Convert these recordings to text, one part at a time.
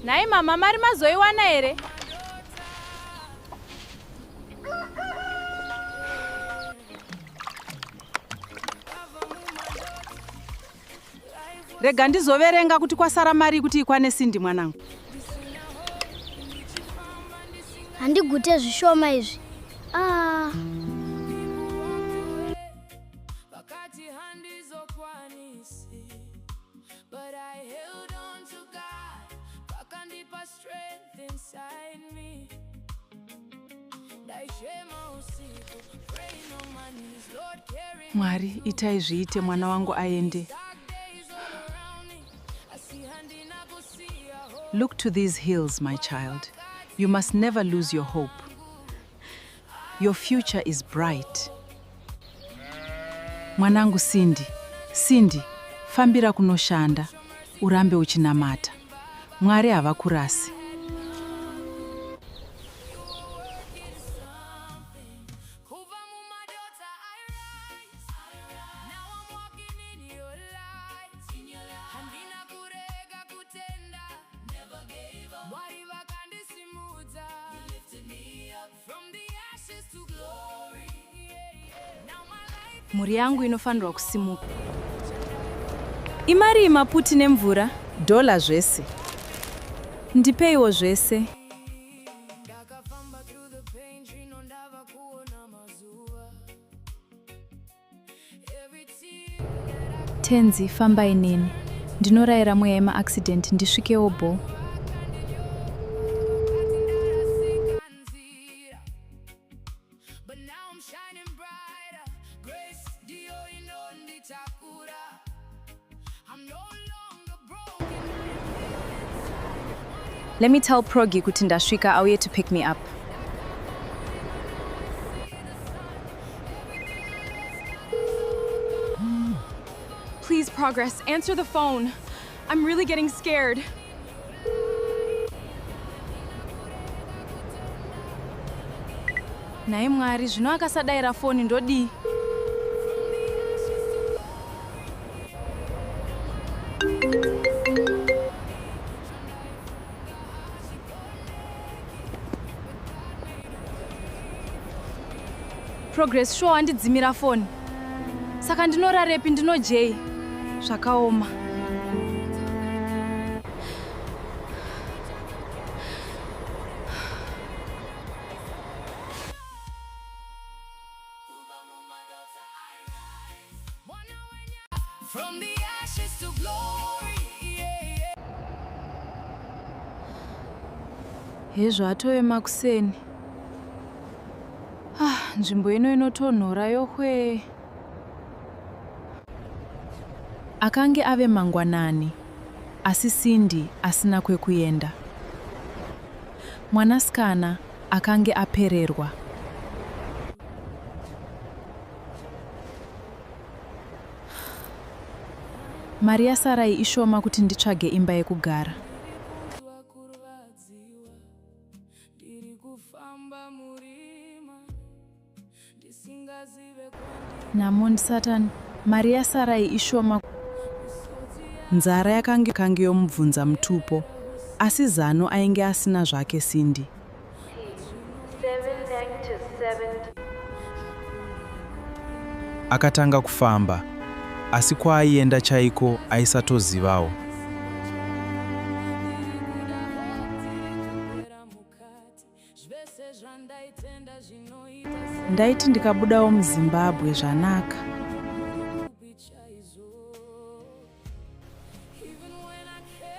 Nai mama mari mazoiwana here? Rega ndizoverenga kuti kwasara mari kuti ikwane Sindi mwanangu. Handigute zvishoma izvi. Mwari, itai zviite mwana wangu aende. Look to these hills, my child. You must never lose your hope. Your future is bright. Mwanangu Sindi, Sindi, fambira kunoshanda, urambe uchinamata. Mwari havakurasi. Muri yangu inofanirwa kusimuka. Imari maputi nemvura? Dola zvese. Ndipeiwo zvese. Tenzi, fambai neni. Ndinorayira mweya yema-accident ndisvikewo bo. Let me tell Progi kuti ndasvika auye to pick me up. Please, Progress, answer the phone. I'm really getting scared. Nai Mwari, zvino akasadayira foni ndodi. Progress, show handidzimira foni. Saka ndinorarepi ndino J. Zvakaoma. From the ashes to glory. Hezvo atoema kuseni. Nzvimbo ino inotonhora yohwe. Akange ave mangwanani, asi Sindi asina kwekuenda. Mwanasikana akange apererwa. Mari yasarai ishoma kuti nditsvage imba yekugara. Namon Satan, mari yasarai ishoma. Nzara yakange yomubvunza mutupo, asi zano ainge asina zvake Sindi. Akatanga kufamba, asi kwaaienda chaiko aisatozivawo. Ndaiti ndikabudawo muZimbabwe zvanaka.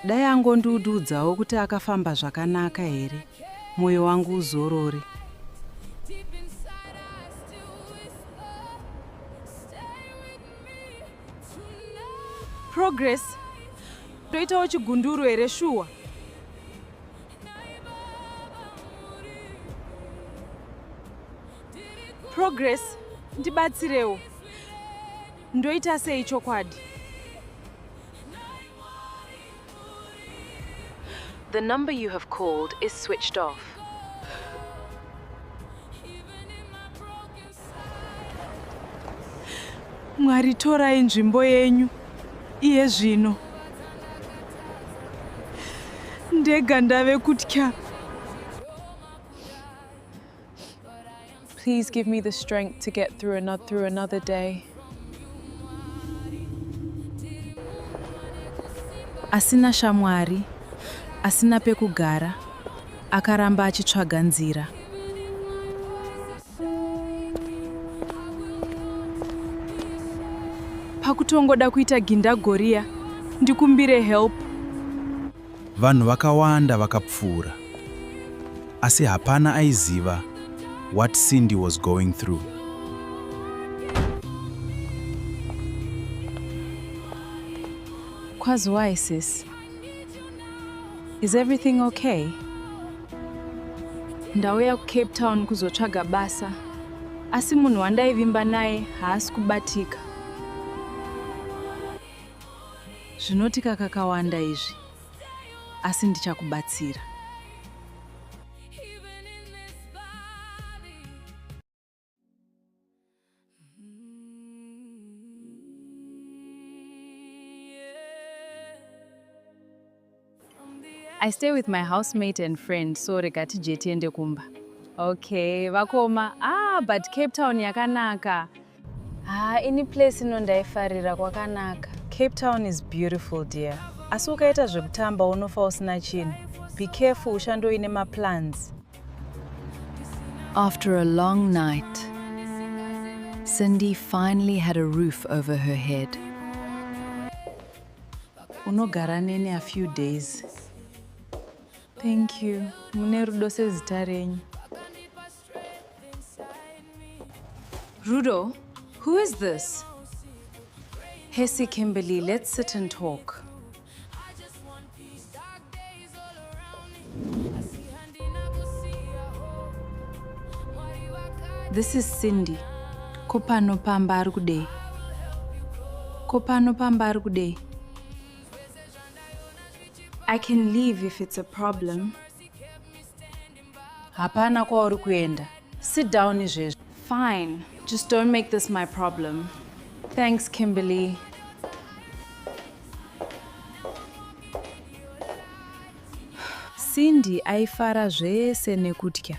Dai angondiudzawo kuti akafamba zvakanaka here, mwoyo wangu uzorore. Progress, toitawo chigunduru here shuwa. Progress, ndibatsirewo. Ndoita sei chokwadi? The number you have called is switched off. Mwari, torai nzvimbo yenyu. Iye zvino. ndega ndave kutya. Please give me the strength to get through another day. Asina shamwari, asina pekugara, akaramba achitsvaga nzira. Pakutongoda kuita gindagoria, ndikumbire help. Vanhu vakawanda vakapfuura. Asi hapana aiziva what Cindy was going through. Kwazwai, sis. Is everything okay? Ndauya kuCape Town kuzotsvaga basa. Asi munhu wandaivimba naye haasi kubatika. Zvinotika kakawanda izvi. Asi ndichakubatsira. I stay with my housemate and friend, so regati jetiende kumba. Okay, vakoma. But Cape Town yakanaka. Any place inondaifarira kwakanaka. Cape Town is beautiful, dear. Asi ukaita zvekutamba unofa usina chinhu. Be careful ushandoine maplans. After a long night, Cindy finally had a roof over her head. Unogara nene a few days. Thank you. Mune rudo sezita renyu. Rudo, who is this? Hesi Kimberly, let's sit and talk. This is Cindy. Kopano pamba ari kudei. Kopano pamba ari kudei. I can leave if it's a problem. Hapana kwauri kuenda. Sit down izvezvi. Fine. Just don't make this my problem. Thanks, Kimberly. Cindy aifara zvese nekutya.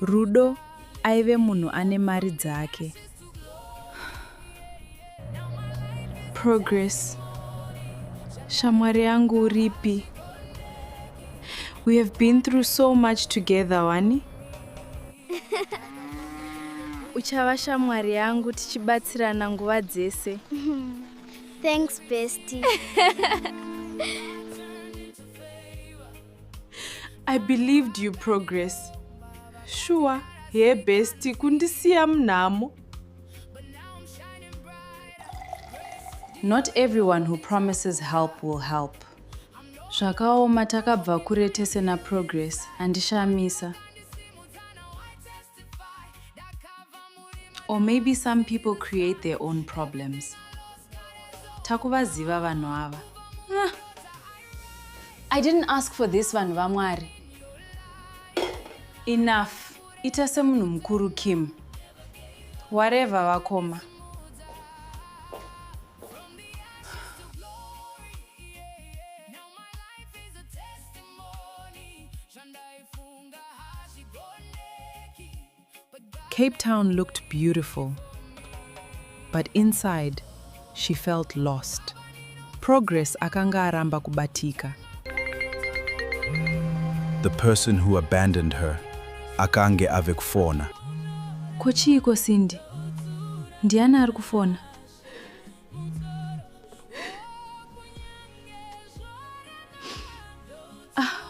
Rudo aive munhu ane mari dzake. Progress. Shamwari yangu uripi. We have been through so much together, wani? Uchava shamwari yangu tichibatsirana nguva dzese. Thanks, bestie. I believed you, Progress. Sure, hey bestie, kundisiya mnamo. Not everyone who promises help will help. Zvakaoma takabva kure tese na Progress, handishamisa. Or maybe some people create their own problems. Takuvaziva vanhu ava. I didn't ask for this vanhu vamwari. Enough. Ita semunhu mukuru Kim. Whatever vakoma. Cape Town looked beautiful, but inside, she felt lost. Progress akanga aramba kubatika. The person who abandoned her akange ave kufona. Kochiko Cindy. Ndiana ari kufona.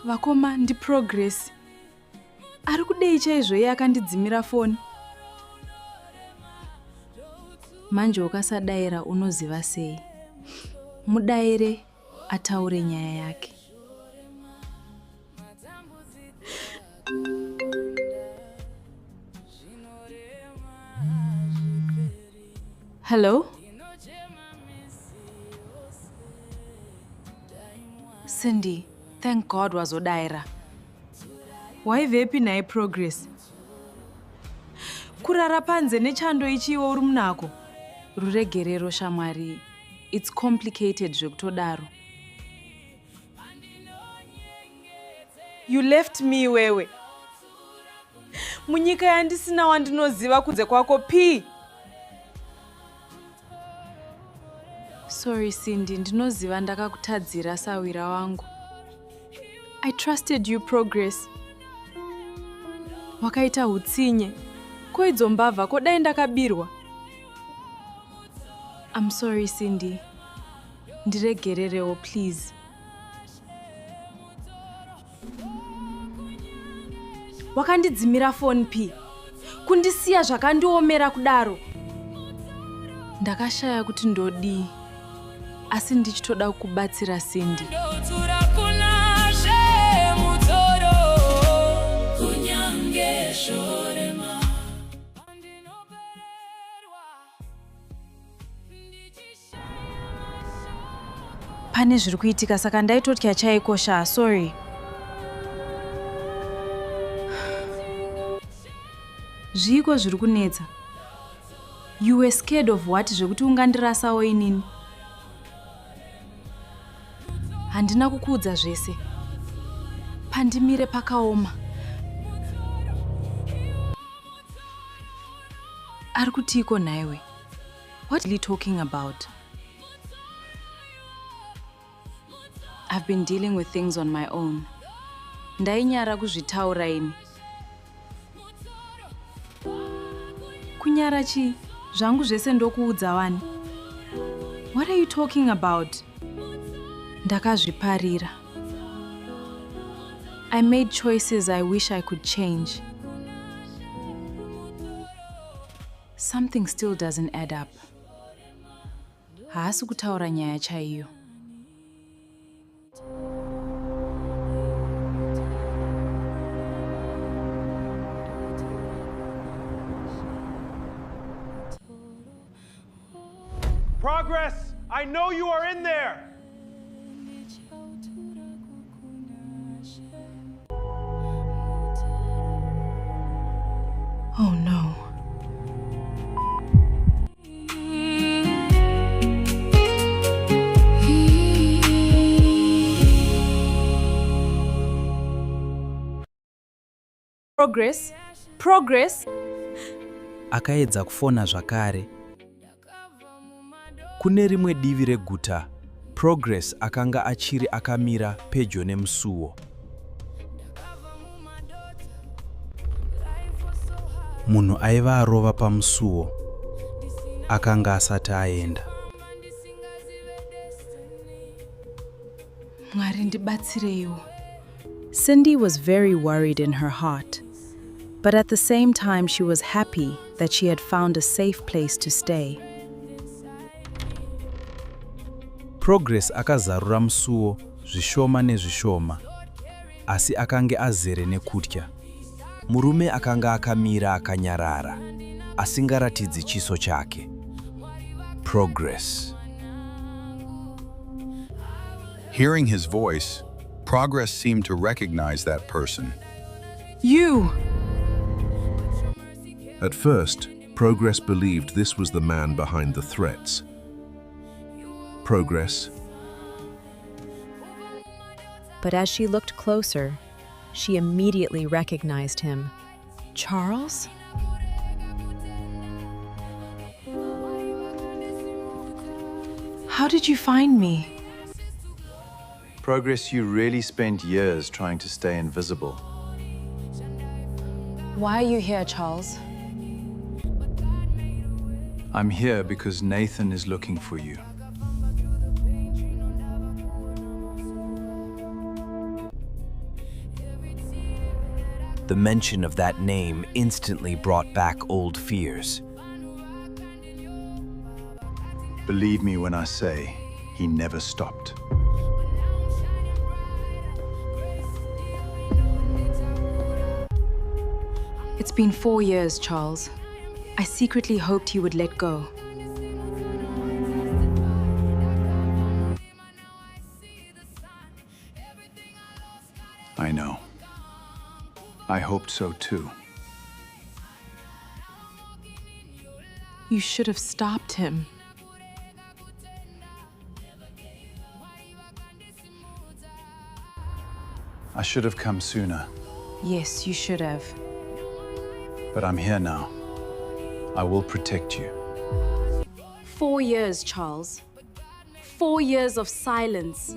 Vakoma ndi Progress. Ari kudei chaizvo iye akandidzimira foni. Manje ukasadaira unoziva sei. Mudaire ataure nyaya yake. Hello? Cindy, thank God wazodaira. Waivepi naye Progress? Kurara panze nechando ichiwo uri munako. Ruregerero shamwari. It's complicated zvekutodaro. You left me wewe. Munyika yandisina wandinoziva kunze kwako P. Sorry Cindy, ndinoziva ndakakutadzira sawira wangu. I trusted you, Progress. Wakaita hutsinye. Koidzo mbavha kodai ndakabirwa. I'm sorry Cindy. Ndiregererewo please. Wakandidzimira phone P. Kundisiya zvakandiomera kudaro. Ndakashaya kuti ndodii. Asi ndichitoda kubatsira Cindy. Pane zviri kuitika saka ndaitotya chaikosha, sorry. Zviko zviri kunetsa. You were scared of what zvekuti ungandirasawo inini? Handina kukuudza zvese. Pandimire pakaoma. Ari kutiko naiwe? What are you talking about? I've been dealing with things on my own. Ndainyara kuzvitaura ini. Kunyara chi? Zvangu zvese ndokuudza wani. What are you talking about? Ndakazviparira. I made choices I wish I could change. Something still doesn't add up. Haasi kutaura nyaya chaiyo. Progress! I know you are in there! Oh no. Progress? Progress? Akaedza kufona zvakare. Kune rimwe divi reguta, Progress akanga achiri akamira pedyo nemusuwo. Munhu aiva arova pamusuwo. Akanga asati aenda. Mwari ndibatsireiwo. Cindy was very worried in her heart, but at the same time she was happy that she had found a safe place to stay. Progress akazarura musuwo zvishoma nezvishoma, asi akange azere nekutya. Murume akanga akamira akanyarara, asingaratidzi chiso chake. Progress. Hearing his voice, Progress seemed to recognize that person. You! At first, Progress believed this was the man behind the threats. Progress. But as she looked closer, she immediately recognized him. Charles? How did you find me? Progress, you really spent years trying to stay invisible. Why are you here, Charles? I'm here because Nathan is looking for you. The mention of that name instantly brought back old fears. Believe me when I say, he never stopped. It's been 4 years, Charles. I secretly hoped he would let go. I know. I hoped so too. You should have stopped him. I should have come sooner, Yes, you should have. but I'm here now. I will protect you. 4 years, Charles. 4 years of silence.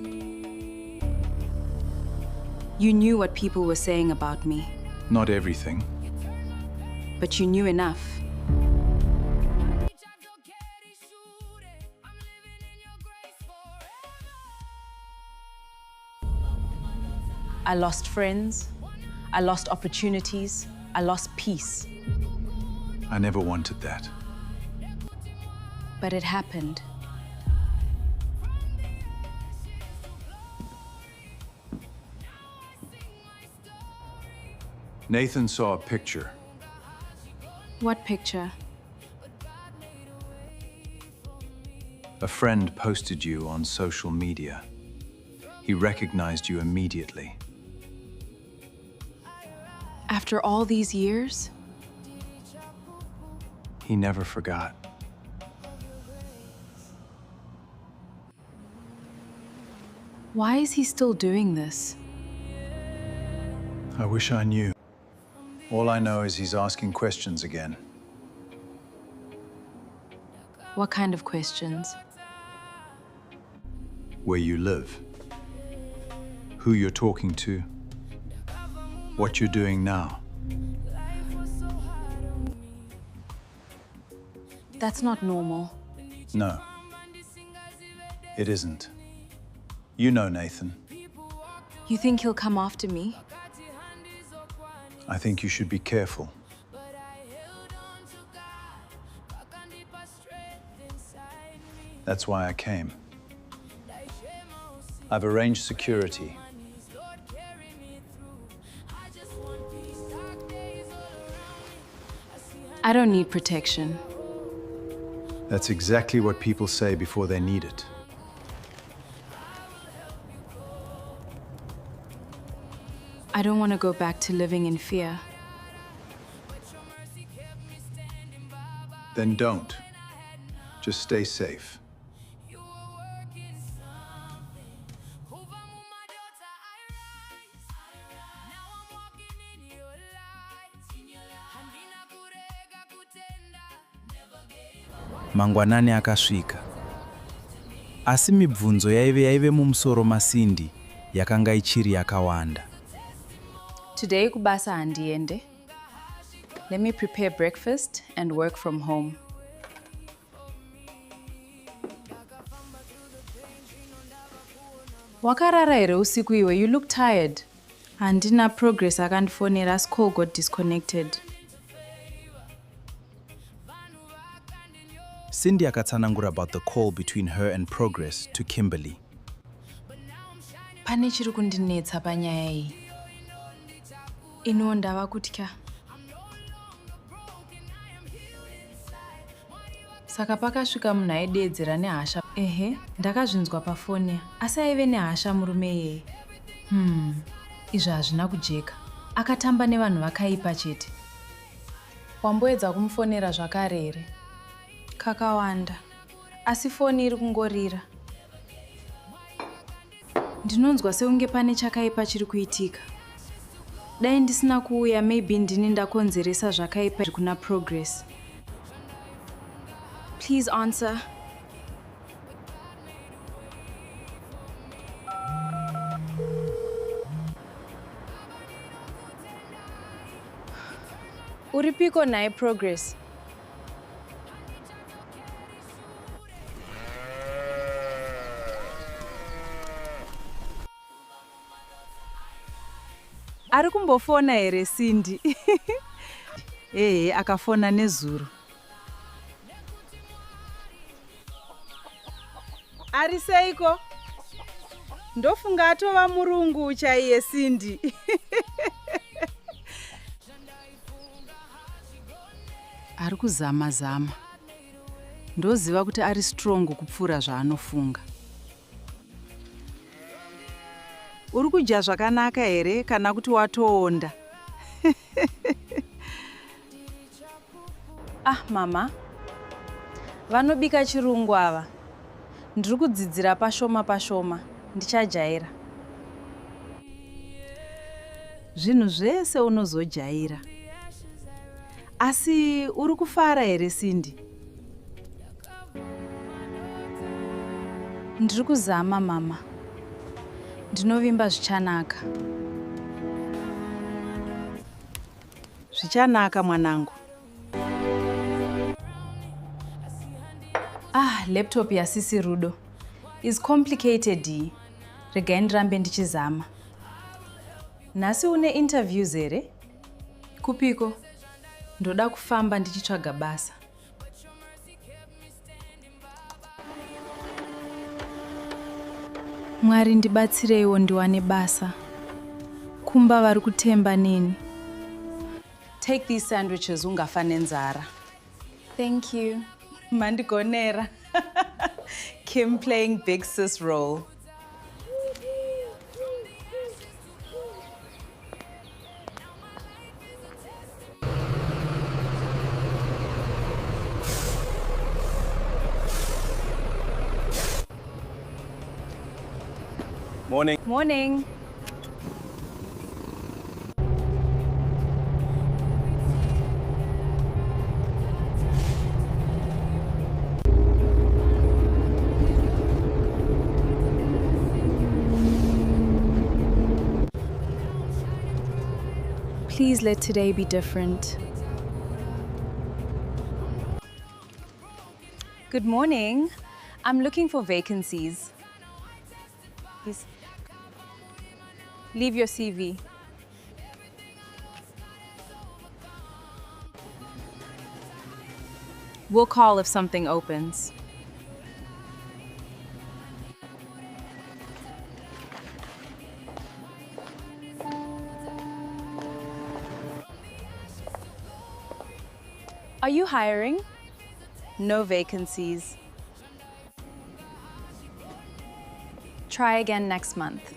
You knew what people were saying about me, Not everything. but you knew enough. I lost friends, I lost opportunities, I lost peace. I never wanted that. But it happened. Nathan saw a picture. What picture? A friend posted you on social media. He recognized you immediately. After all these years? He never forgot. Why is he still doing this? I wish I knew. All I know is he's asking questions again. What kind of questions? Where you live. Who you're talking to. What you're doing now. That's not normal. No. It isn't. You know Nathan. You think he'll come after me? I think you should be careful. That's why I came. I've arranged security. I don't need protection. That's exactly what people say before they need it. I don't want to go back to living in fear. Then don't. Just stay safe. Mangwanani akasvika. Asi mibvunzo yaive mumusoro maSindy yakanga ichiri yakawanda. Today kubasa handiende. Let me prepare breakfast and work from home. Wakarara here usiku iwe, you look tired. Handina progress akandifonera, as call got disconnected. Sindy akatsanangura about the call between her and Progress to Kimberly. Pane chiri kundinetsa panyaya iyi. Ino ndava kutya. Saka pakasvika munhu aidedzera nehasha. Ehe, ndakazvinzwa pafoni. Asi aive nehasha murume iyeye. Izvi hazvina kujeka. Akatamba nevanhu vakaipa chete. Wamboedza kumufonera zvakare here? Kakawanda. Asi foni iri kungorira. Ndinonzwa seunge pane chakaipa chiri kuitika. Dai ndisina kuuya, maybe ndini ndakonzeresa zvakaipa kuna Progress. Please answer. Uripiko naye Progress? Ari kumbofona here Sindy? Akafona nezuro. Ari seiko? Ndofunga atova murungu chaiye Sindy. Ari kuzama. Ndoziva kuti ari strong kupfuura zvaanofunga. Uri kudya zvakanaka here kana kuti watoonda? Mama. Vanobika chirungu ava. Ndiri kudzidzira pashoma. Ndichajaira. zvinhu zvese unozojaira. Asi uri kufara here Cindy? Ndiri kuzama mama. Ndinovimba zvichanaka. Zvichanaka mwanangu. Laptop yasisi Rudo is complicated. Regai ndirambe ndichizama. Nhasi une interviews here? Kupiko? Ndoda kufamba ndichitsvaga basa. Mwari ndibatsireiwo ndiwane basa. Kumba vari kutemba neni. Take these sandwiches ungafa nenzara. Thank you. Mandigonera. Kim playing big sis role. Morning. Morning. Please let today be different. Good morning. I'm looking for vacancies. Please. Leave your CV. We'll call if something opens. Are you hiring? No vacancies. Try again next month.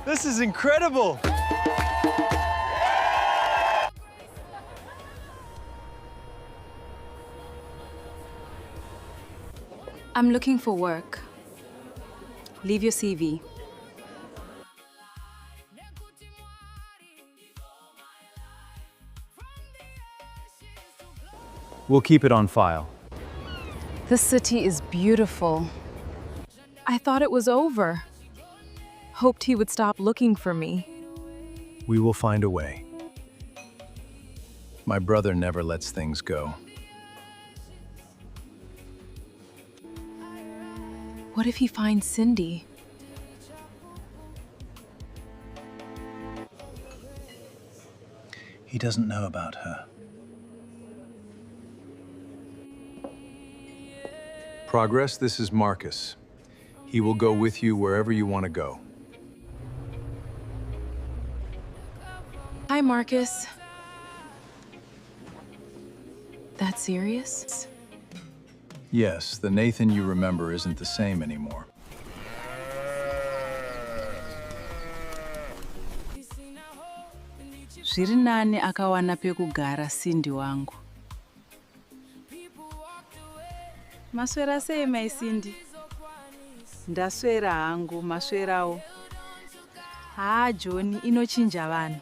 This is incredible! I'm looking for work. Leave your CV. We'll keep it on file. This city is beautiful. I thought it was over. Hoped he would stop looking for me. We will find a way. My brother never lets things go. What if he finds Cindy? He doesn't know about her. Progress, this is Marcus. He will go with you wherever you want to go. Hi, Marcus. That serious? Yes, the Nathan you remember isn't the same anymore. Zviri nani akawana pekugara Cindy wangu. Maswera sei mai Cindy? Ndaswera hangu, maswerawo. John inochinja vanhu.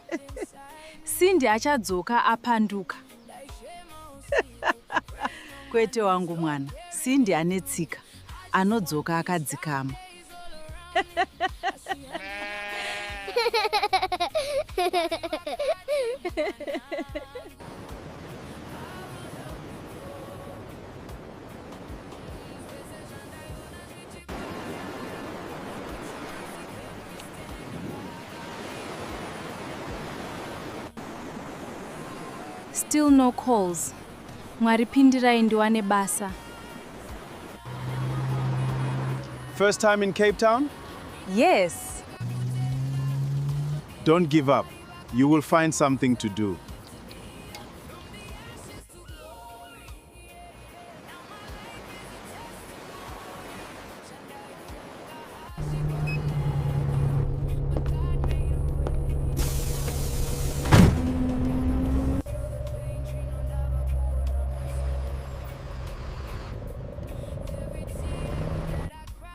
Cindy achadzoka apanduka. Kwete wangu mwana, Cindy ane tsika, anodzoka akadzikama. Still no calls. Mwari pindirai ndiwane basa. First time in Cape Town? Yes. Don't give up. You will find something to do.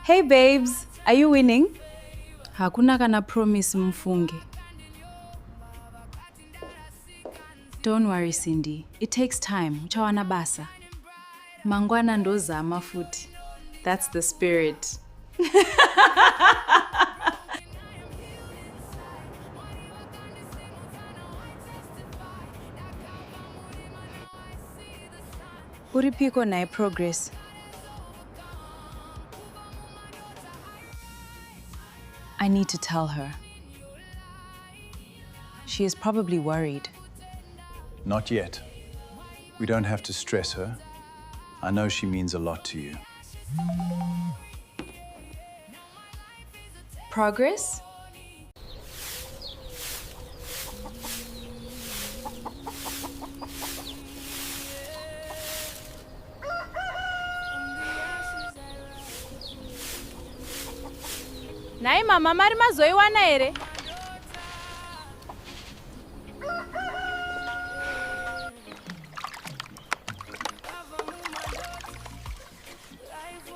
Hey babes, are you winning? Hakuna kana promise mfunge. Don't worry Cindy, it takes time. Uchawana basa. Mangwana ndozama futhi. That's the spirit. Uripiko nae progress. I need to tell her. She is probably worried. Not yet. We don't have to stress her. I know she means a lot to you. Progress? Nai mama mari mazoiwana here?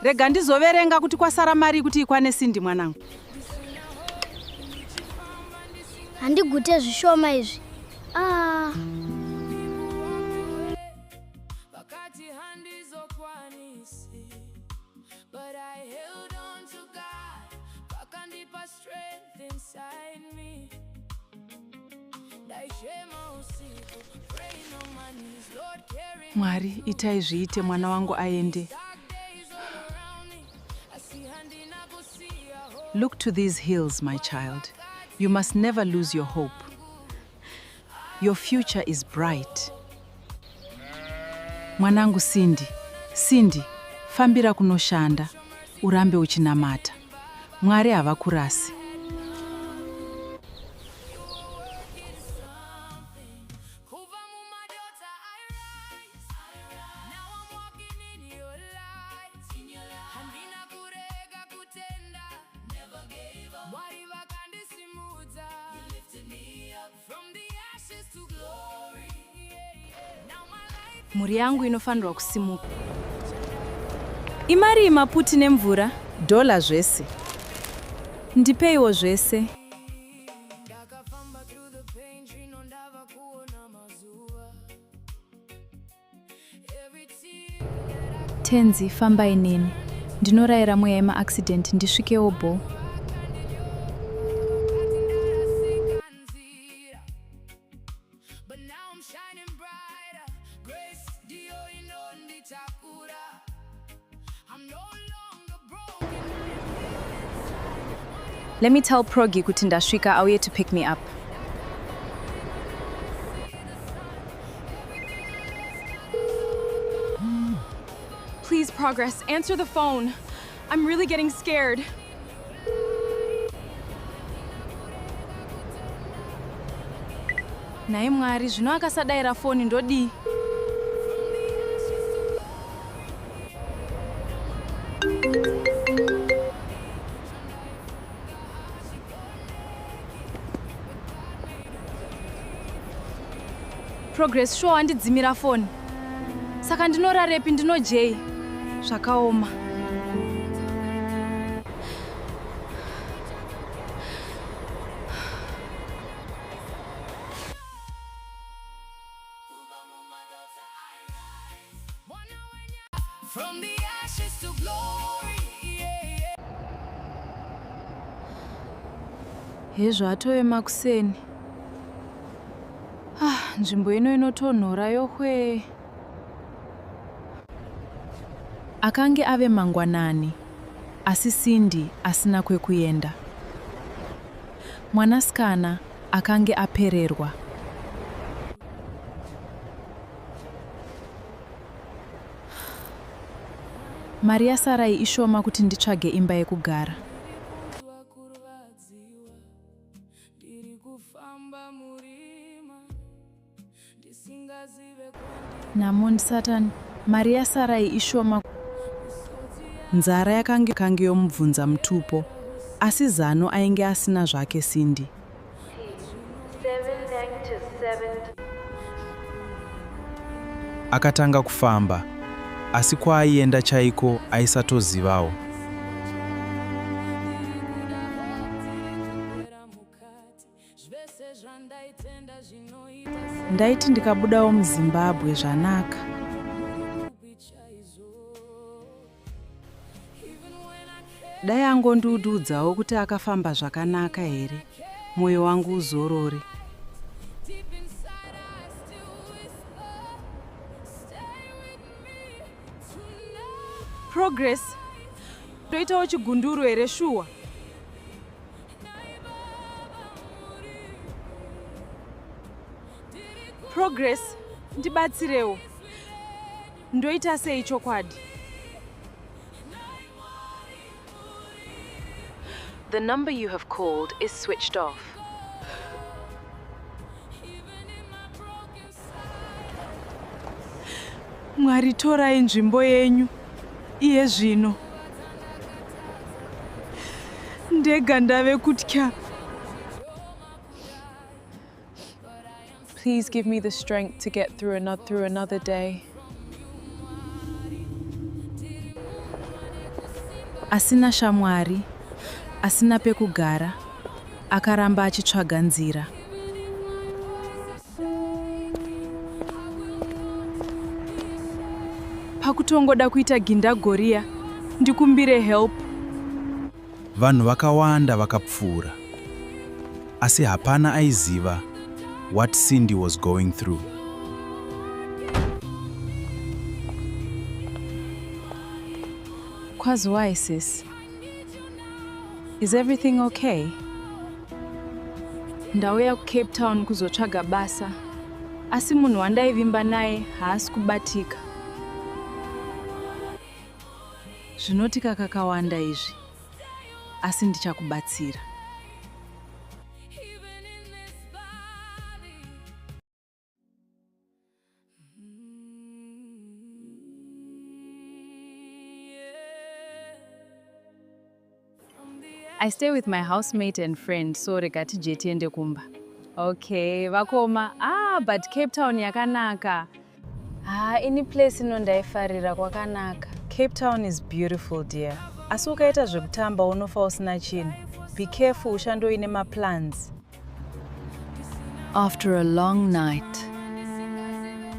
Rega ndizoverenga kuti kwasara mari kuti ikwane Cindy mwanangu. Handigute zvishoma izvi. Mwari, itai zviite mwana wangu aende. Look to these hills, my child. You must never lose your hope. Your future is bright. Mwanangu Cindy, fambira kunoshanda, urambe uchinamata. Mwari havakurasi. Muri yangu inofanirwa kusimuka. Imari maputi nemvura? Dola zvese. Ndipeiwo zvese. Tenzi, famba inini. Ndinorayira mweya yema-accident ndisvikewo bo. Let me tell Progi kuti ndasvika auye to pick me up. Please, Progress, answer the phone. I'm really getting scared. Nai Mwari, zvino akasadaira phone ndodi. Progress, sure handidzimira phone. Saka ndinorarepi ndinojei. Zvakaoma. From the ashes to glory. Hezvo atove makuseni. Nzvimbo ino inotonhora yohwe. Akange ave mangwanani, asi Cindy asina kwekuenda. Mwanasikana akange apererwa. Mari yasarai ishoma kuti nditsvage imba yekugara. Namundi Satan, mari yasarai ishoma. Nzara yakange yomubvunza mutupo, asi zano ainge asina zvake Cindy. Akatanga kufamba, asi kwaaienda chaiko aisatozivawo. Ndaiti ndikabudawo muZimbabwe zvanaka. Dai angondiudzawo kuti akafamba zvakanaka here, mwoyo wangu uzorore. Progress, toitawo chigunduru here shuwa? Progress, ndibatsirewo. Ndoita sei chokwadi? The number you have called is switched off. Mwari, torai nzvimbo yenyu iye zvino. Ndega ndave kutya. Please give me the strength to get through another day. Asina shamwari, asina pekugara, akaramba achitsvaga nzira. Pakutongoda kuita gindagoria, ndikumbire help. Vanhu vakawanda vakapfuura, asi hapana aiziva what Cindy was going through. Kwazwai, sis? Is everything okay? Ndauya kuCape Town kuzotsvaga basa, asi munhu wandaivimba naye haasi kubatika. Zvinotika kakawanda izvi, asi ndichakubatsira. I stay with my housemate and friend, so regati jeti ende kumba. Okay, vakoma. But Cape Town yakanaka. Any place inondaifarira kwakanaka. Cape Town is beautiful, dear. Asi ukaita zvekutamba unofa usina chinhu. Be careful, ushandoine maplans. After a long night,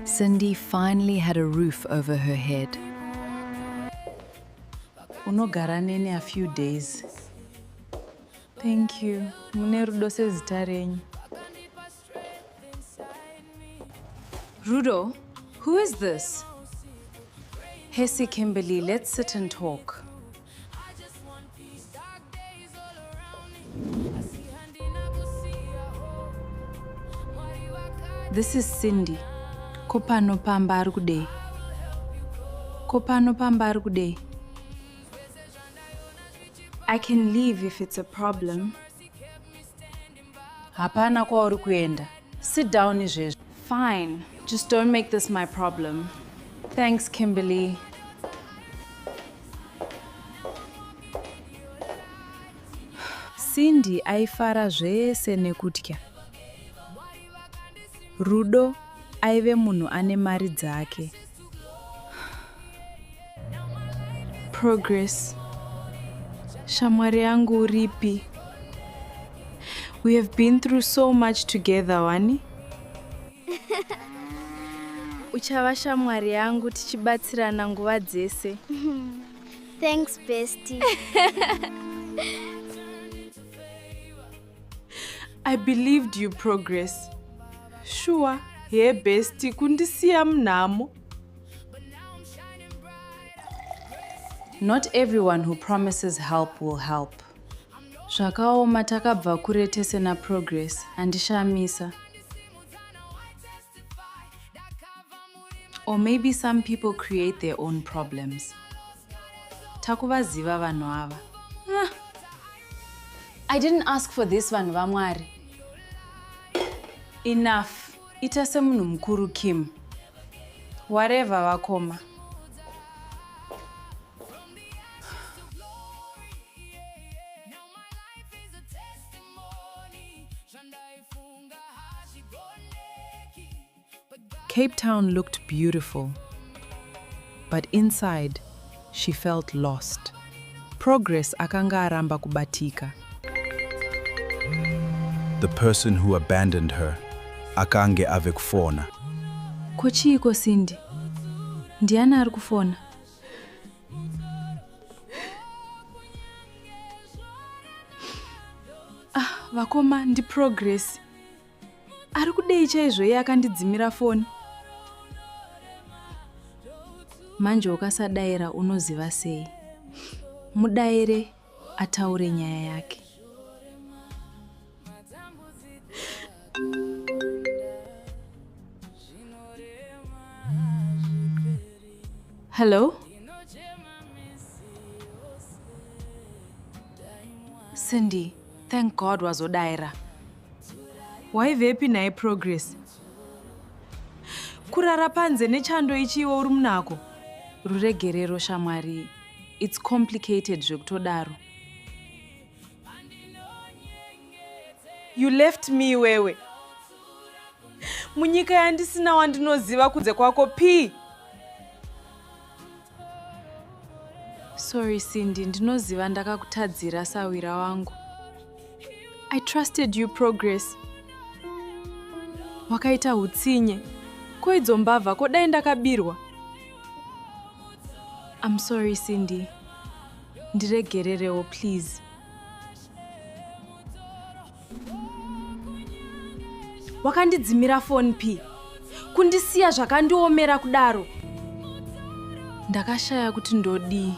Cindy finally had a roof over her head. Unogara nene a few days. Thank you. Mune rudo sezita renyu. Rudo, who is this? Hesi Kimberly, let's sit and talk. This is Cindy. Kopano pamba ari kudei. Kopano pamba ari kudei. I can leave if it's a problem. Hapana kwauri kuenda. Sit down izvezvi. Fine. Just don't make this my problem. Thanks, Kimberly. Cindy aifara zvese nekutya. Rudo aive munhu ane mari dzake. Progress. Shamwari yangu uripi? We have been through so much together, wani? Uchava shamwari yangu tichibatsirana nguva dzese. Thanks, bestie. I believed you, Progress. Sure, hey bestie, kundisiya mnamo. Not everyone who promises help will help. Zvakaoma takabva kure tese na Progress, handishamisa. Or maybe some people create their own problems. Takuvaziva vanhu ava. I didn't ask for this, vanhu vaMwari. Enough. Ita semunhu mukuru Kim. Whatever vakoma. Cape Town looked beautiful, but inside, she felt lost. Progress akanga aramba kubatika. The person who abandoned her akange ave kufona. Kochiiko Cindy? Ndiani ari kufona? Vakoma ndi Progress. Ari kudei chaizvo iye akandidzimira foni. Manje ukasadaira unoziva sei? Mudaire ataure nyaya yake. Hello? Cindy, thank God wazodaira. Waivepi naye Progress? Kurara panze nechando ichiwo uri munako. Ruregerero shamwari. It's complicated zvekutodaro. You left me wewe. Munyika yandisina wandinoziva kunze kwako P. Sorry Cindy, ndinoziva ndakakutadzira sawira wangu. I trusted you Progress. Wakaita hutsinye. Koidzo mbavha kodai ndakabirwa. I'm sorry Cindy. Ndiregererewo please. Wakandidzimira phone P. Kundisiya zvakandiomera kudaro. Ndakashaya kuti ndodii.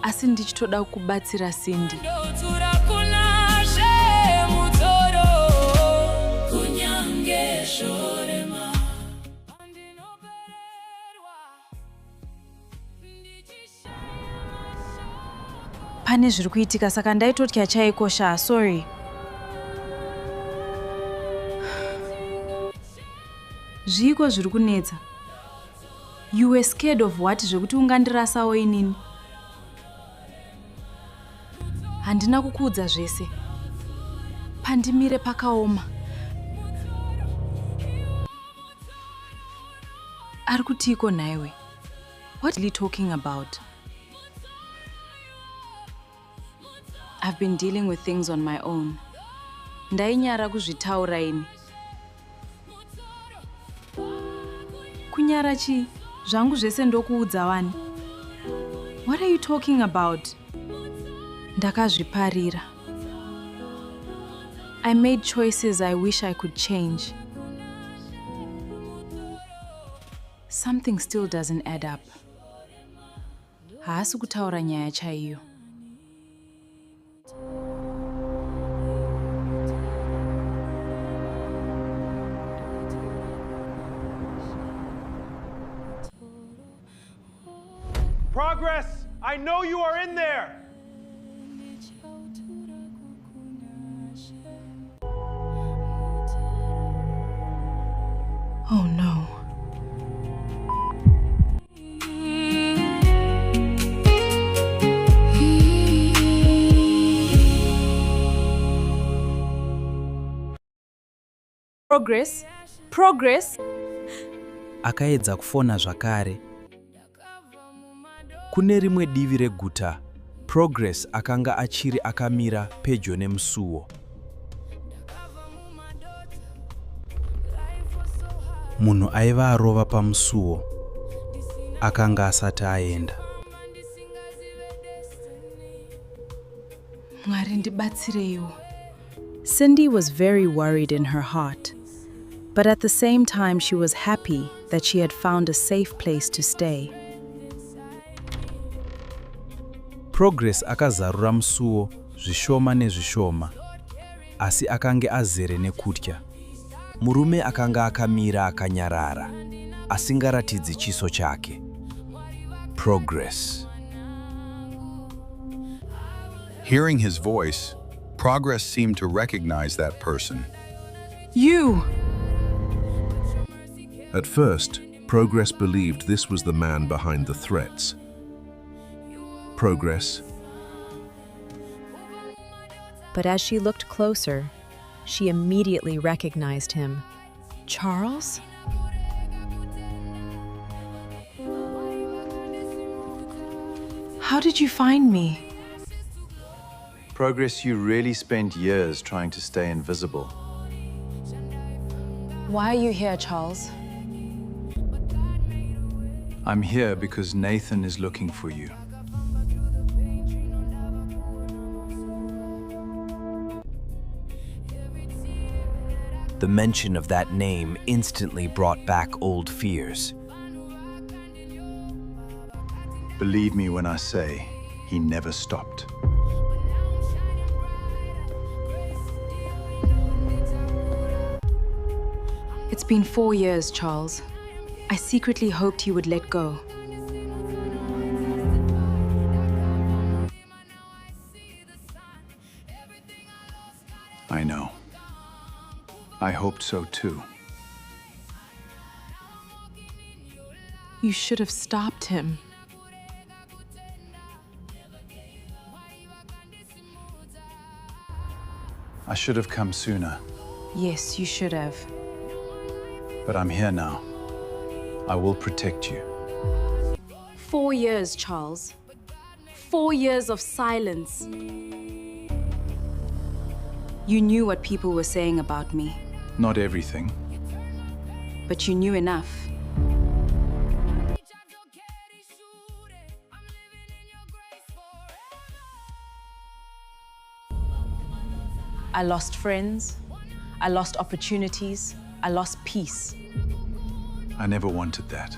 Asi ndichitoda kubatsira Cindy. Pane zviri kuitika saka ndaitotya chaikosha, sorry. Zviko zviri kunetsa. You were scared of what zvekuti ungandirasawo inini? Handina kukuudza zvese. Pandimire pakaoma. Ari kutiko naiwe? What are you talking about? I've been dealing with things on my own. Ndainyara kuzvitaura ini. Kunyara chi? Zvangu zvese ndokuudza wani. What are you talking about? Ndakazviparira. I made choices I wish I could change. Something still doesn't add up. Haasi kutaura nyaya chaiyo. Progress, I know you are in there. Oh no. Progress. Akaedza kufona zvakare. Kune rimwe divi reguta, Progress akanga achiri akamira pedyo nemusuwo. Munhu aiva arova pamusuwo. Akanga asati aenda. Mwari ndibatsireiwo. Cindy was very worried in her heart, but at the same time she was happy that she had found a safe place to stay. Progress akazarura musuwo zvishoma nezvishoma, asi akange azere nekutya. Murume akanga akamira akanyarara, asingaratidzi chiso chake. Progress. Hearing his voice, Progress seemed to recognize that person. You! At first, Progress believed this was the man behind the threats. Progress. But as she looked closer, she immediately recognized him. Charles? How did you find me? Progress, you really spent years trying to stay invisible. Why are you here, Charles? I'm here because Nathan is looking for you. The mention of that name instantly brought back old fears. Believe me when I say, he never stopped. It's been 4 years, Charles. I secretly hoped he would let go. I know. I hoped so too. You should have stopped him. I should have come sooner, Yes, you should have. but I'm here now. I will protect you. 4 years, Charles. 4 years of silence. You knew what people were saying about me, Not everything. but you knew enough. I lost friends, I lost opportunities, I lost peace. I never wanted that.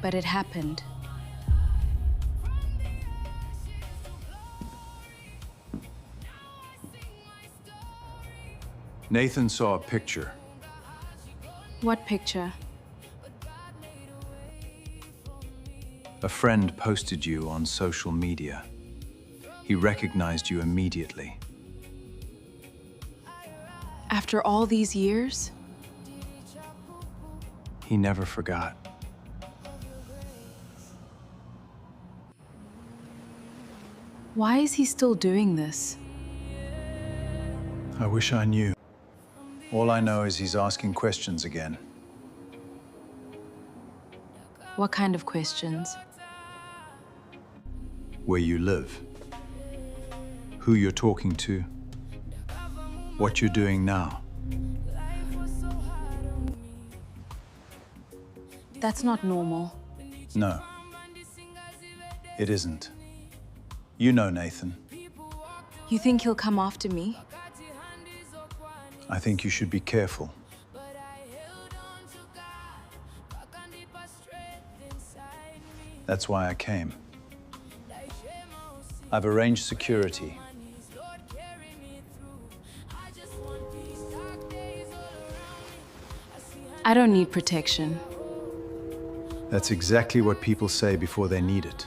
But it happened. Nathan saw a picture. What picture? A friend posted you on social media. He recognized you immediately. After all these years? He never forgot. Why is he still doing this? I wish I knew. All I know is he's asking questions again. What kind of questions? Where you live, who you're talking to, what you're doing now. That's not normal. No, it isn't. You know Nathan. You think he'll come after me? I think you should be careful. That's why I came. I've arranged security. I don't need protection. That's exactly what people say before they need it.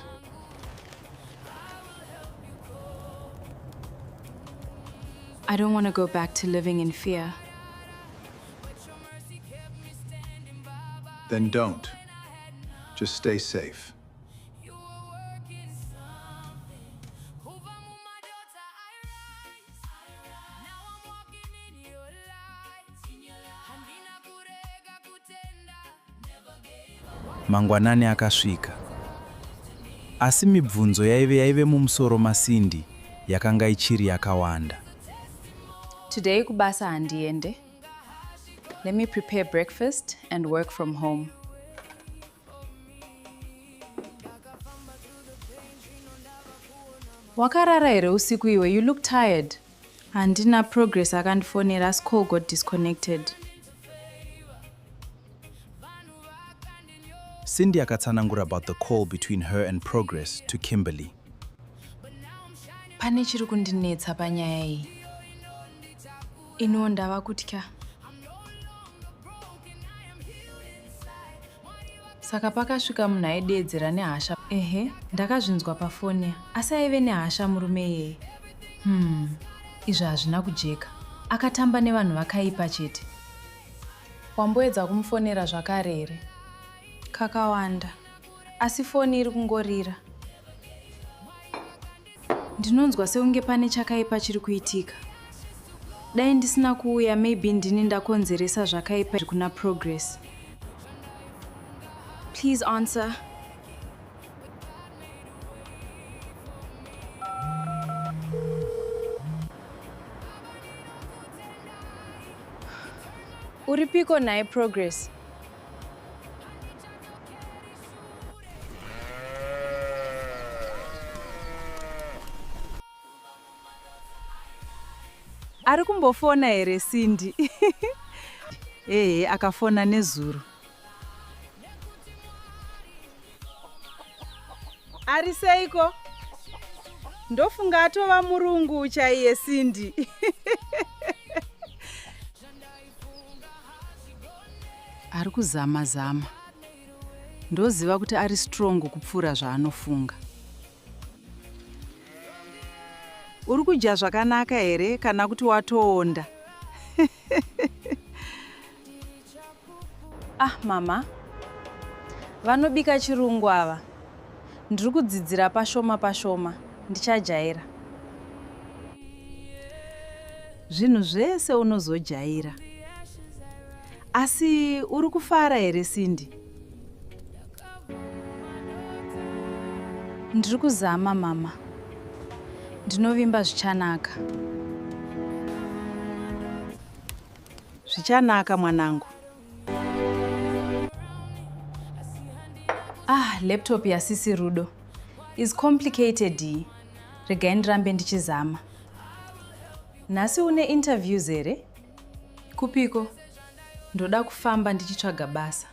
I don't want to go back to living in fear. Then don't. Just stay safe. Mangwanani akasvika. Asi mibvunzo yaive mumusoro maSindy yakanga ichiri yakawanda. Today kubasa handiende. Let me prepare breakfast and work from home. Wakarara here usiku iwe, you look tired. Handina progress akandifonera, as call got disconnected. Sindy akatsanangura about the call between her and Progress to Kimberly. Pane chiri kundinetsa panyaya iyi. Ino ndava kutya. Saka pakasvika munhu aidedzera nehasha. Ehe, ndakazvinzwa pafoni. Asi aive nehasha murume iyeye. Izvi hazvina kujeka. Akatamba nevanhu vakaipa chete. Wamboedza kumufonera zvakare here? Kakawanda. Asi foni iri kungorira. Ndinonzwa seunge pane chakaipa chiri kuitika. Dai ndisina kuuya, maybe ndini ndakonzeresa zvakaipa kuna Progress. Please answer. Uripiko naye Progress? Ari kumbofona here Cindy? Akafona nezuro. Ari seiko? Ndofunga atova murungu chaiye Cindy. Ari kuzama. Ndoziva kuti ari strong kupfuura zvaanofunga. Uri kudya zvakanaka here kana kuti watoonda? Mama. Vanobika chirungu ava. Ndiri kudzidzira pashoma. Ndichajaira. Zvinhu zvese unozojaira. Asi uri kufara here Cindy? Ndiri kuzama mama. Ndinovimba zvichanaka. Zvichanaka mwanangu. Laptop yasisi Rudo is complicated. Regai ndirambe ndichizama. Nhasi une interviews here? Kupiko? Ndoda kufamba ndichitsvaga basa.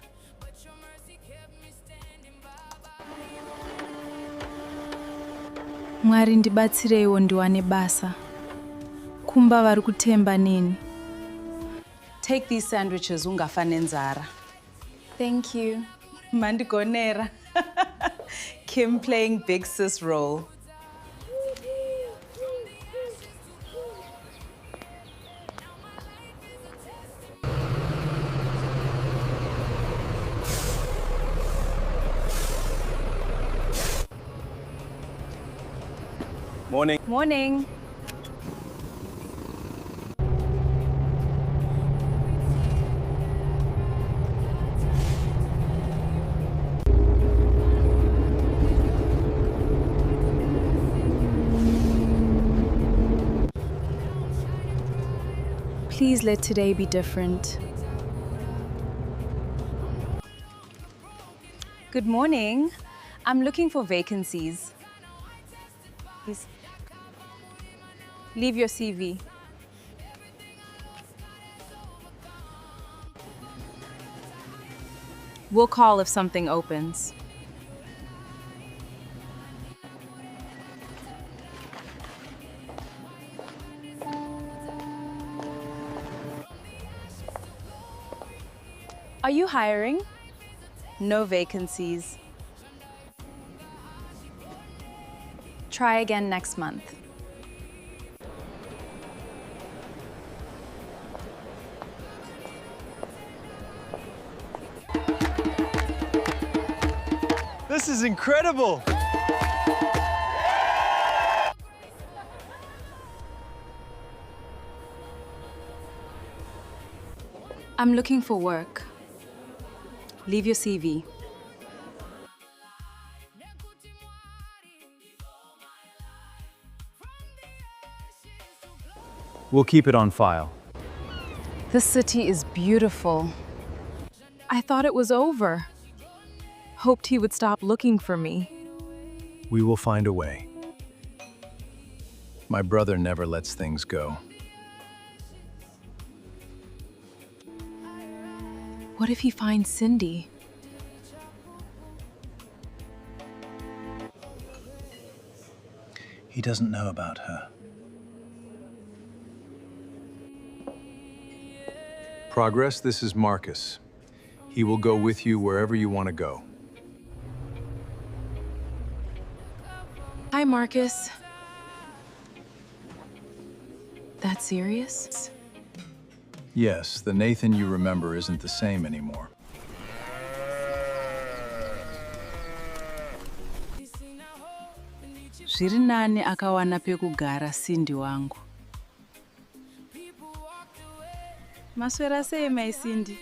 Mwari ndibatsireiwo ndiwane basa. Kumba vari kutemba neni. Take these sandwiches ungafa nenzara. Thank you. Mandigonera. Kim playing big sis role. Morning. Please let today be different. Good morning. I'm looking for vacancies. Please. Leave your CV. We'll call if something opens. Are you hiring? No vacancies. Try again next month. This is incredible! I'm looking for work. Leave your CV. We'll keep it on file. This city is beautiful. I thought it was over. Hoped he would stop looking for me. We will find a way. My brother never lets things go. What if he finds Cindy? He doesn't know about her. Progress, this is Marcus. He will go with you wherever you want to go. Hi, Marcus. That serious? Yes, the Nathan you remember isn't the same anymore. Zviri nani akawana pekugara Cindy wangu. Maswera sei mai Cindy?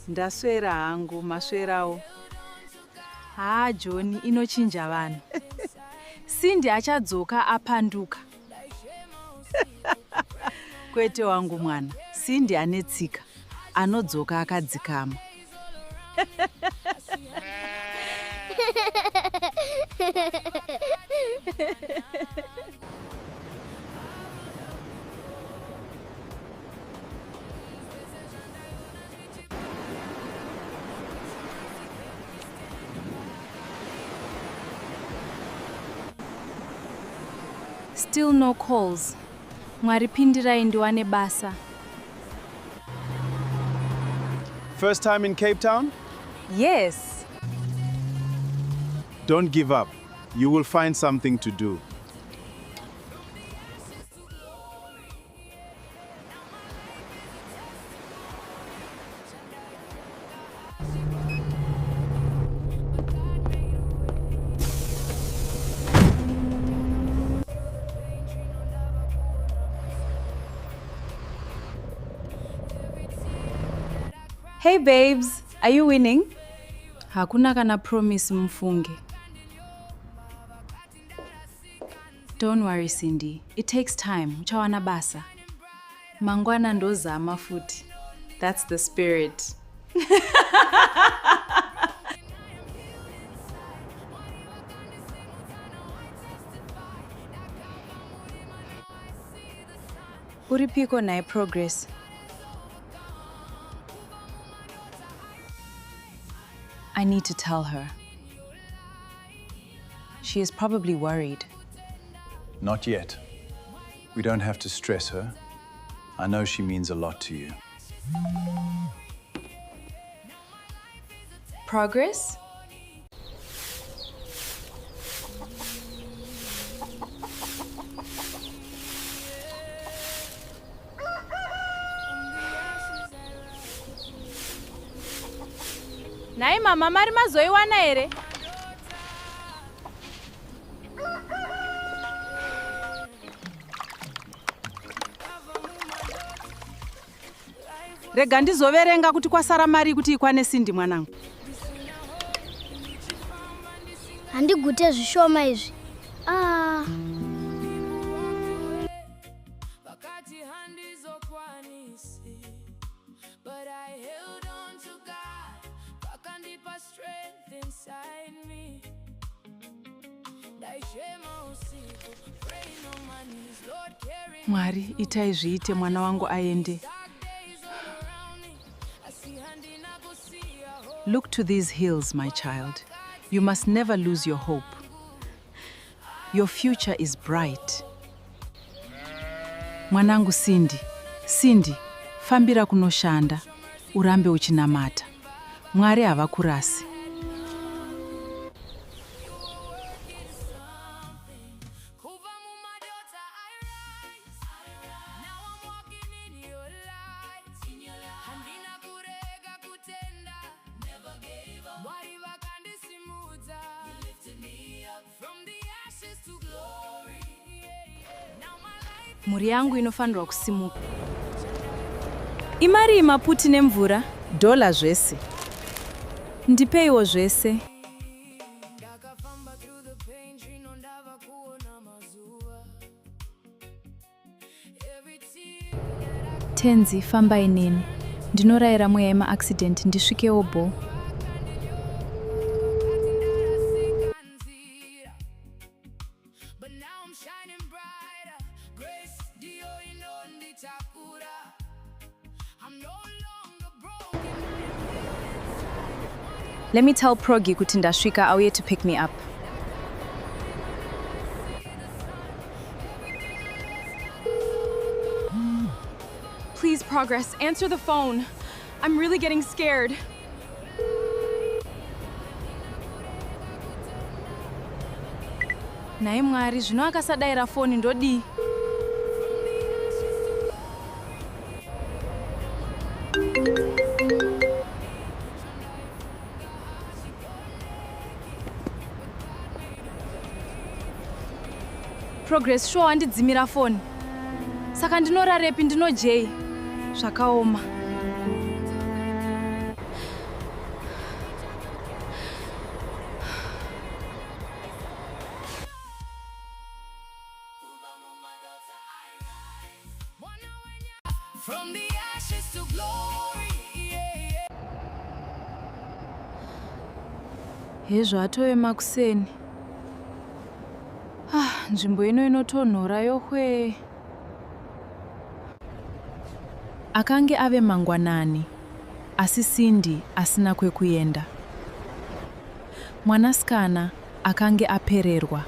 Ndaswera hangu, maswerawo. John inochinja vanhu. Cindy achadzoka apanduka. Kwete wangu mwana, Cindy ane tsika. anodzoka akadzikama. Still no calls. Mwari pindirai ndiwane basa. First time in Cape Town? Yes. Don't give up. You will find something to do. Hey babes, are you winning? Hakuna kana promise mfunge. Don't worry Cindy, it takes time. Uchawana basa. Mangwana ndozama futi. That's the spirit. Uripiko nae progress. I need to tell her. She is probably worried. Not yet. We don't have to stress her. I know she means a lot to you. Progress? Nai mama mari mazoiwana here? Rega ndizoverenga kuti kwasara mari kuti ikwane Cindy mwanangu. Handigute zvishoma izvi. Mwari, itai zviite mwana wangu aende. Look to these hills, my child. You must never lose your hope. Your future is bright. Mwanangu Cindy, Cindy, fambira kunoshanda, urambe uchinamata. Mwari havakurasi. Muri yangu inofanirwa kusimuka. Imari maputi nemvura? Dola zvese. Ndipeiwo zvese. Tenzi, fambai neni. Ndinorayira mweya yema-accident ndisvikewo bo. Let me tell Progi kuti ndasvika auye to pick me up. Please, Progress, answer the phone. I'm really getting scared. Naye Mwari, zvino akasadayira foni ndodi. Progress, sure wandidzimira foni. Saka ndinorarepi ndinojei. Zvakaoma. From the ashes to glory. Hezvo atove makuseni. Nzvimbo ino inotonhora yohwe. Akange ave mangwanani, asi Cindy asina kwekuenda. Mwanasikana akange apererwa.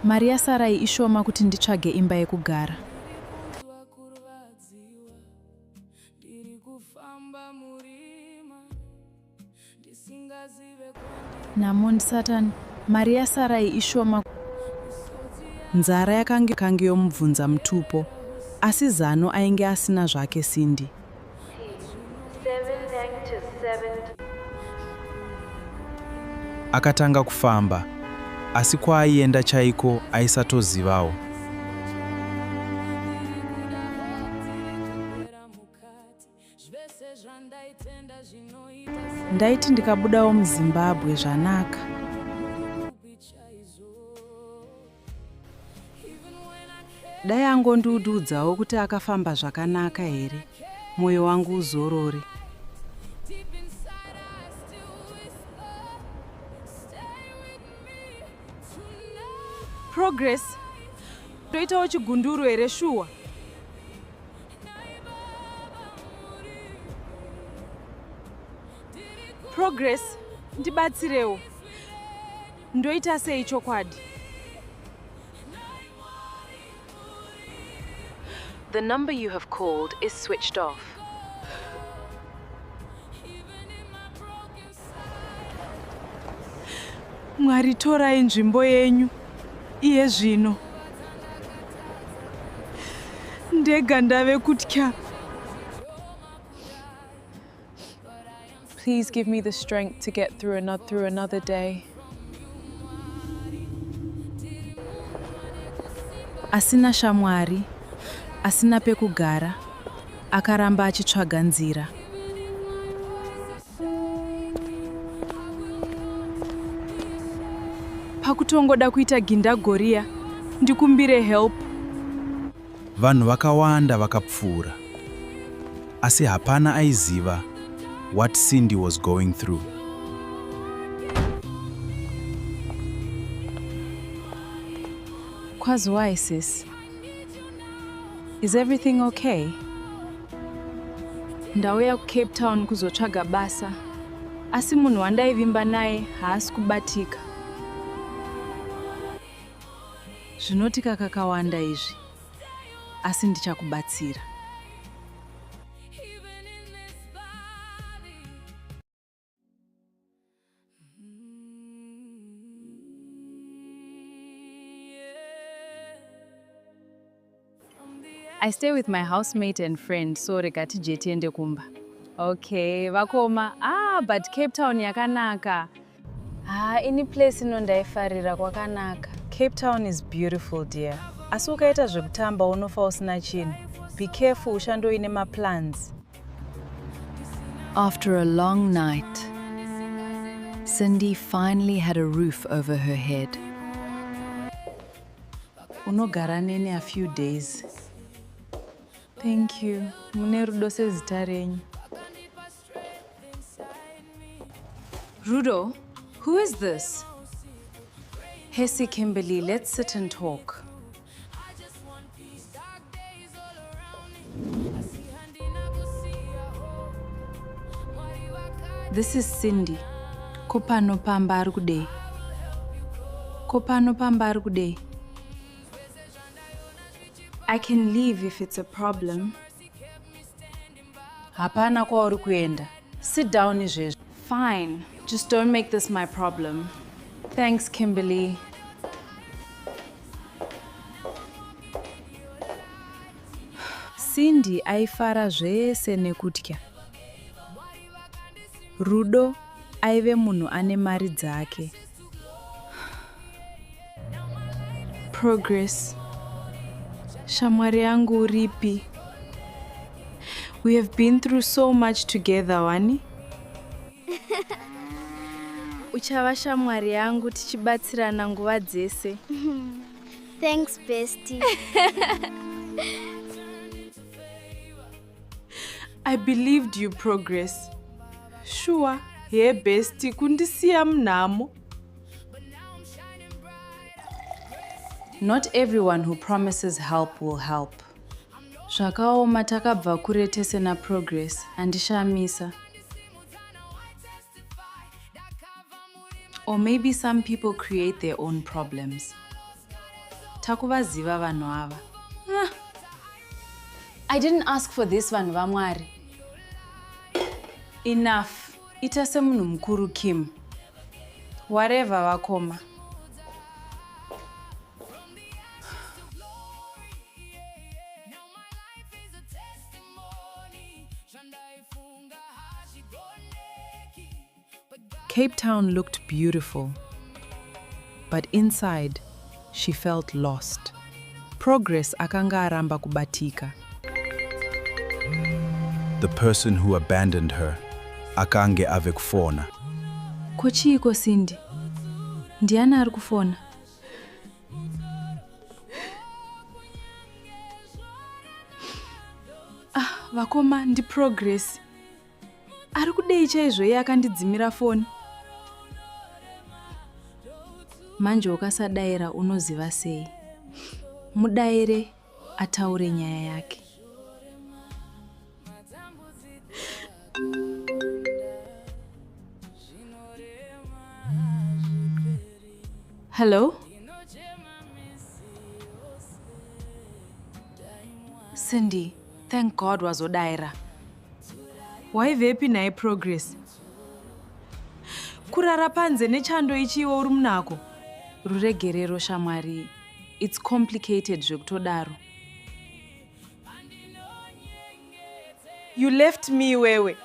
Mari yasarai ishoma kuti nditsvage imba yekugara. Namon Satan, mari yasarai ishoma. Nzara yakange yomubvunza mutupo, asi zano ainge asina zvake Cindy. Akatanga kufamba, asi kwaaienda chaiko aisatozivawo. Ndaiti ndikabudawo muZimbabwe zvanaka. Dai angondiudzawo kuti akafamba zvakanaka here, moyo wangu uzorore. Progress. Toitawo chigunduru here shuwa. Progress, ndibatsirewo. Ndoita sei chokwadi? The number you have called is switched off. Mwari torai nzvimbo yenyu. Iye zvino. Ndega ndave kutya. Please give me the strength to get through another day. Asina shamwari, asina pekugara, akaramba achitsvaga nzira. Pakutongoda kuita gindagoria, ndikumbire help. Vanhu vakawanda vakapfuura, asi hapana aiziva what Cindy was going through. Kwazwai sis. Is everything okay? Ndauya kuCape Town kuzotsvaga basa, asi munhu wandaivimba naye haasi kubatika. Zvinotika kakawanda izvi, asi ndichakubatsira. I stay with my housemate and friend, so regati jetiende kumba. Okay, vakoma. But Cape Town yakanaka. Any place inondaifarira kwakanaka. Cape Town is beautiful, dear. Asi ukaita zvekutamba unofa usina chinhu. Be careful ushandoine maplans. After a long night, Cindy finally had a roof over her head. Unogara nene a few days. Thank you. Mune rudo sezita renyu. Rudo, who is this? Hesi Kimberly, let's sit and talk. This is Cindy. Kopano pamba ari kudei. Kopano pamba ari kudei. I can leave if it's a problem. Hapana kwauri kuenda. Sit down izvezvo. Fine. Just don't make this my problem. Thanks, Kimberly. Cindy aifara zvese nekutya. Rudo aive munhu ane mari dzake. Progress. Shamwari yangu uripi. We have been through so much together, wani? Uchava shamwari yangu tichibatsirana nguva dzese. Thanks, bestie. I believed you, Progress. Sure, here bestie kundisiya mnamo. Not everyone who promises help will help. Zvakaoma takabva kure tese na Progress handishamisa. Or maybe some people create their own problems. Takuvaziva vanhu ava. I didn't ask for this vanhu vamwari. Enough. Ita semunhu mukuru Kim. Whatever vakoma. Cape Town looked beautiful, but inside, she felt lost. Progress akanga aramba kubatika. The person who abandoned her akange ave kufona. Kochiko Cindy. Ndiani ari kufona? Vakoma ndi Progress. Ari kudei chaizvo iye akandidzimira foni. Manje ukasadaira unoziva sei. Mudaire ataure nyaya yake. Hello? Cindy, thank God wazodaira. Waivepi naye Progress? Kurara panze nechando ichiwo uri munako. Ruregerero shamwari. It's complicated zvekutodaro. You left me wewe.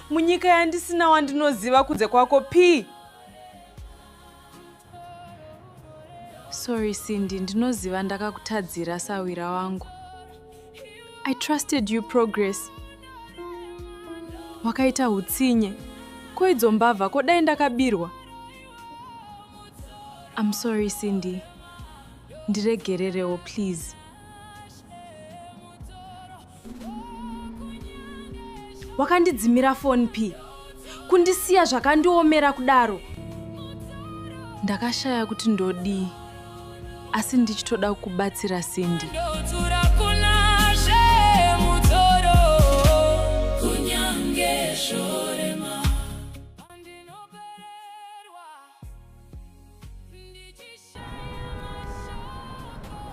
Munyika yandisina wandinoziva kunze kwako P. Sorry Cindy, ndinoziva ndakakutadzira sawira wangu. I trusted you, Progress. Wakaita hutsinye. Koidzo mbavha kodai ndakabirwa. I'm sorry Cindy. Ndiregererewo please. Wakandidzimira phone P. Kundisiya zvakandiomera kudaro. Ndakashaya kuti ndodii. Asi ndichitoda kukubatsira Cindy.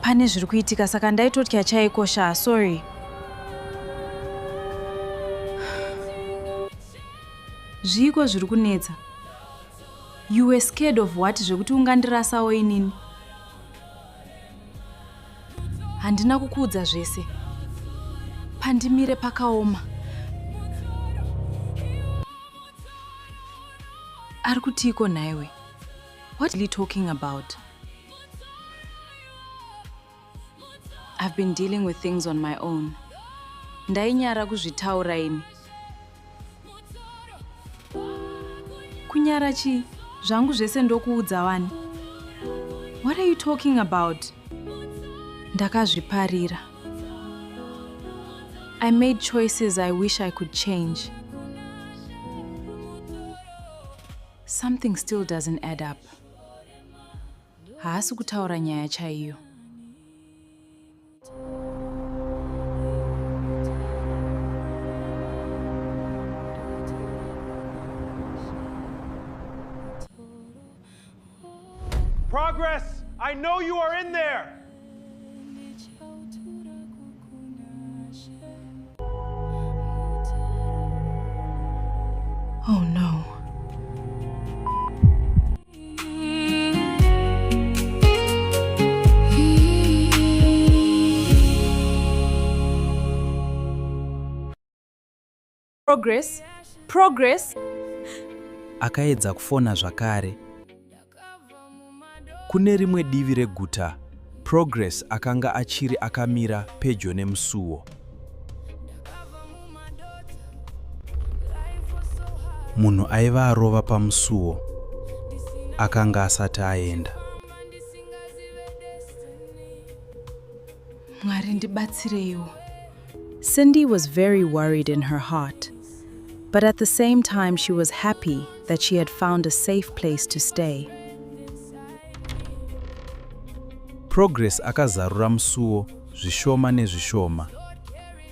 Pane zviri kuitika saka ndaitotya chaikosha, sorry. Zviko zviri kunetsa. You were scared of what zvekuti ungandirasawo inini? Handina kukuudza zvese. Pandimire pakaoma. Ari kutiko naiwe? What are you talking about? I've been dealing with things on my own. Ndainyara kuzvitaura ini. Kunyara chi? Zvangu zvese ndokuudza wani. What are you talking about? Ndakazviparira. I made choices I wish I could change. Something still doesn't add up. Haasi kutaura nyaya chaiyo. Progress, I know you are in there. Oh no. Progress. Akaedza kufona zvakare. Kune rimwe divi reguta, Progress akanga achiri akamira pedyo nemusuwo. Munhu aiva arova pamusuwo akanga asati aenda. Mwari ndibatsireiwo. Cindy was very worried in her heart, but at the same time she was happy that she had found a safe place to stay. Progress akazarura musuwo zvishoma nezvishoma,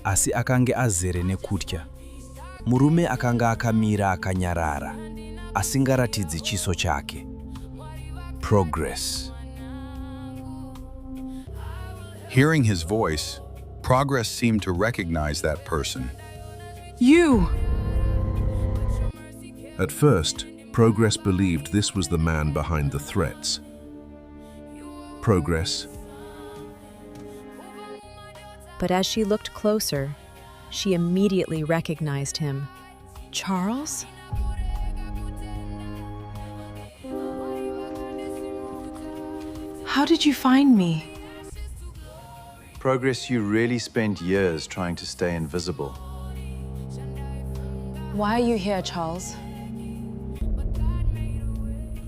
asi akange azere nekutya. Murume akanga akamira akanyarara, asingaratidzi chiso chake. Progress. Hearing his voice, Progress seemed to recognize that person. You! At first, Progress believed this was the man behind the threats. Progress. But as she looked closer, she immediately recognized him. Charles? How did you find me? Progress, you really spent years trying to stay invisible. Why are you here, Charles?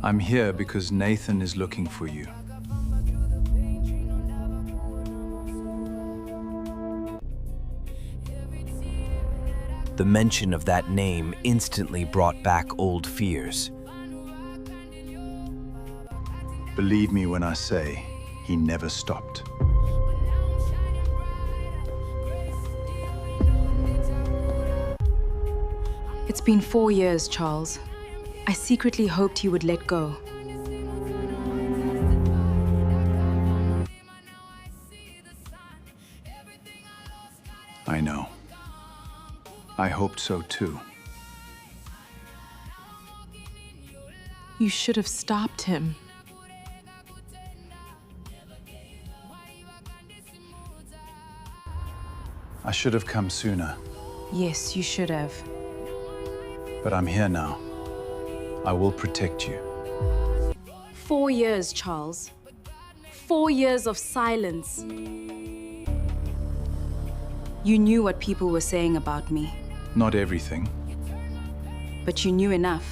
I'm here because Nathan is looking for you. The mention of that name instantly brought back old fears. Believe me when I say, he never stopped. It's been 4 years, Charles. I secretly hoped you would let go. I know. I hoped so too. You should have stopped him. I should have come sooner, Yes, you should have. but I'm here now. I will protect you. 4 years, Charles. 4 years of silence. You knew what people were saying about me, Not everything. but you knew enough.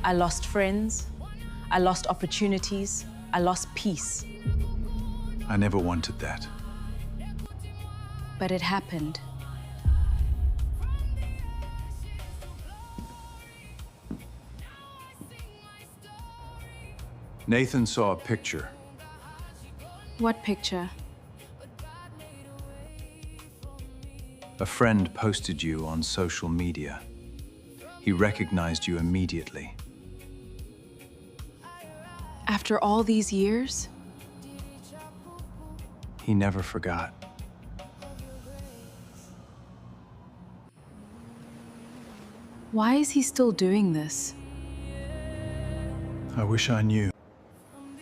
I lost friends, I lost opportunities, I lost peace. I never wanted that. But it happened. Nathan saw a picture. What picture? A friend posted you on social media. He recognized you immediately. After all these years? He never forgot. Why is he still doing this? I wish I knew.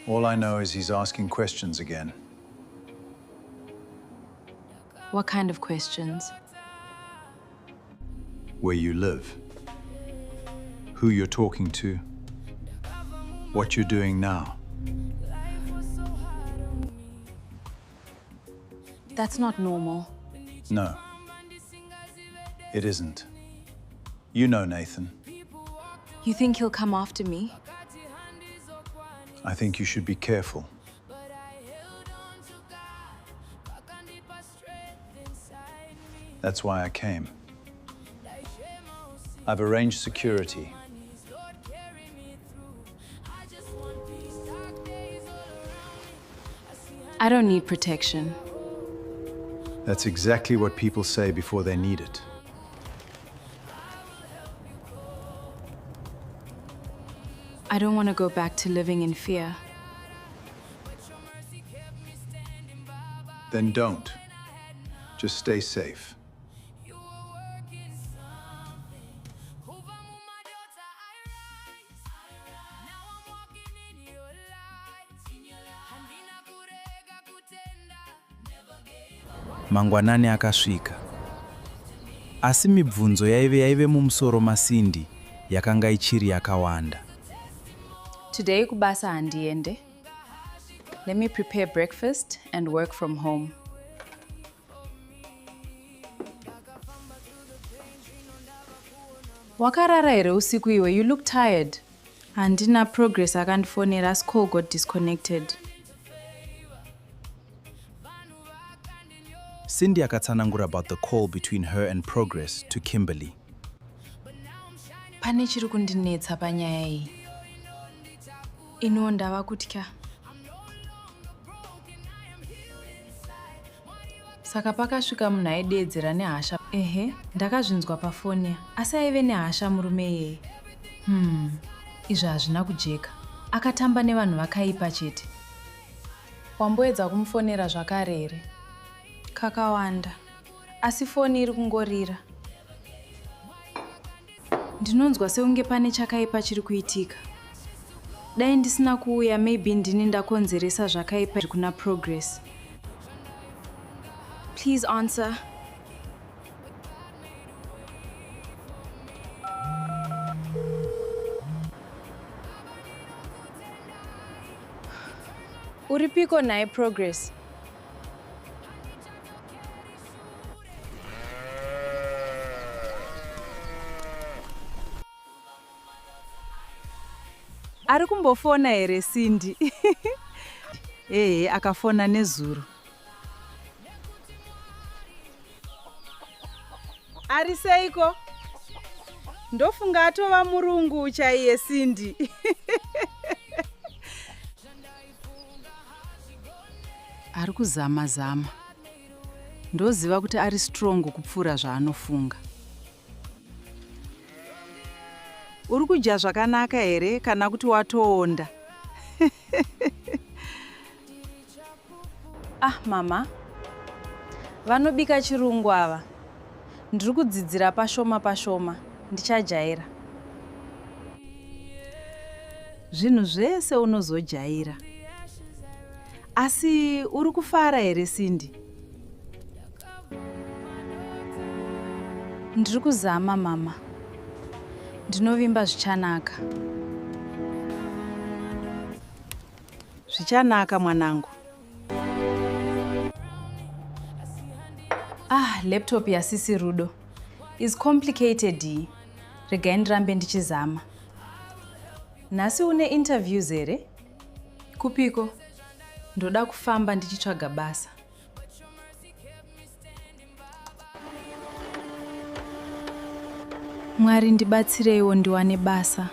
All I know is he's asking questions again. What kind of questions? Where you live, who you're talking to, what you're doing now. That's not normal. No, it isn't. You know Nathan. You think he'll come after me? I think you should be careful. That's why I came. I've arranged security. I don't need protection. That's exactly what people say before they need it. I don't want to go back to living in fear. Then don't. Just stay safe. Mangwanani akasvika. Asi mibvunzo yaive mumusoro maSindy yakanga ichiri yakawanda. Today kubasa handiende. Let me prepare breakfast and work from home. Wakarara here usiku iwe, you look tired. Handina progress akandifonera asi call got disconnected. Cindy akatsanangura about the call between her and Progress to Kimberly. Pane chiri kundinetsa panyaya iyi. Ino ndava kutya. Saka pakasvika munhu aideedzera nehasha. Ehe, ndakazvinzwa pafoni. Asi aive nehasha murume iyeye. Izvi hazvina kujeka. Akatamba nevanhu vakaipa chete. Wamboedza kumufonera zvakare here? Kakawanda. Asi foni iri kungorira. Ndinonzwa sekunge pane chakaipa chiri kuitika. Dai ndisina kuuya, maybe ndini ndakonzeresa zvakaipa kuna Progress. Please answer. Uripiko naye Progress? Ari kumbofona here Cindy? Akafona nezuro. Ari seiko? Ndofunga atova murungu chaiye Cindy. Ari kuzama. Ndoziva kuti ari strong kupfuura zvaanofunga. Uri kudya zvakanaka here kana kuti watoonda? Mama. Vanobika chirungu ava. Ndiri kudzidzira pashoma. Ndichajaira. Zvinhu zvese unozojaira. Asi uri kufara here Cindy? Ndiri kuzama mama. Ndinovimba zvichanaka. Zvichanaka mwanangu. Laptop yasisi Rudo is complicated. Regai ndirambe ndichizama. Nhasi une interviews here? Kupiko? Ndoda kufamba ndichitsvaga basa. Mwari ndibatsireiwo ndiwane basa.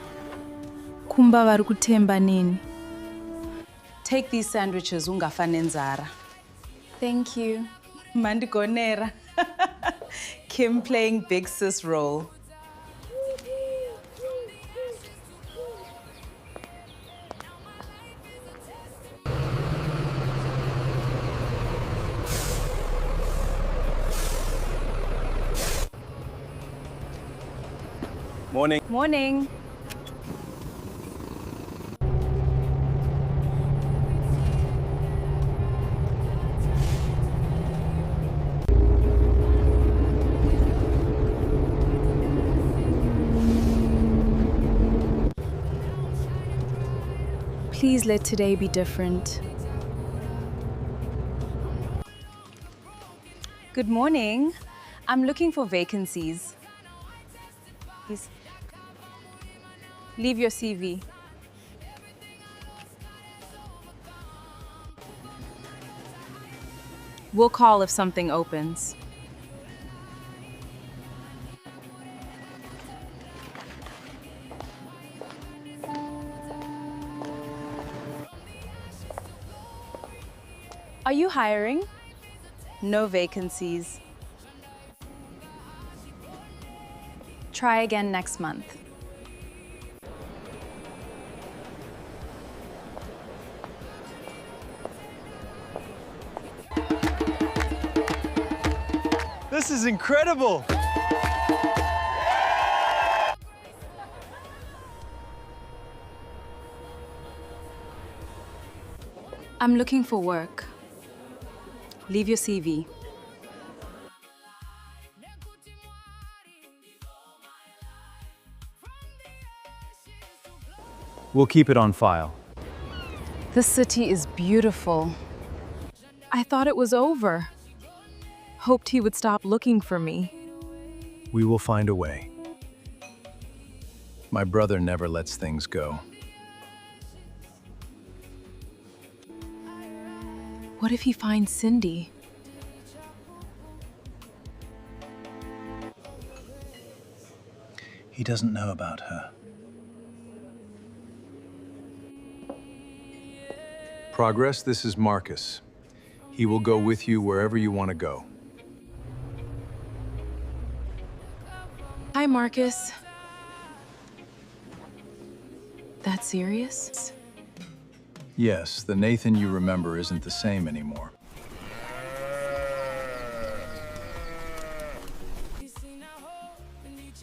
Kumba vari kutemba neni. Take these sandwiches ungafa nenzara. Thank you. Mandigonera. Kim playing big sis role. Morning. Please let today be different. Good morning. I'm looking for vacancies. Please. Leave your CV. We'll call if something opens. Are you hiring? No vacancies. Try again next month. This is incredible! I'm looking for work. Leave your CV. We'll keep it on file. This city is beautiful. I thought it was over. Hoped he would stop looking for me. We will find a way. My brother never lets things go. What if he finds Cindy? He doesn't know about her. Progress, this is Marcus. He will go with you wherever you want to go. Hi, Marcus. That serious? Yes, the Nathan you remember isn't the same anymore.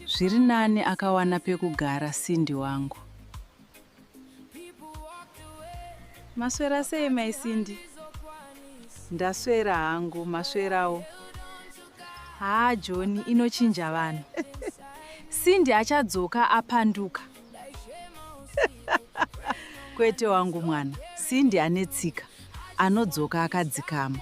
Zviri nani akawana pekugara Cindy wangu. Maswera sei mai Cindy? Ndaswera hangu, maswerawo. John, inochinja vanhu. Cindy achadzoka apanduka. Kwete wangu mwana, Cindy anetsika, anodzoka akadzikama.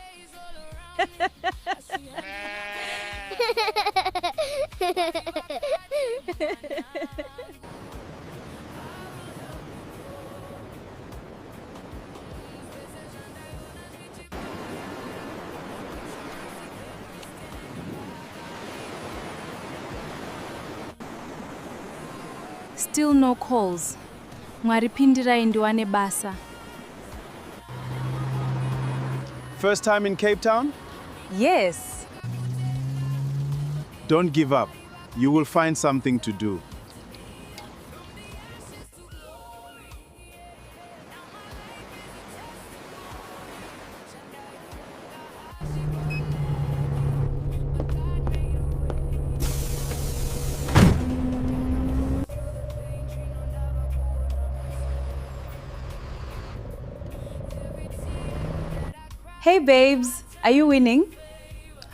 Still no calls. Mwari pindirai ndiwane basa. First time in Cape Town? Yes. Don't give up. You will find something to do. Hey babes, are you winning?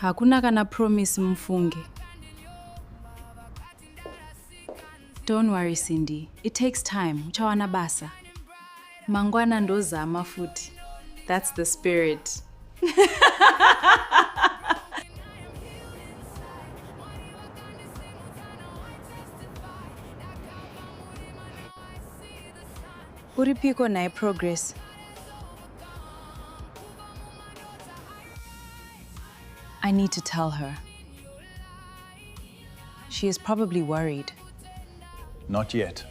Hakuna kana promise mfunge. Don't worry, Cindy. It takes time. Uchawana basa. Mangwana ndozama futi. That's the spirit. Uripiko nae Progress. I need to tell her. She is probably worried. Not yet.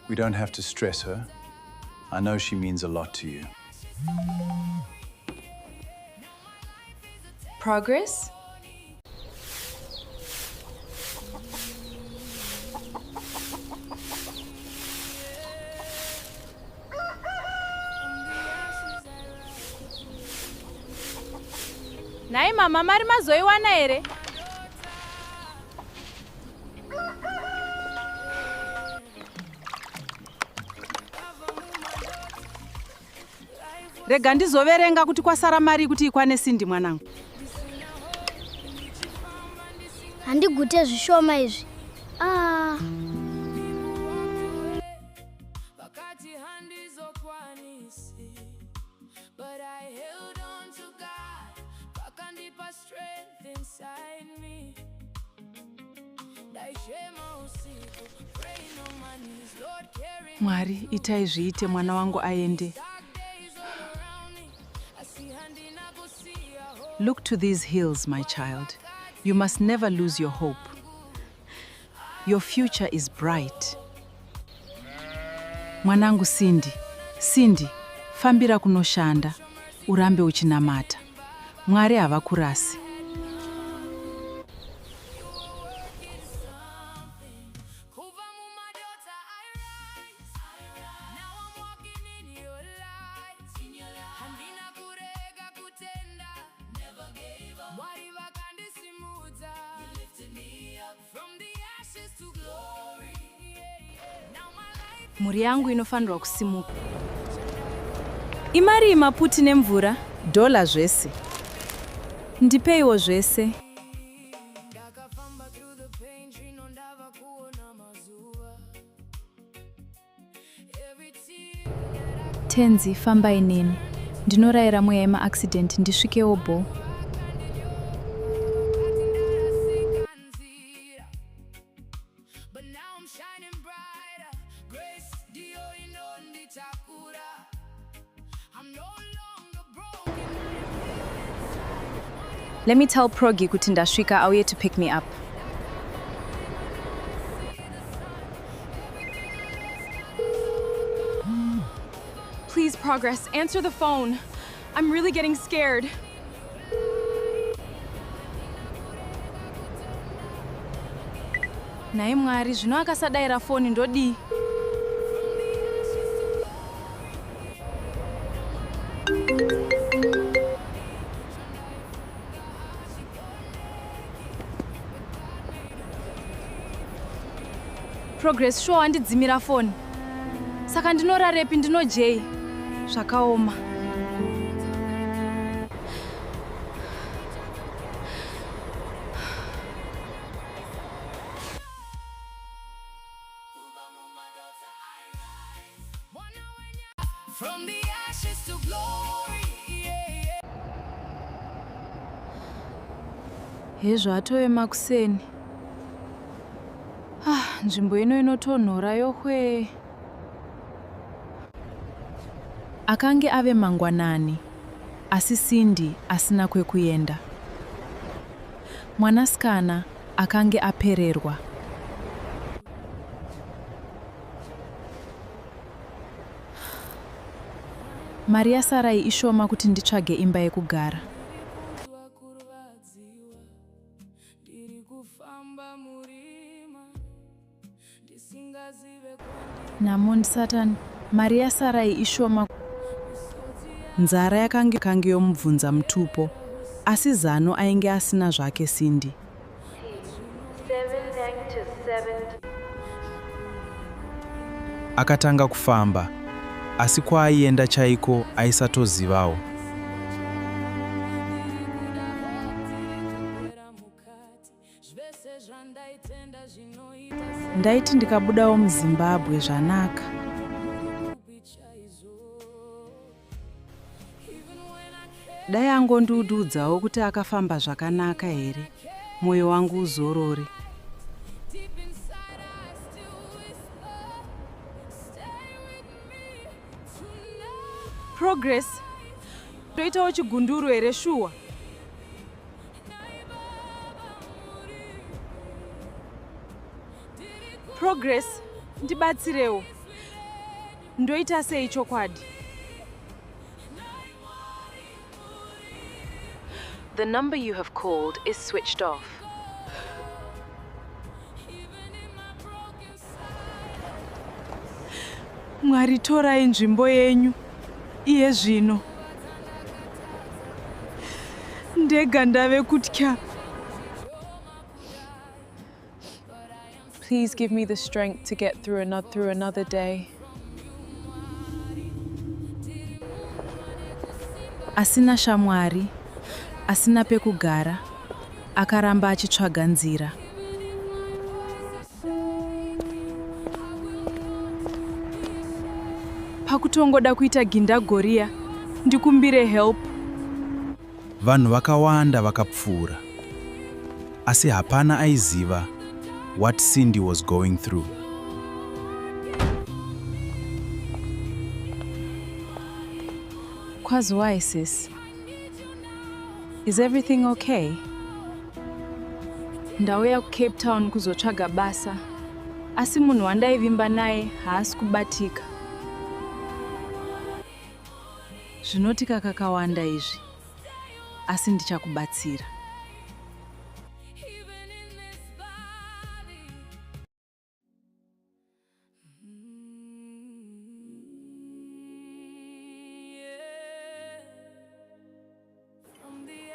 We don't have to stress her. I know she means a lot to you. Progress? Nai mama mari mazoiwana here? Rega ndizoverenga kuti kwasara mari kuti ikwane Cindy mwanangu. Handigute zvishoma izvi. Mwari, itai zviite mwana wangu aende. Look to these hills, my child. You must never lose your hope. Your future is bright. Mwanangu Cindy, Cindy, fambira kunoshanda, urambe uchinamata. Mwari havakurasi. Mhuri yangu inofanirwa kusimuka. Imari maputi nemvura, dola zvese. Ndipeiwo zvese. Tenzi, fambai neni. Ndinorayira mweya yema-accident ndisvikewo bo. Let me tell Progi kuti ndasvika auye to pick me up. Please, Progress, answer the phone. I'm really getting scared. Nai Mwari, zvino akasadaira foni ndodi. Progress, sure handidzimira foni. Saka ndinorarepi ndino J. Zvakaoma. From the ashes to glory. Hezvo atove makuseni. Nzvimbo ino inotonhora yohwe. Akange ave mangwanani, asi Cindy asina kwekuenda. Mwanasikana akange apererwa. Mari yasarai ishoma kuti nditsvage imba yekugara. Namond Satan, mari yasarai ishoma. Nzara yakange yomubvunza mutupo, asi zano ainge asina zvake Cindy. Akatanga kufamba, asi kwaaienda chaiko aisatozivawo. Ndaiti ndikabudawo muZimbabwe zvanaka. Dai angondiudzawo kuti akafamba zvakanaka here, mwoyo wangu uzorore. Progress, toitawo chigunduru here shuwa. Progress, ndibatsirewo. Ndoita sei chokwadi? The number you have called is switched off. Mwari, torai nzvimbo yenyu. Iye zvino. Ndega ndave kutya. Please give me the strength to get through another day. Asina shamwari, asina pekugara, akaramba achitsvaga nzira. Pakutongoda kuita gindagoria, ndikumbire help. Vanhu vakawanda vakapfuura, asi hapana aiziva what Cindy was going through. Kwazwai sis. Is everything okay? Ndauya kuCape Town kuzotsvaga basa, asi munhu wandaivimba naye haasi kubatika. Zvinotika kakawanda izvi, asi ndichakubatsira.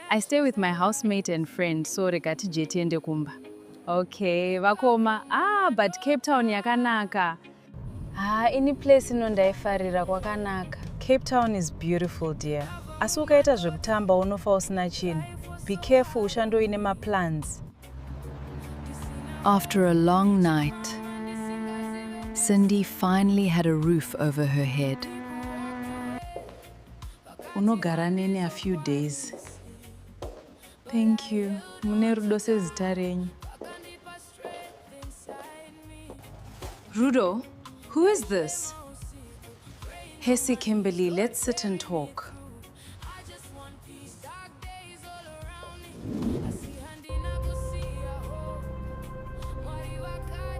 I stay with my housemate and friend, so regati jetiende kumba. Okay, vakoma. But Cape Town yakanaka. Any place inondaifarira kwakanaka. Cape Town is beautiful, dear. Asi ukaita zvekutamba unofa usina chinhu. Be careful ushandoine maplans. After a long night, Cindy finally had a roof over her head. Unogara nene a few days. Thank you. Mune rudo sezita renyu. Rudo, who is this? Hesi Kimberly, let's sit and talk.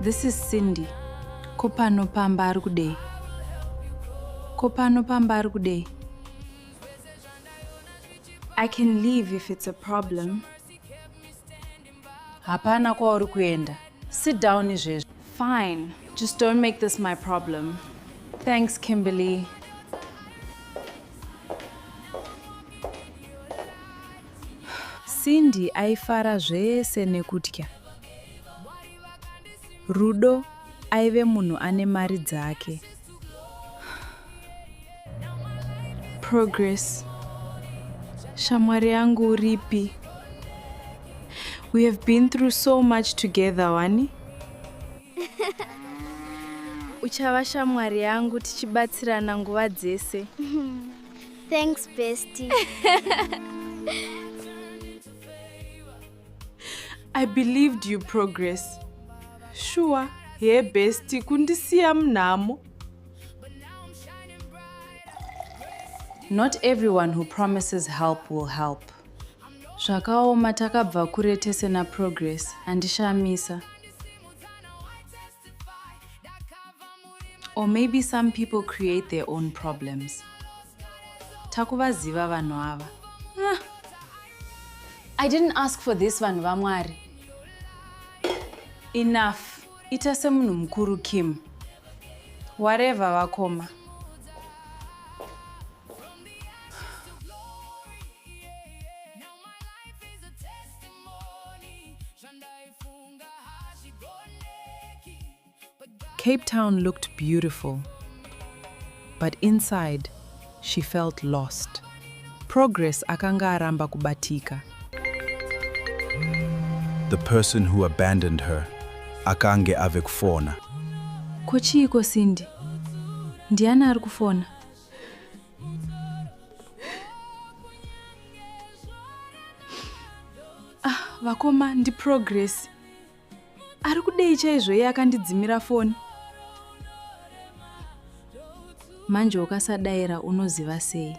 This is Cindy. Kopano pamba ari kudei. Kopano pamba ari kudei. I can leave if it's a problem. Hapana kwauri kuenda. Sit down izvezvo. Fine. Just don't make this my problem. Thanks, Kimberly. Cindy aifara zvese nekutya. Rudo aive munhu ane mari dzake. Progress. Shamwari yangu uripi. We have been through so much together, Wani. Uchava shamwari yangu tichibatsirana nguva dzese. Thanks, bestie. I believed you, Progress. Sure, hey bestie, kundisiya mnamo. Not everyone who promises help will help. Zvakaoma takabva kure tese na Progress, handishamisa. Or maybe some people create their own problems. Takuvaziva vanhu ava. I didn't ask for this, vanhu vaMwari. Enough. Ita semunhu mukuru Kim. Whatever vakoma. Cape Town looked beautiful, but inside, she felt lost. Progress akanga aramba kubatika. The person who abandoned her akange ave kufona. Kochiko Cindy. Ndiani ari kufona? Vakoma ndi Progress. Ari kudei chaizvo iye akandidzimira foni. Manje ukasadaira unoziva sei.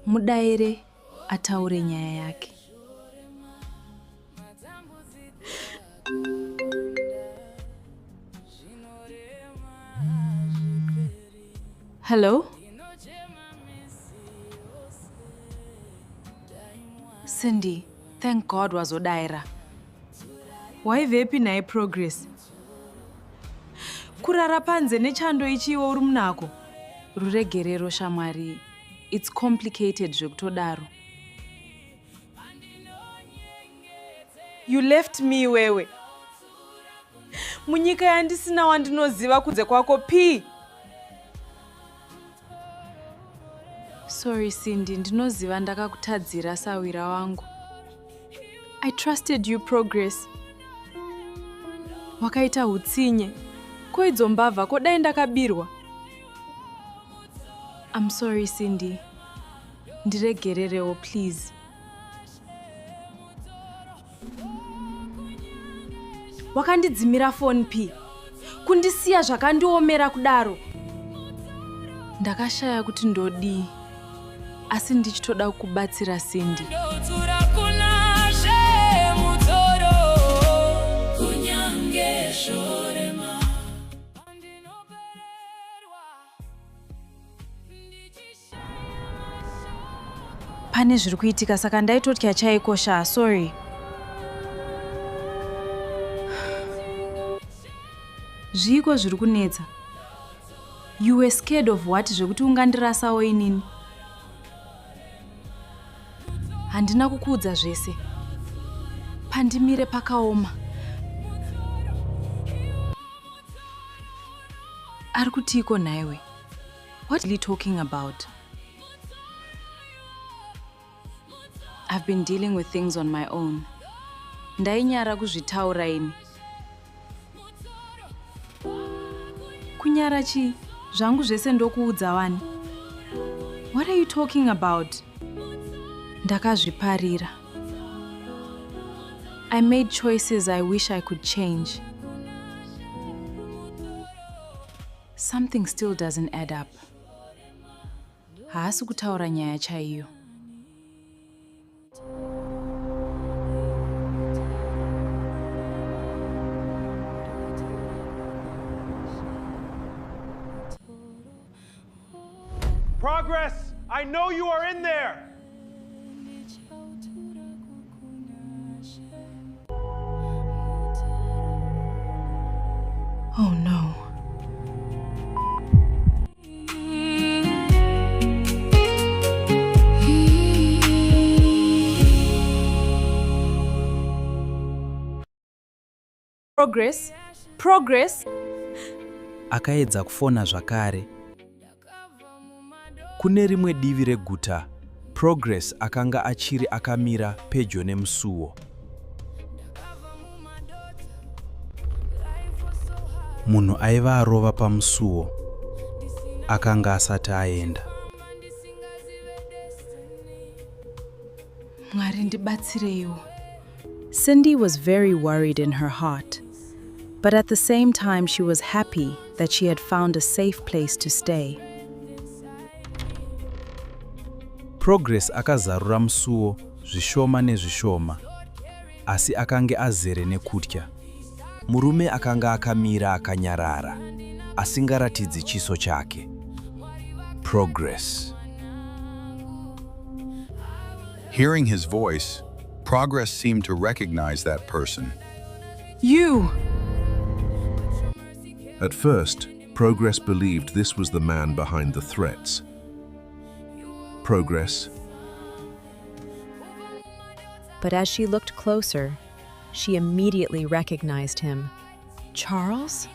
Mudaire ataure nyaya yake. Hello? Cindy, thank God wazodaira. Waivepi naye Progress? Kurara panze nechando ichiwo uri munako. Ruregerero shamwari. It's complicated zvekutodaro. You left me wewe. Munyika yandisina wandinoziva kunze kwako P. Sorry Cindy, ndinoziva ndakakutadzira sawira wangu. I trusted you, Progress. Wakaita hutsinye. Koidzo mbavha kodai ndakabirwa. I'm sorry Cindy. Ndiregererewo please. Wakandidzimira phone P. Kundisiya zvakandiomera kudaro. Ndakashaya kuti ndodii. Asi ndichitoda kubatsira Cindy. Pane zviri kuitika saka ndaitotya chaikosha, sorry. Zviko zviri kunetsa. You were scared of what zvekuti ungandirasawo inini? Handina kukuudza zvese. Pandimire pakaoma. Ari kutiko naiwe? What are you talking about? I've been dealing with things on my own. Ndainyara kuzvitaura ini. Kunyara chi? Zvangu zvese ndokuudza Wani. What are you talking about? Ndakazviparira. I made choices I wish I could change. Something still doesn't add up. Haasi kutaura nyaya chaiyo. Progress, I know you are in there. Oh no. Progress? Progress? Akaedza kufona zvakare. Kune rimwe divi reguta, Progress akanga achiri akamira pedyo nemusuwo. Munhu aiva arova pamusuwo akanga asati aenda. Mwari ndibatsireiwo. Cindy was very worried in her heart, but at the same time she was happy that she had found a safe place to stay. Progress akazarura musuwo zvishoma nezvishoma, asi akange azere nekutya. Murume akanga akamira akanyarara, asingaratidzi chiso chake. Progress. Hearing his voice, Progress seemed to recognize that person. You! At first, Progress believed this was the man behind the threats. Progress. But as she looked closer, she immediately recognized him. Charles?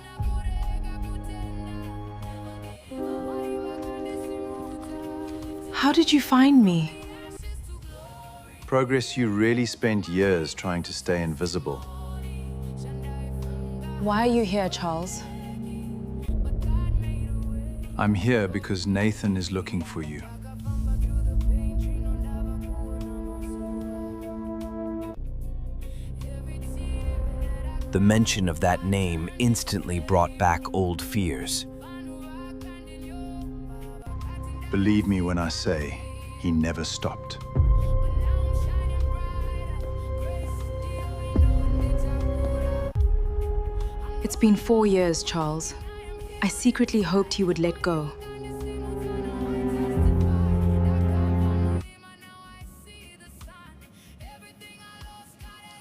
How did you find me? Progress, you really spent years trying to stay invisible. Why are you here, Charles? I'm here because Nathan is looking for you. The mention of that name instantly brought back old fears. Believe me when I say, he never stopped. It's been 4 years, Charles. I secretly hoped he would let go.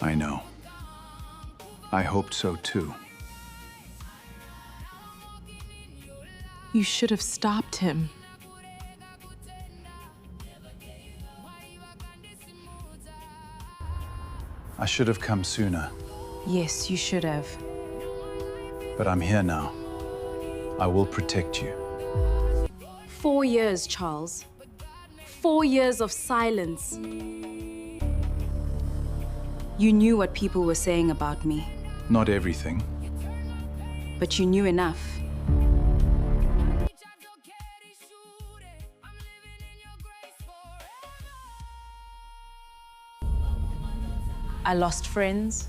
I know. I hoped so too. You should have stopped him. I should have come sooner, Yes, you should have. but I'm here now. I will protect you. 4 years, Charles. 4 years of silence. You knew what people were saying about me, Not everything. but you knew enough. I lost friends,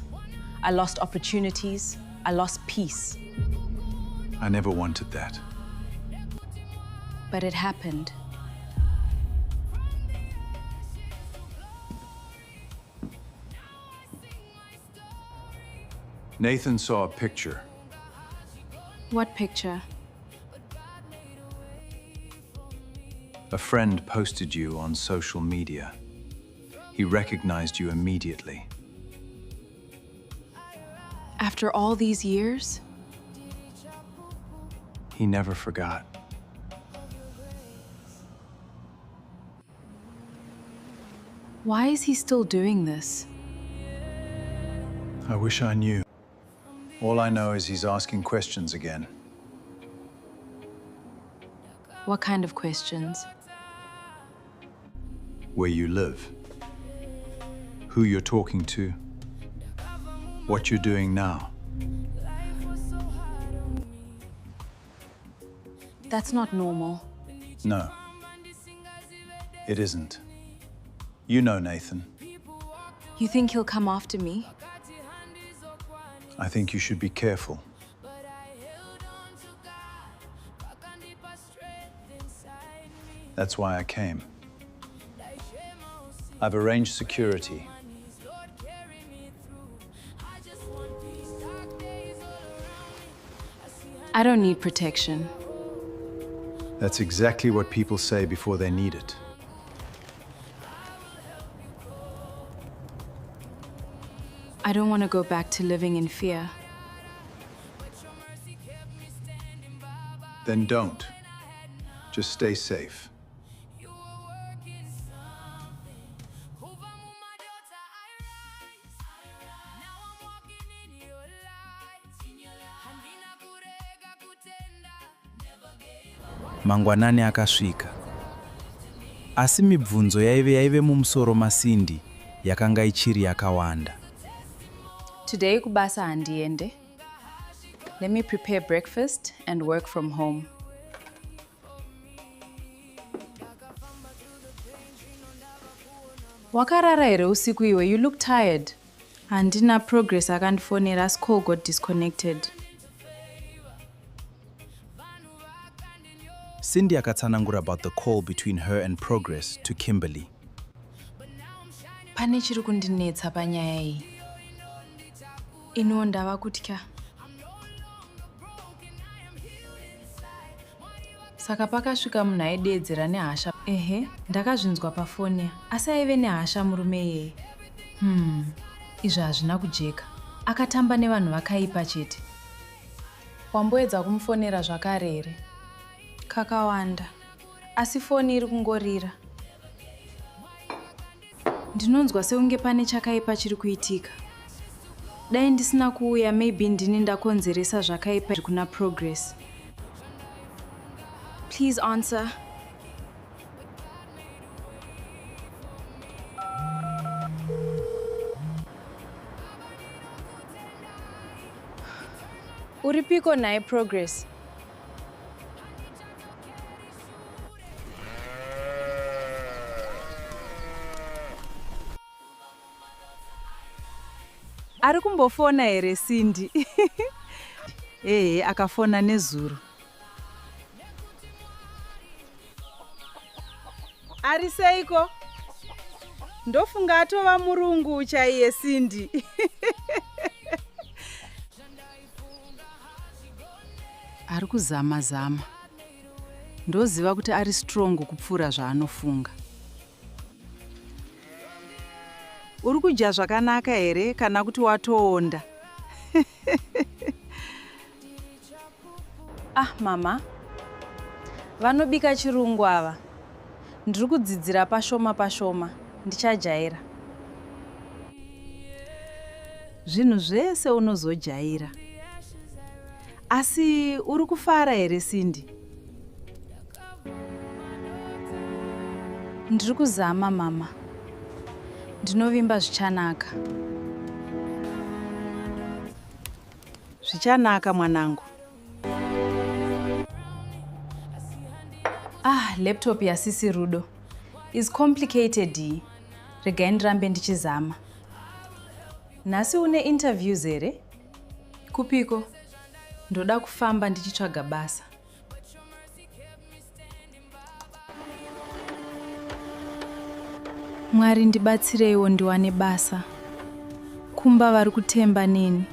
I lost opportunities, I lost peace. I never wanted that. But it happened. Nathan saw a picture. What picture? A friend posted you on social media. He recognized you immediately. After all these years? He never forgot. Why is he still doing this? I wish I knew. All I know is he's asking questions again. What kind of questions? Where you live. Who you're talking to. What you're doing now. That's not normal. No. It isn't. You know Nathan. You think he'll come after me? I think you should be careful. That's why I came. I've arranged security. I don't need protection. That's exactly what people say before they need it. I don't want to go back to living in fear. Then don't. Just stay safe. Mangwanani akasvika. Asi mibvunzo yaive mumusoro maSindy yakanga ichiri yakawanda. Today kubasa handiende. Let me prepare breakfast and work from home. Wakarara here usiku iwe, you look tired. Handina progress akandifonera as call got disconnected. Sindy akatsanangura about the call between her and Progress to Kimberly. Pane chiri kundinetsa panyaya iyi. Ino ndava kutya. Saka pakasvika munhu aideedzera nehasha. Ehe, ndakazvinzwa pafoni. Asi aive nehasha murume iyeye. Izvi hazvina kujeka. Akatamba nevanhu vakaipa chete. Wamboedza kumufonera zvakare here? Kakawanda. Asi foni iri kungorira. Ndinonzwa sekunge pane chakaipa chiri kuitika. Dai ndisina kuuya, maybe ndini ndakonzeresa zvakaipa kuna Progress. Please answer. Uripiko naye Progress? Ari kumbofona here Sindy? Akafona nezuro. Ari seiko? Ndofunga atova murungu chaiye Sindy. Ari kuzama. Ndoziva kuti ari strong kupfuura zvaanofunga. Uri kudya zvakanaka here kana kuti watoonda? Mama. Vanobika chirungu ava. Ndiri kudzidzira pashoma. Ndichajaira. Zvinhu zvese unozojaira. Asi uri kufara here Sindy? Ndiri kuzama mama. Ndinovimba zvichanaka. Zvichanaka mwanangu. Laptop yasisi Rudo is complicated. Regai ndirambe ndichizama. Nhasi une interviews here? Kupiko? Ndoda kufamba ndichitsvaga basa. Mwari ndibatsireiwo ndiwane basa. Kumba vari kutemba neni.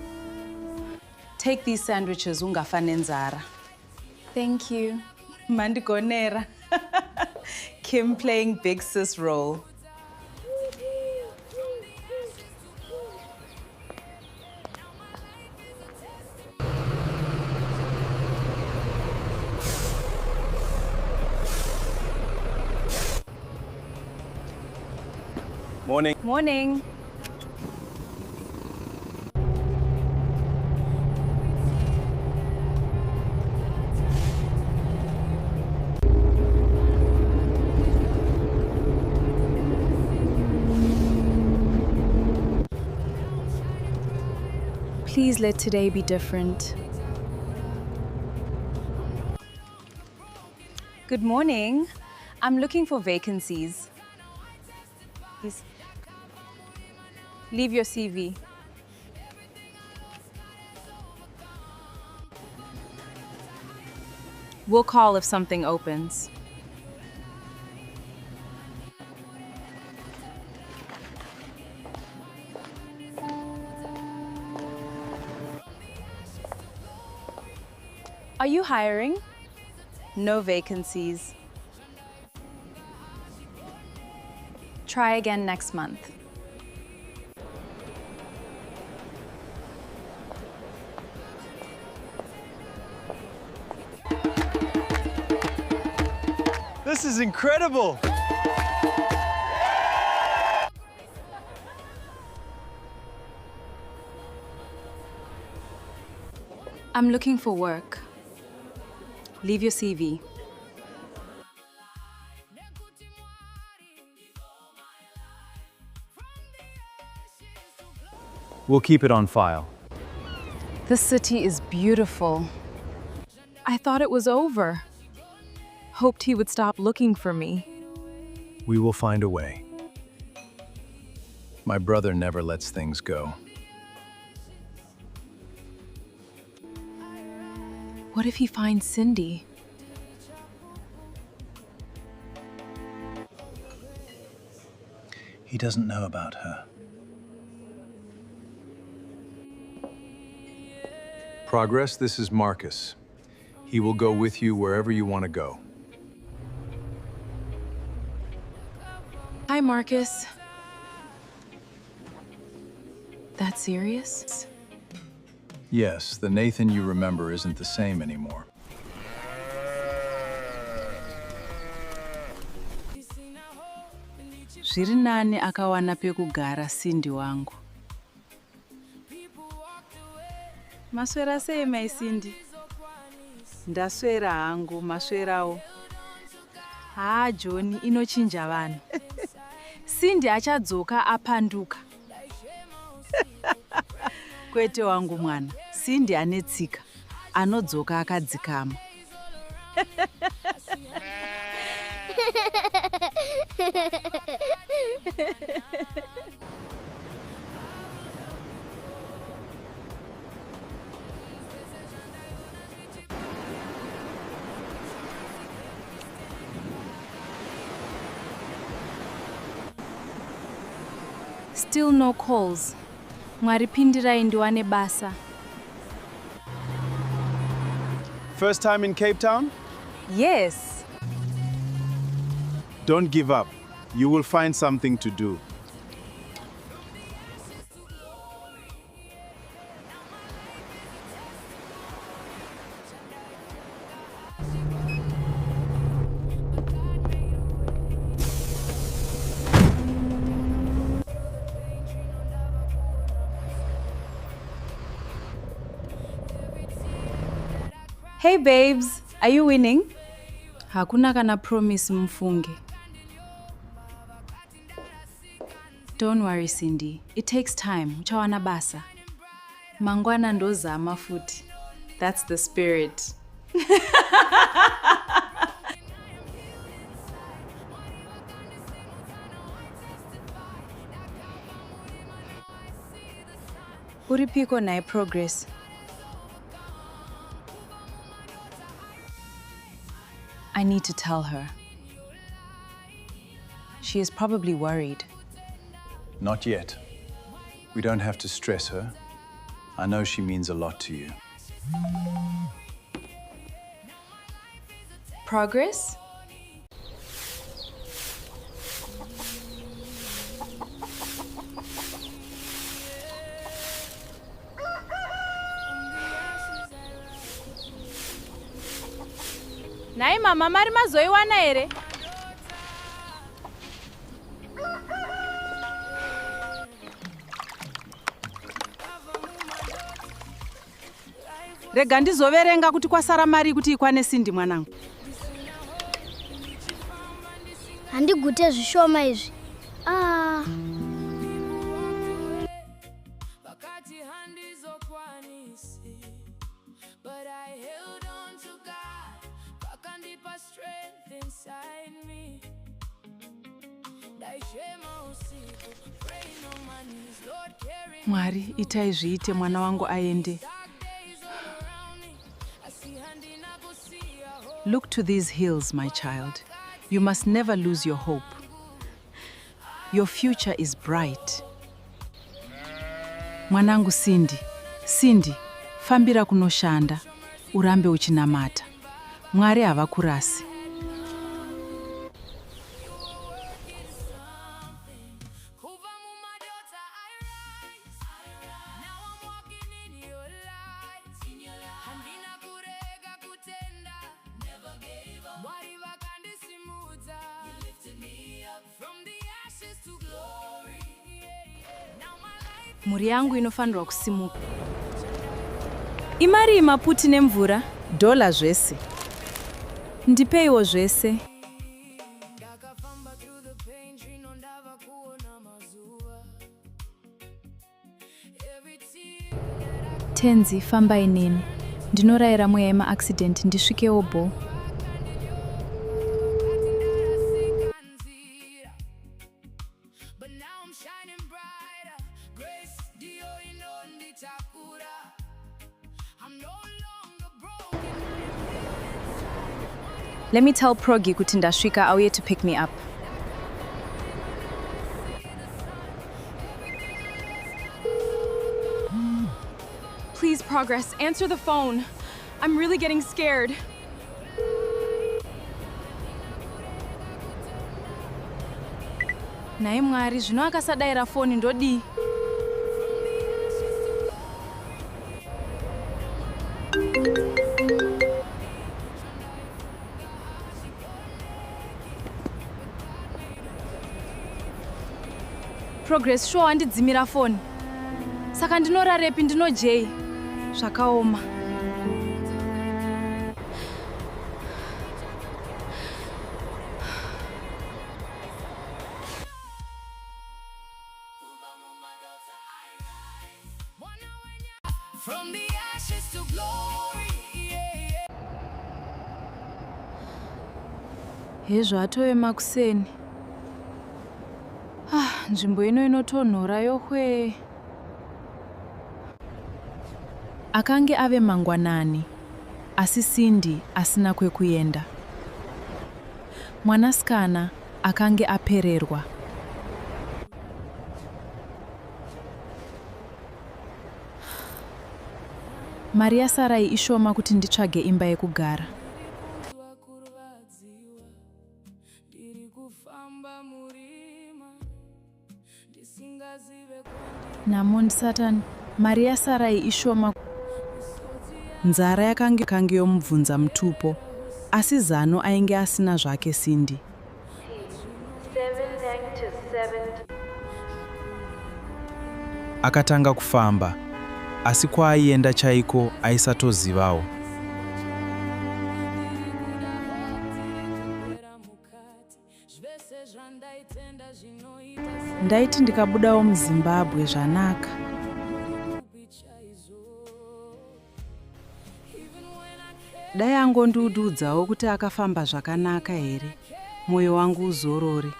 Take these sandwiches ungafa nenzara. Thank you. Mandigonera. Kim playing big sis role. Morning. Please let today be different. Good morning. I'm looking for vacancies. Please. Leave your CV. We'll call if something opens. Are you hiring? No vacancies. Try again next month. This is incredible! I'm looking for work. Leave your CV. We'll keep it on file. This city is beautiful. I thought it was over. Hoped he would stop looking for me. We will find a way. My brother never lets things go. What if he finds Cindy? He doesn't know about her. Progress, this is Marcus. He will go with you wherever you want to go. Hi, Marcus. That serious? Yes, the Nathan you remember isn't the same anymore. Zviri nani akawana pekugara Cindy wangu. Maswera sei mai Cindy? Ndaswera hangu, maswerawo. John, inochinja vanhu. Cindy achadzoka apanduka. Kwete wangu mwana, Cindy anetsika, anodzoka akadzikama. Still no calls. Mwaripindirai ndiwane basa. First time in Cape Town? Yes. Don't give up. You will find something to do. Hey babes, are you winning? Hakuna kana promise mfunge. Don't worry Cindy, it takes time, uchawana basa. Mangwana ndozama futi. That's the spirit. Uripiko nae Progress. I need to tell her. She is probably worried. Not yet. We don't have to stress her. I know she means a lot to you. Progress? Nai mama mari mazoiwana here? Rega ndizoverenga kuti kwasara mari kuti ikwane Cindy mwanangu. Handigute zvishoma izvi. Mwari, itai zviite mwana wangu aende. Look to these hills, my child. You must never lose your hope. Your future is bright. Mwanangu Cindy, fambira kunoshanda, urambe uchinamata. Mwari havakurasi. Kubva Mumadota, I rise. Now I'm walking in your light. Handina kurega kutenda. Never gave up. Mwari vakandisimudza. You lifted me up from the ashes to glory. Now my life. Mhuri yangu inofanirwa kusimuka. Imari maputi nemvura. Dola zvese. Ndipeiwo zvese. Tenzi, fambai neni. Ndinorayira mweya yema-accident ndisvikewo bo. Let me tell Progi kuti ndasvika auye to pick me up. Please, Progress, answer the phone. I'm really getting scared. Nai Mwari, zvino akasadayira foni ndodii? Progress, sure wandidzimira foni. Saka ndinorarepi ndinojei. Zvakaoma. From the ashes to glory. Hezvo atove makuseni. Nzvimbo ino inotonhora yohwe. Akange ave mangwanani, asi Cindy asina kwekuenda. Mwanasikana akange apererwa. Mari yasarai ishoma kuti nditsvage imba yekugara. Namundi Satan, mari yasarai ishoma. Nzara yakange yomubvunza mutupo, asi zano ainge asina zvake Cindy. Akatanga kufamba, asi kwaaienda chaiko aisatozivawo. Ndaiti ndikabudawo muZimbabwe zvanaka. Dai angondiudzawo kuti akafamba zvakanaka here, mwoyo wangu uzorore.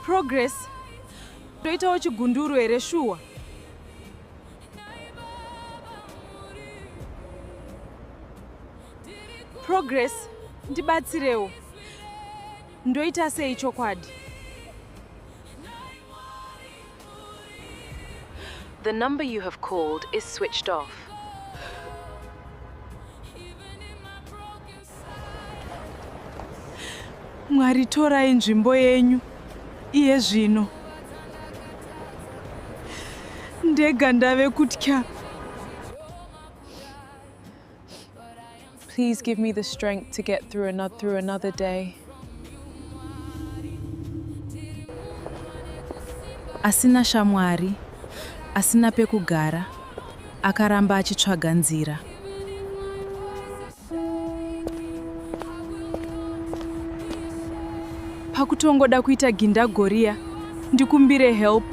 Progress, toitawo chigunduru here shuwa. Progress, ndibatsirewo. Ndoita sei chokwadi? The number you have called is switched off. Mwari, torai nzvimbo yenyu. Iye zvino. Ndega ndave kutya. Please give me the strength to get through another day. Asina shamwari, asina pekugara, akaramba achitsvaga nzira. Pakutongoda kuita gindagoria, ndikumbire help.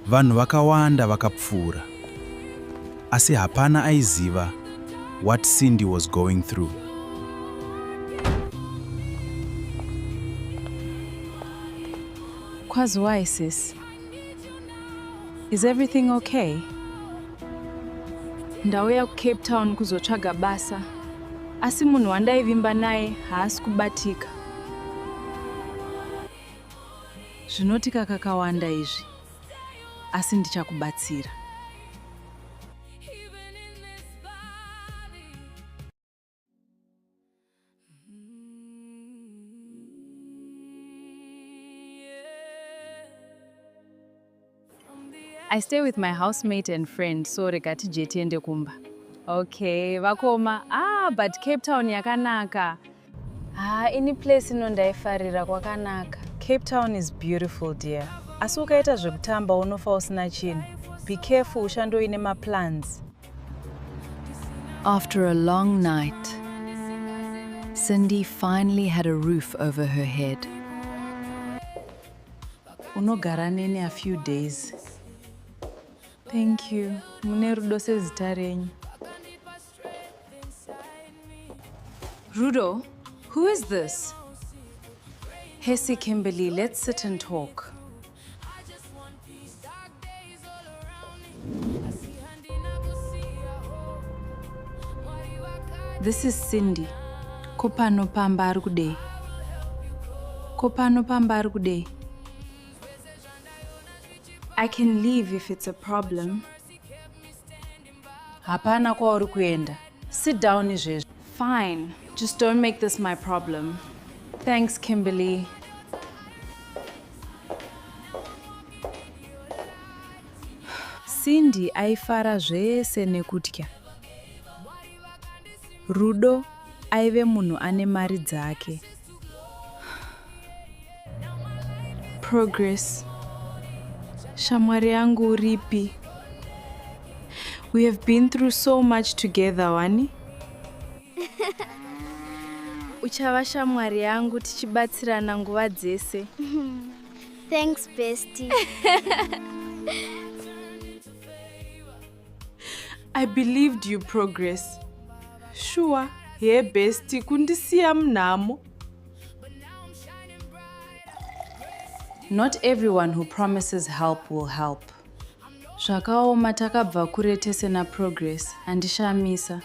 Vanhu vakawanda vakapfuura, asi hapana aiziva what Cindy was going through. Kwazwai, sis? Is everything okay? Ndauya kuCape Town kuzotsvaga basa, asi munhu wandaivimba naye haasi kubatika. Zvinotika kakawanda izvi. asi ndichakubatsira. I stay with my housemate and friend, so regati jeti ende kumba. Okay, vakoma. But Cape Town yakanaka. Any place inondaifarira kwakanaka. Cape Town is beautiful, dear. Asi ukaita zvekutamba unofa usina chinhu. Be careful ushandoine maplans. After a long night, Cindy finally had a roof over her head. Unogara neni a few days. Thank you. Mune rudo sezita renyu. Rudo, who is this? Hesi Kimberly, let's sit and talk. This is Cindy. Kopano pamba ari kudei. Kopano pamba ari kudei. I can leave if it's a problem. Hapana kwauri kuenda. Sit down izvezvi. Fine, just don't make this my problem. Thanks, Kimberly. Cindy aifara zvese nekutya. Rudo aive munhu ane mari dzake. Progress. Shamwari yangu uripi. We have been through so much together, wani? Uchava shamwari yangu tichibatsirana nguva dzese. Thanks, bestie. I believed you, Progress. Sure, hey bestie, kundisiya mnamo. Not everyone who promises help will help. Zvakaoma takabva kure tese na Progress, handishamisa.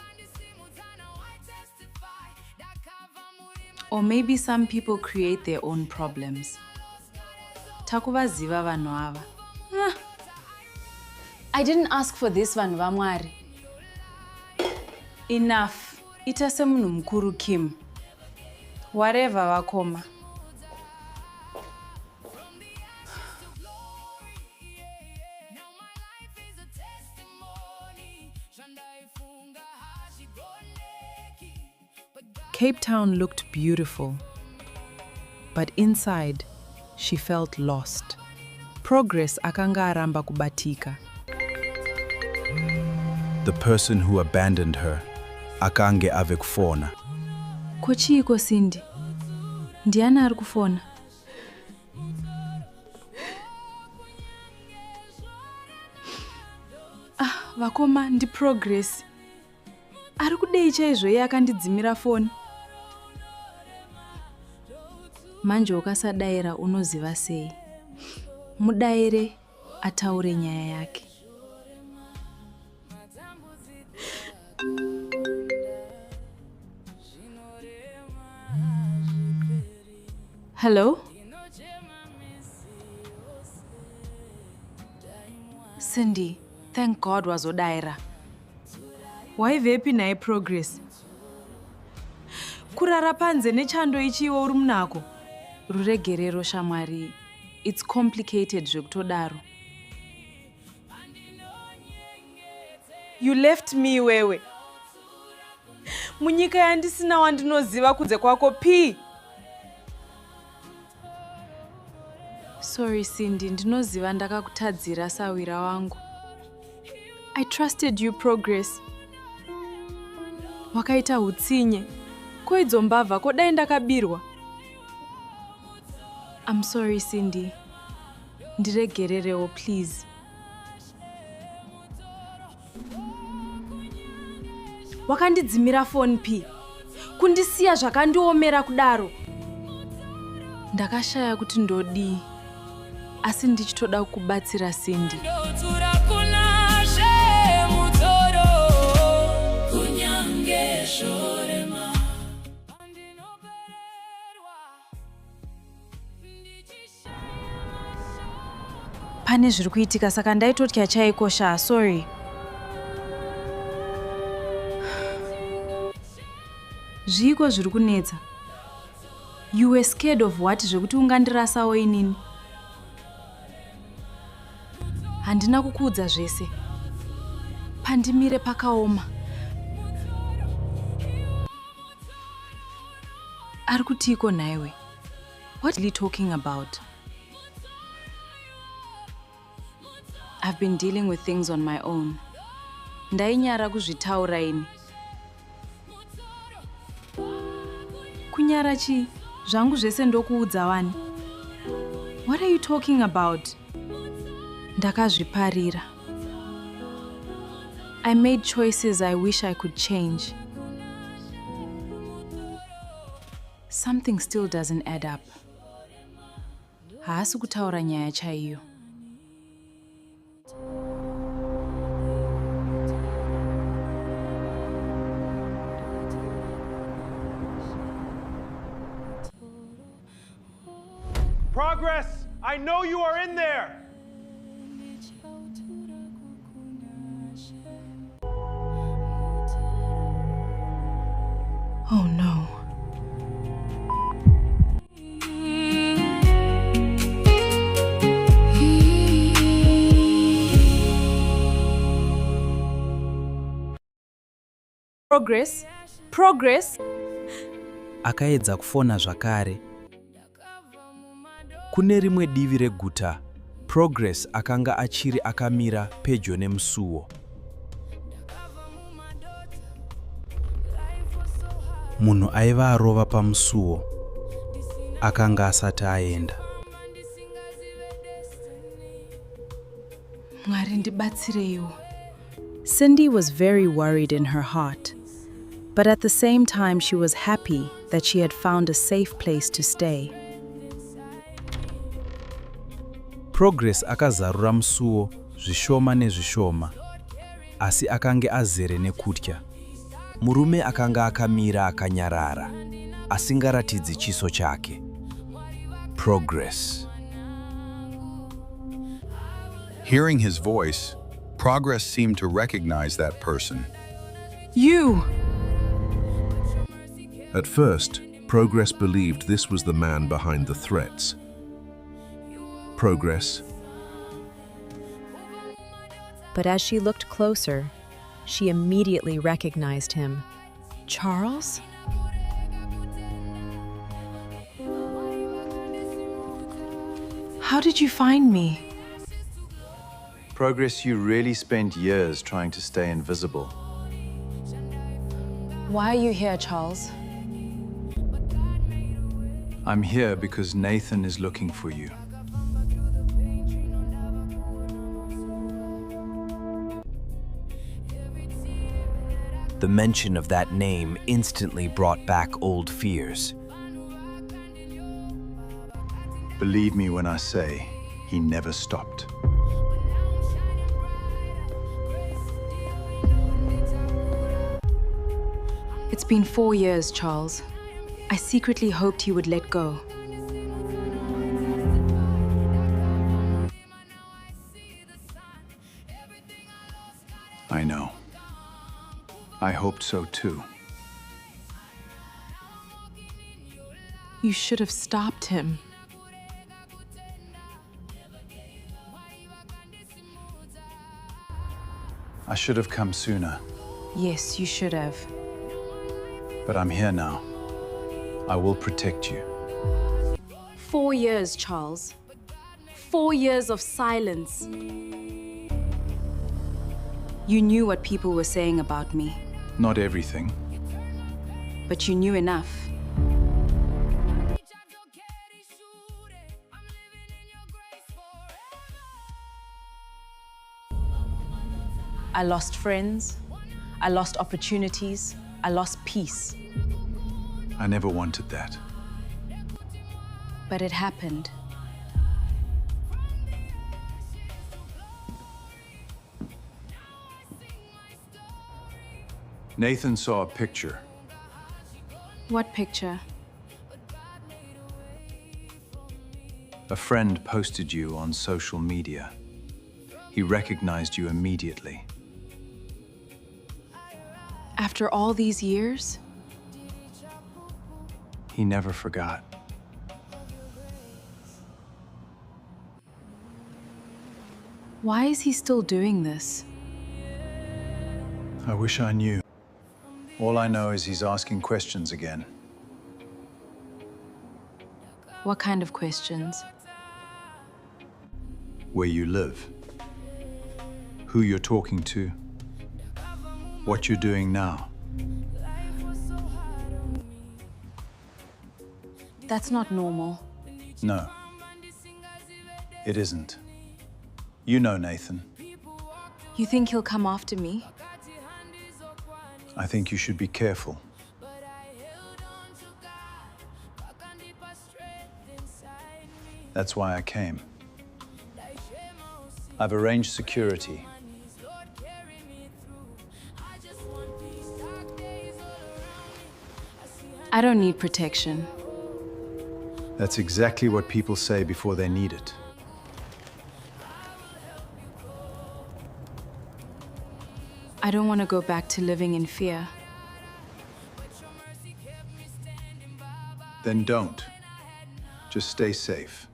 Or maybe some people create their own problems. Takuvaziva vanhu ava. I didn't ask for this, vanhu vaMwari. Enough. Ita semunhu mukuru Kim. Whatever vakoma. Cape Town looked beautiful, but inside, she felt lost. Progress akanga aramba kubatika. The person who abandoned her, akange ave kufona. Kochiiko Cindy? Ndiani ari kufona? Vakoma ndi Progress. Ari kudei chaizvo iye akandidzimira foni. Manje ukasadaira unoziva sei. Mudaire ataure nyaya yake. Hello? Cindy, thank God wazodaira. Waivepi naye Progress? Kurara panze nechando ichiwo uri munako. Ruregerero shamwari. It's complicated zvekutodaro. You left me wewe. Munyika yandisina wandinoziva kunze kwako P. Sorry Cindy, ndinoziva ndakakutadzira sawira wangu. I trusted you, Progress. Wakaita hutsinye. Koidzo mbavha kodai ndakabirwa. I'm sorry Cindy. Ndiregererewo please. Wakandidzimira phone P. Kundisiya zvakandiomera kudaro. Ndakashaya kuti ndodii. Asi ndichitoda kubatsira Cindy. pane zviri kuitika saka ndaitotya chaikosha. Sorry. Zviiko zviri kunetsa? You were scared of what? Zvekuti ungandirasawo inini? Handina kukuudza zvese. Pandimire pakaoma. Ari kutiko naiwe? What are you talking about? I've been dealing with things on my own. Ndainyara kuzvitaura ini. Kunyara chi? Zvangu zvese ndokuudza wani. What are you talking about? Ndakazviparira. I made choices I wish I could change. Something still doesn't add up. Haasi kutaura nyaya chaiyo. Progress, I know you are in there. Oh no. Progress? Progress? Akaedza kufona zvakare. Kune rimwe divi reguta, Progress akanga achiri akamira pedyo nemusuwo. Munhu aiva arova pamusuwo akanga asati aenda. Mwari ndibatsireiwo. Cindy was very worried in her heart, but at the same time she was happy that she had found a safe place to stay. Progress akazarura musuwo zvishoma nezvishoma, asi akange azere nekutya. Murume akanga akamira akanyarara, asingaratidzi chiso chake. Progress. Hearing his voice, Progress seemed to recognize that person. You! At first, Progress believed this was the man behind the threats. Progress. But as she looked closer, she immediately recognized him. Charles? How did you find me? Progress, you really spent years trying to stay invisible. Why are you here, Charles? I'm here because Nathan is looking for you. The mention of that name instantly brought back old fears. Believe me when I say, he never stopped. It's been 4 years, Charles. I secretly hoped he would let go. I know. I hoped so too. You should have stopped him. I should have come sooner. Yes, you should have. But I'm here now. I will protect you. 4 years, Charles. 4 years of silence. You knew what people were saying about me. Not everything. But you knew enough. I lost friends. I lost opportunities. I lost peace. I never wanted that. But it happened. Nathan saw a picture. What picture? A friend posted you on social media. He recognized you immediately. After all these years? He never forgot. Why is he still doing this? I wish I knew. All I know is he's asking questions again. What kind of questions? Where you live, who you're talking to, what you're doing now. That's not normal. No, it isn't. You know Nathan. You think he'll come after me? I think you should be careful. That's why I came. I've arranged security. I don't need protection. That's exactly what people say before they need it. I don't want to go back to living in fear. Then don't. Just stay safe.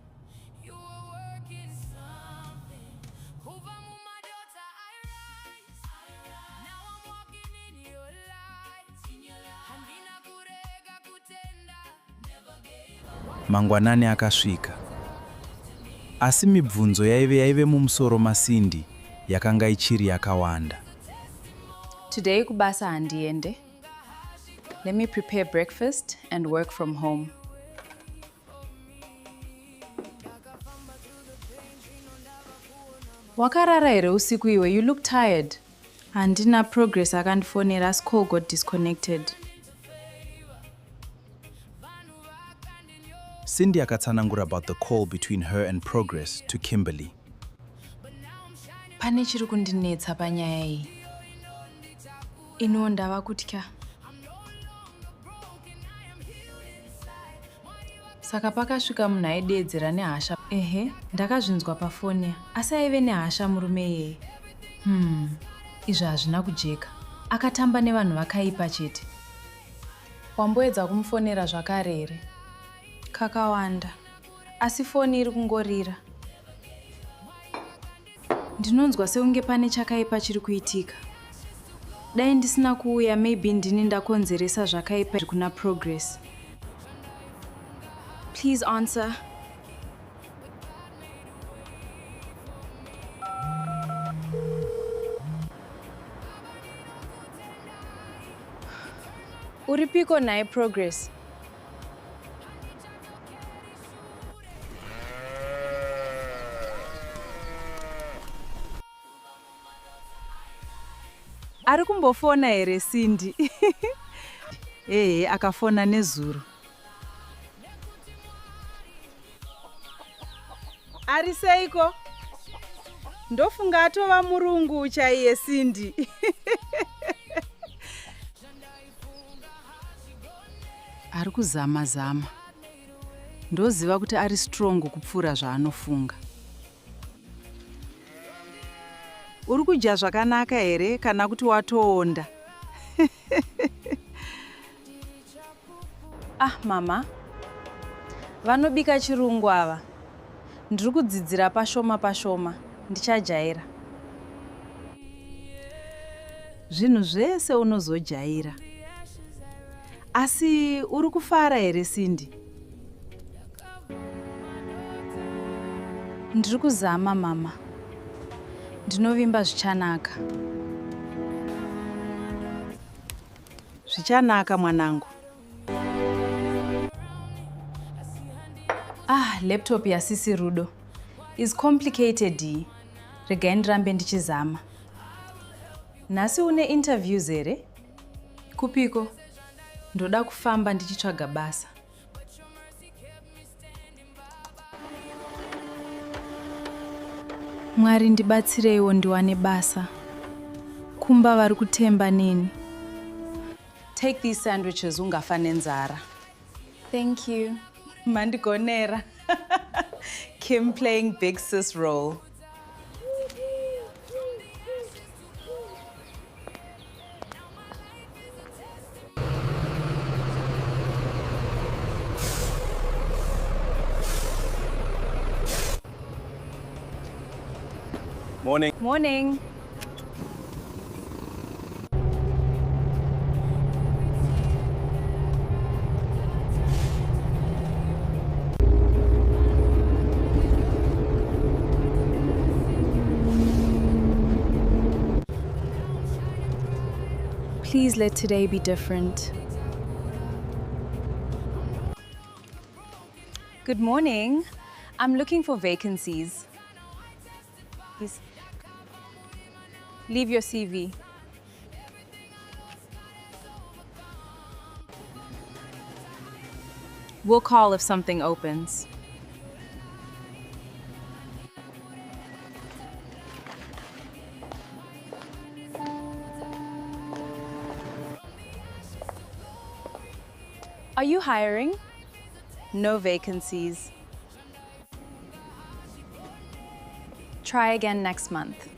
Mangwanani akasvika. Asi mibvunzo yaive mumusoro maSindy yakanga ichiri yakawanda. Today kubasa handiende. Let me prepare breakfast and work from home. Wakarara here usiku iwe, you look tired. Handina progress akandifonera as call got disconnected. Sindy akatsanangura about the call between her and Progress to Kimberly. Pane chiri kundinetsa panyaya iyi. Ino ndava kutya. Saka pakasvika munhu aidedzera nehasha. Ehe, ndakazvinzwa pafoni. Asi aive nehasha murume iyeye. Izvi hazvina kujeka. Akatamba nevanhu vakaipa chete. Wamboedza kumufonera zvakare here? Kakawanda. Asi foni iri kungorira. Ndinonzwa seunge pane chakaipa chiri kuitika. Dai ndisina kuuya, maybe ndini ndakonzeresa zvakaipa kuna Progress. Please answer. Uripiko naye Progress? Ari kumbofona here Sindy? Akafona nezuro. Ari seiko? Ndofunga atova murungu chaiye Sindy. Ari kuzama. Ndoziva kuti ari strong kupfuura zvaanofunga. Uri kudya zvakanaka here kana kuti watoonda? Mama. Vanobika chirungu ava. Ndiri kudzidzira pashoma. Ndichajaira. Zvinhu zvese unozojaira. Asi uri kufara here Sindy? Ndiri kuzama mama. Ndinovimba zvichanaka. Zvichanaka mwanangu. Laptop yasisi Rudo is complicated. Regai ndirambe ndichizama. Nhasi une interviews here? Kupiko? Ndoda kufamba ndichitsvaga basa. Mwari ndibatsireiwo ndiwane basa. Kumba vari kutemba neni. Take these sandwiches ungafa nenzara. Thank you. Mandigonera. Kim playing big sis role. Morning. Morning. Please let today be different. Good morning. I'm looking for vacancies. Please leave your CV. We'll call if something opens. Are you hiring? No vacancies. Try again next month.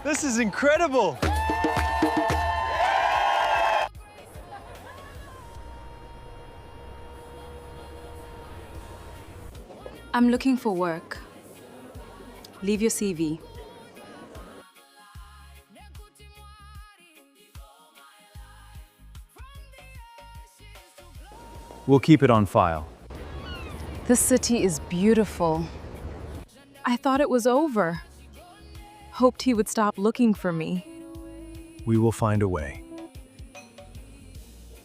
This is incredible! I'm looking for work. Leave your CV. We'll keep it on file. This city is beautiful. I thought it was over. Hoped he would stop looking for me. We will find a way.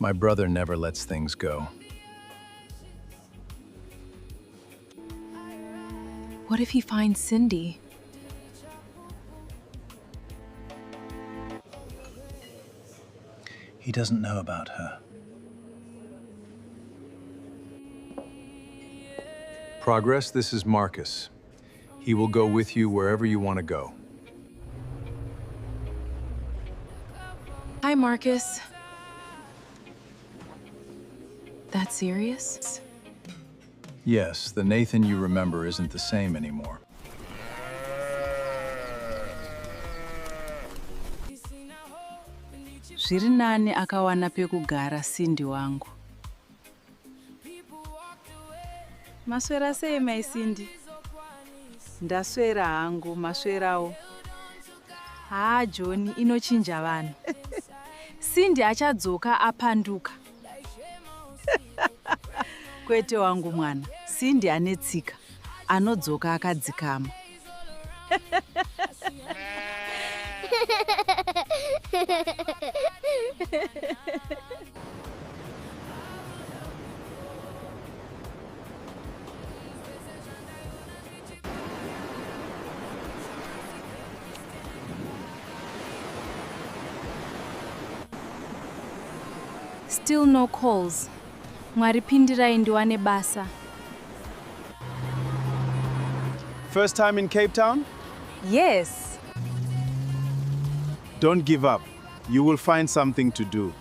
My brother never lets things go. What if he finds Cindy? He doesn't know about her. Progress, this is Marcus. He will go with you wherever you want to go. Hi, Marcus. That serious? Yes, the Nathan you remember isn't the same anymore. Zviri nani akawana pekugara Cindy wangu. Maswera sei mai Cindy? Ndaswera hangu, maswerawo. John inochinja vanhu. Cindy achadzoka apanduka. Kwete wangu mwana, Cindy ane tsika, anodzoka akadzikama. Still no calls. Mwari pindirai ndiwane basa. First time in Cape Town? Yes. Don't give up. You will find something to do.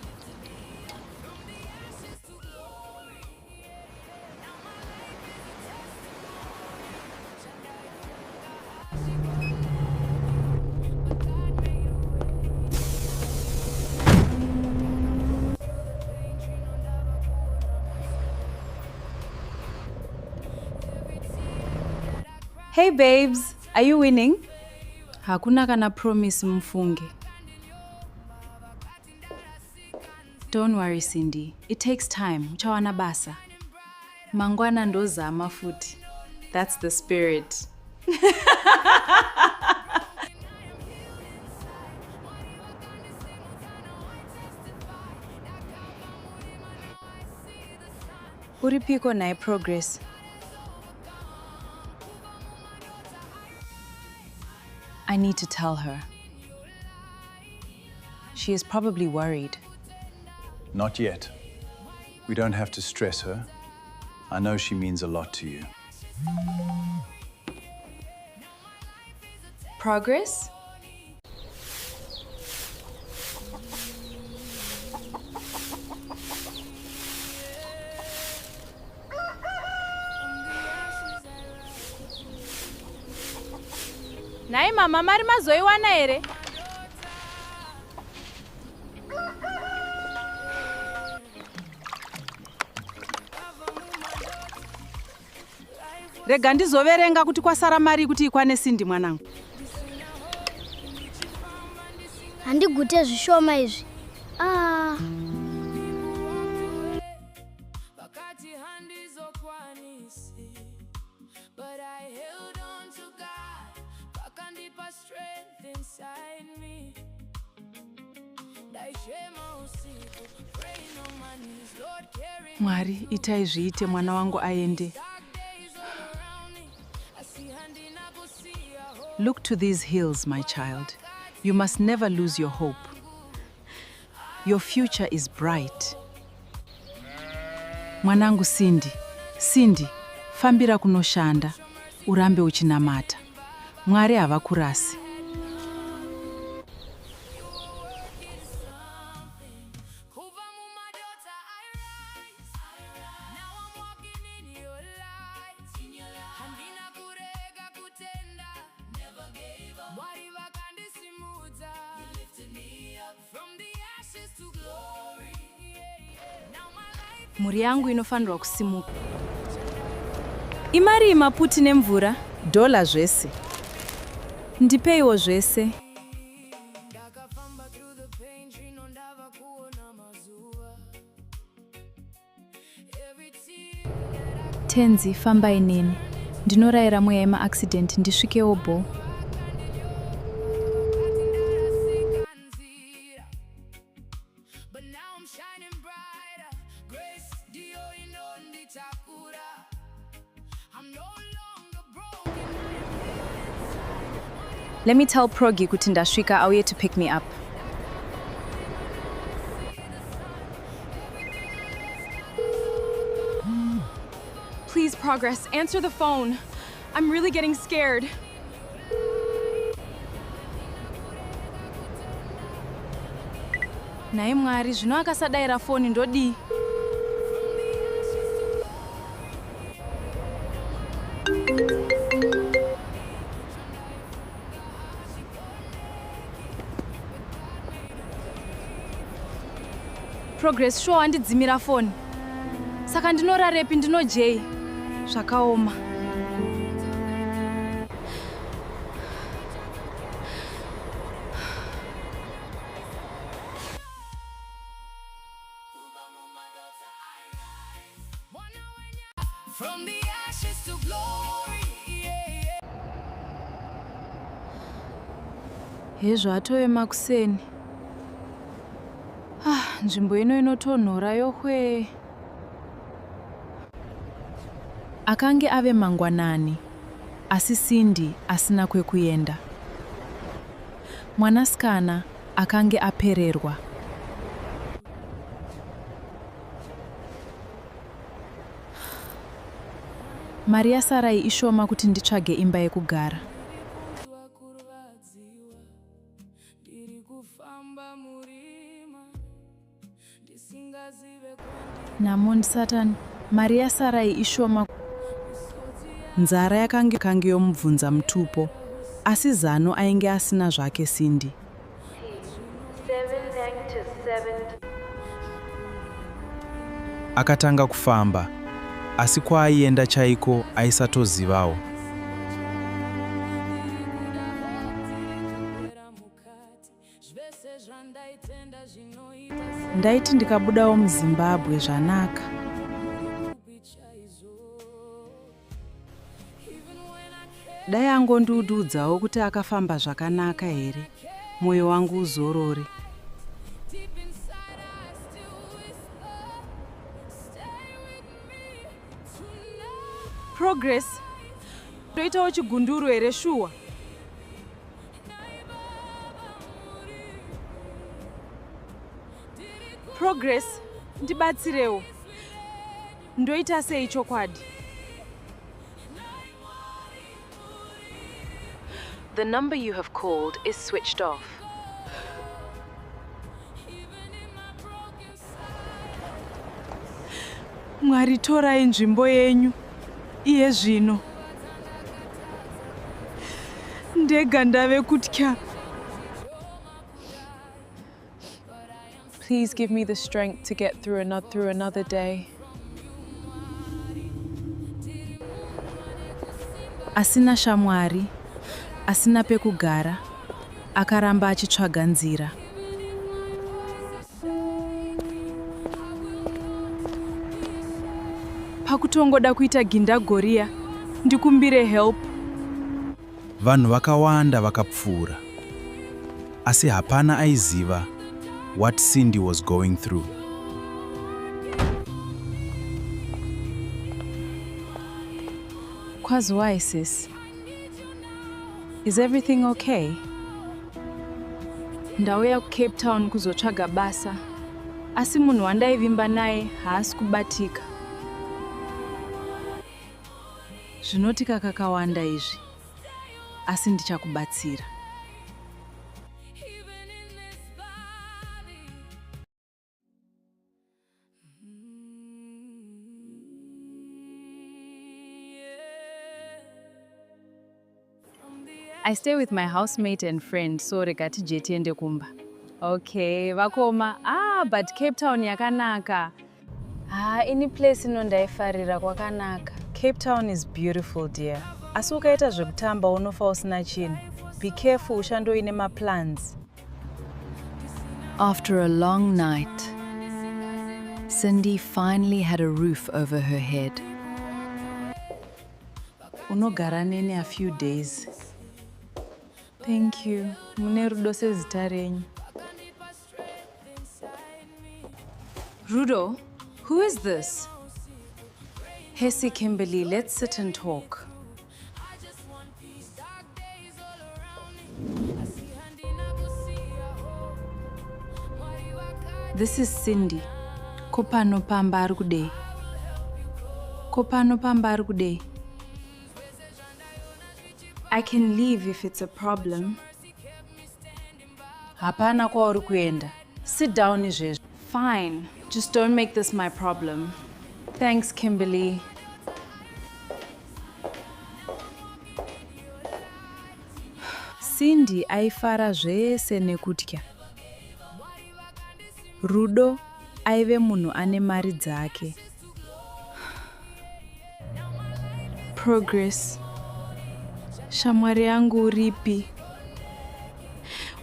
Hey babes, are you winning? Hakuna kana promise mfunge. Don't worry Cindy, it takes time, uchawana basa. Mangwana ndozama futi. That's the spirit. Uripiko nae Progress. I need to tell her. She is probably worried. Not yet. We don't have to stress her. I know she means a lot to you. Progress? Nai mama mari mazoiwana here? Rega ndizoverenga kuti kwasara mari kuti ikwane Cindy mwanangu. Handigute zvishoma izvi. But I held on to God, pakandipa strength inside me. Mwari, itai zviite mwana wangu aende. Look to these hills, my child. You must never lose your hope. Your future is bright. Mwanangu Cindy, fambira kunoshanda, urambe uchinamata. Mwari havakurasi. Kubva Mumadota, I rise. Now I'm walking in your light. Handina kurega kutenda. Never gave up. Mwari vakandisimudza. You lifted me up from the ashes to glory. Now my life. Muri yangu inofanirwa kusimuka. Imari maputi nemvura? Dola zvese. Ndipeiwo zvese. Tenzi, fambai neni. Ndinorayira mweya yema-accident ndisvikewo bo. Let me tell Progi kuti ndasvika auye to pick me up. Please, Progress, answer the phone. I'm really getting scared. Naye Mwari, zvino akasadayira foni ndodii? Progress, sure wandidzimira foni. Saka ndinorarepi ndinojei. Zvakaoma. From the ashes to glory. Hezvo atove makuseni. Nzvimbo ino inotonhora yohwe. Akange ave mangwanani, asi Cindy asina kwekuenda. Mwanasikana akange apererwa. Mari yasarai ishoma kuti nditsvage imba yekugara. Namon Satan, mari yasarai ishoma. Nzara yakange yomubvunza mutupo, asi zano ainge asina zvake Cindy. Akatanga kufamba, asi kwaaienda chaiko aisatozivawo. Ndaiti ndikabudawo muZimbabwe zvanaka. Dai angondiudzawo kuti akafamba zvakanaka here, mwoyo wangu uzorore. Progress, toitawo chigunduru here shuwa. Progress, ndibatsirewo. Ndoita sei chokwadi? The number you have called is switched off. Mwari, torai nzvimbo yenyu. Iye zvino. Ndega ndave kutya. Please give me the strength to get through another day. Asina shamwari, asina pekugara, akaramba achitsvaga nzira. Pakutongoda kuita gindagoria, ndikumbire help. Vanhu vakawanda vakapfuura. Asi hapana aiziva what Cindy was going through. Kwazwai, sis? Is everything okay? Ndauya kuCape Town kuzotsvaga basa, asi munhu wandaivimba naye haasi kubatika. Zvinotika kakawanda izvi, asi ndichakubatsira. I stay with my housemate and friend, so regati jeti ende kumba. Okay, vakoma. But Cape Town yakanaka. Any place inondaifarira kwakanaka. Cape Town is beautiful, dear. Asi ukaita zvekutamba unofa usina chinhu. Be careful, ushandoine maplans. After a long night, Cindy finally had a roof over her head. Unogara nene a few days. Thank you. Mune rudo sezita renyu. Rudo, who is this? Hesi Kimberly, let's sit and talk. This is Cindy. Kopano pamba ari kudei. Kopano pamba ari kudei. I can leave if it's a problem. Hapana kwauri kuenda. Sit down izvezvo. Fine. Just don't make this my problem. Thanks, Kimberly. Cindy aifara zvese nekutya. Rudo aive munhu ane mari dzake. Progress. Shamwari yangu uripi?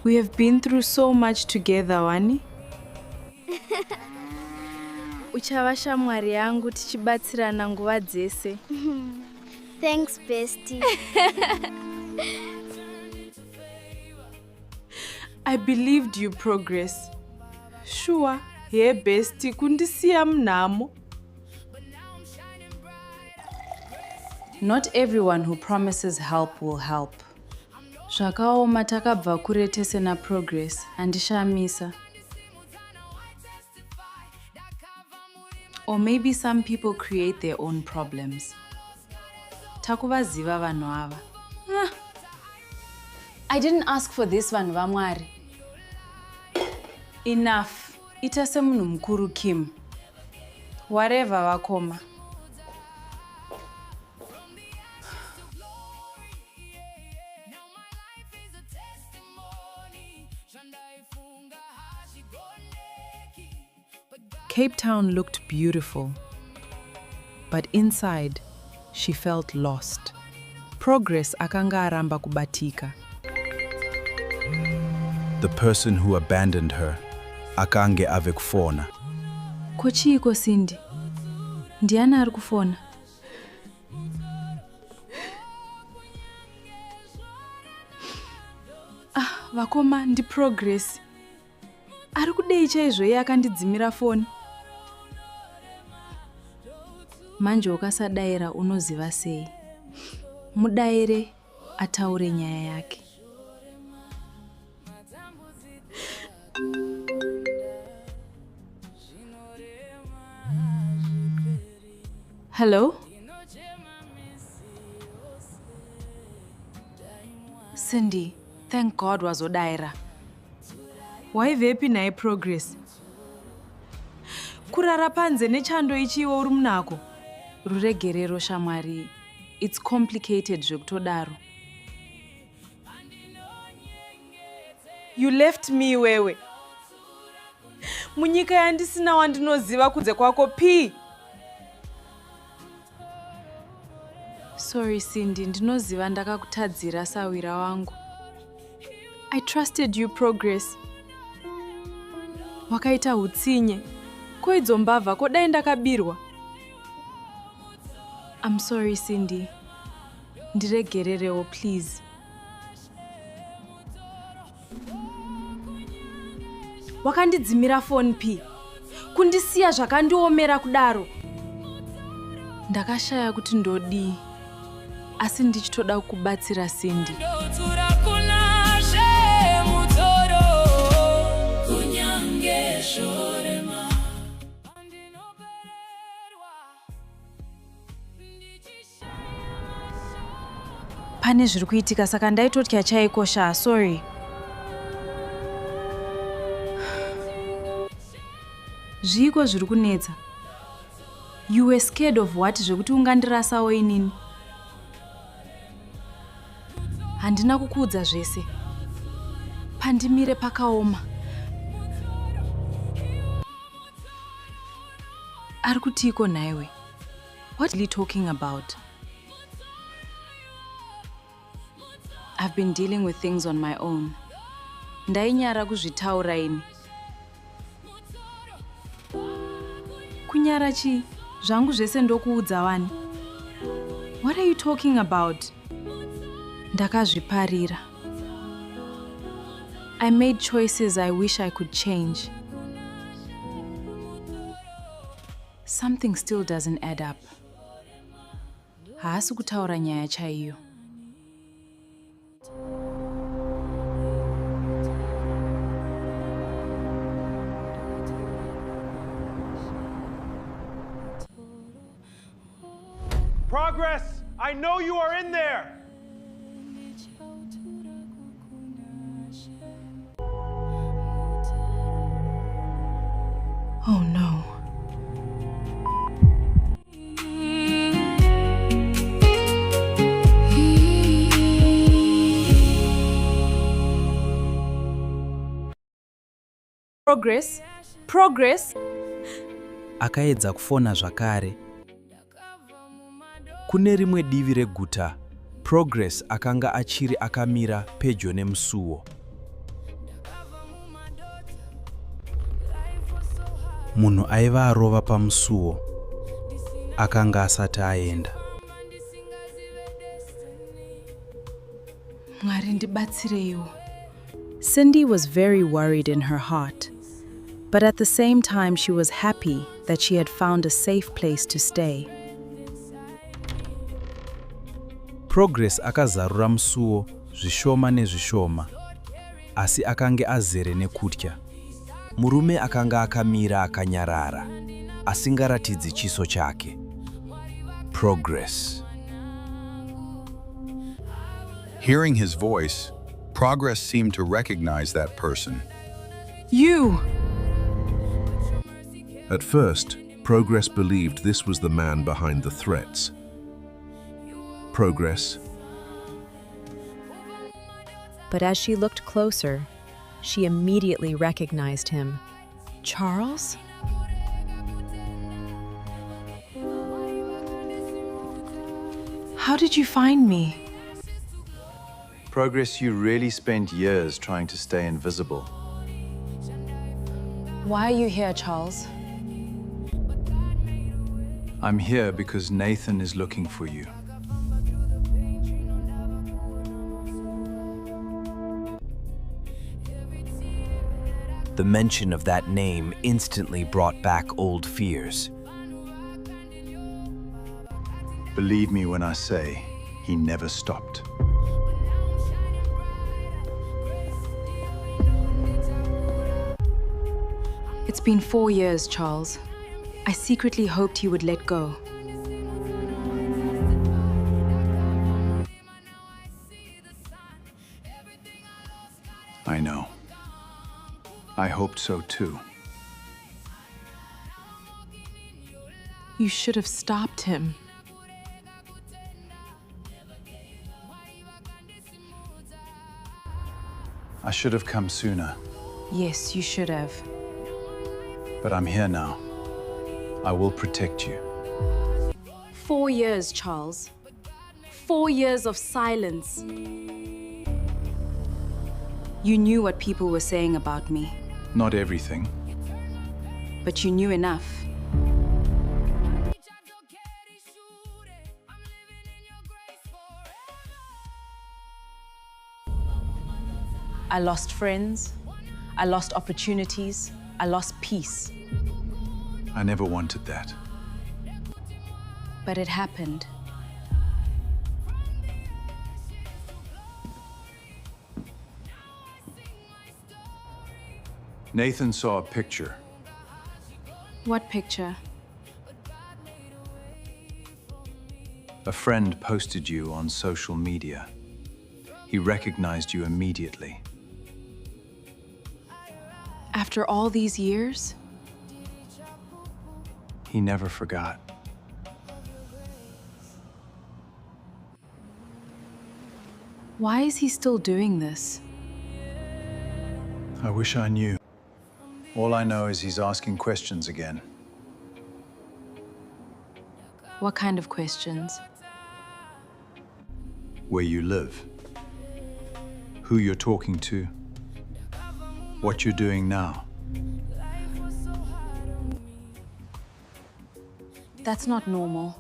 We have been through so much together, wani? Uchava shamwari yangu tichibatsirana nguva dzese. Thanks, bestie. I believed you, Progress. Sure, hey bestie, kundisiya mnamo. Not everyone who promises help will help. Zvakaoma takabva kure tese na Progress, handishamisa. Or maybe some people create their own problems. Takuvaziva vanhu ava. I didn't ask for this, vanhu vaMwari. Enough. Ita semunhu mukuru Kim. Whatever vakoma. Cape Town looked beautiful, but inside, she felt lost. Progress akanga aramba kubatika. The person who abandoned her, akange ave kufona. Kochiiko Cindy? Ndiani ari kufona? Vakoma ndi Progress. Ari kudei chaizvo iye akandidzimira foni. Manje ukasadaira unoziva sei? Mudaire ataure nyaya yake. Hello? Cindy, thank God wazodaira. Waivepi naye Progress? Kurara panze nechando ichiwo uri munako. Ruregerero shamwari. It's complicated zvekutodaro. You left me wewe. Munyika yandisina wandinoziva kunze kwako P. Sorry Cindy, ndinoziva ndakakutadzira sawira wangu. I trusted you, Progress. Wakaita hutsinye. Ko idzo mbavha kodai ndakabirwa. I'm sorry Cindy. Ndiregererewo please. Wakandidzimira phone P. Kundisiya zvakandiomera kudaro. Ndakashaya kuti ndodii. Asi ndichitoda kukubatsira Cindy. Pane zviri kuitika saka ndaitotya chaikosha, sorry. Zviko zviri kunetsa. You were scared of what zvekuti ungandirasawo inini? Handina kukuudza zvese. Pandimire pakaoma. Ari kutiko naiwe? What are you talking about? I've been dealing with things on my own. Ndainyara kuzvitaura ini. Kunyara chi? Zvangu zvese ndokuudza wani. What are you talking about? Ndakazviparira. I made choices I wish I could change. Something still doesn't add up. Haasi kutaura nyaya chaiyo. Progress, I know you are in there. Oh no. Progress? Progress? Akaedza kufona zvakare. Kune rimwe divi reguta, Progress akanga achiri akamira pedyo nemusuwo. Munhu aiva arova pamusuwo. Akanga asati aenda. Mwari ndibatsireiwo. Cindy was very worried in her heart, but at the same time she was happy that she had found a safe place to stay. Progress akazarura musuwo zvishoma nezvishoma, asi akange azere nekutya. Murume akanga akamira akanyarara, asingaratidzi chiso chake. Progress. Hearing his voice, Progress seemed to recognize that person. You! At first, Progress believed this was the man behind the threats. Progress. But as she looked closer, she immediately recognized him. Charles? How did you find me? Progress, you really spent years trying to stay invisible. Why are you here, Charles? I'm here because Nathan is looking for you. The mention of that name instantly brought back old fears. Believe me when I say, he never stopped. It's been 4 years, Charles. I secretly hoped he would let go. I know. I hoped so too. You should have stopped him. I should have come sooner. Yes, you should have. But I'm here now. I will protect you. 4 years, Charles. 4 years of silence. You knew what people were saying about me, Not everything. but you knew enough. I lost friends, I lost opportunities, I lost peace. I never wanted that. But it happened. Nathan saw a picture. What picture? A friend posted you on social media. He recognized you immediately. After all these years? He never forgot. Why is he still doing this? I wish I knew. All I know is he's asking questions again. What kind of questions? Where you live. Who you're talking to. What you're doing now. That's not normal.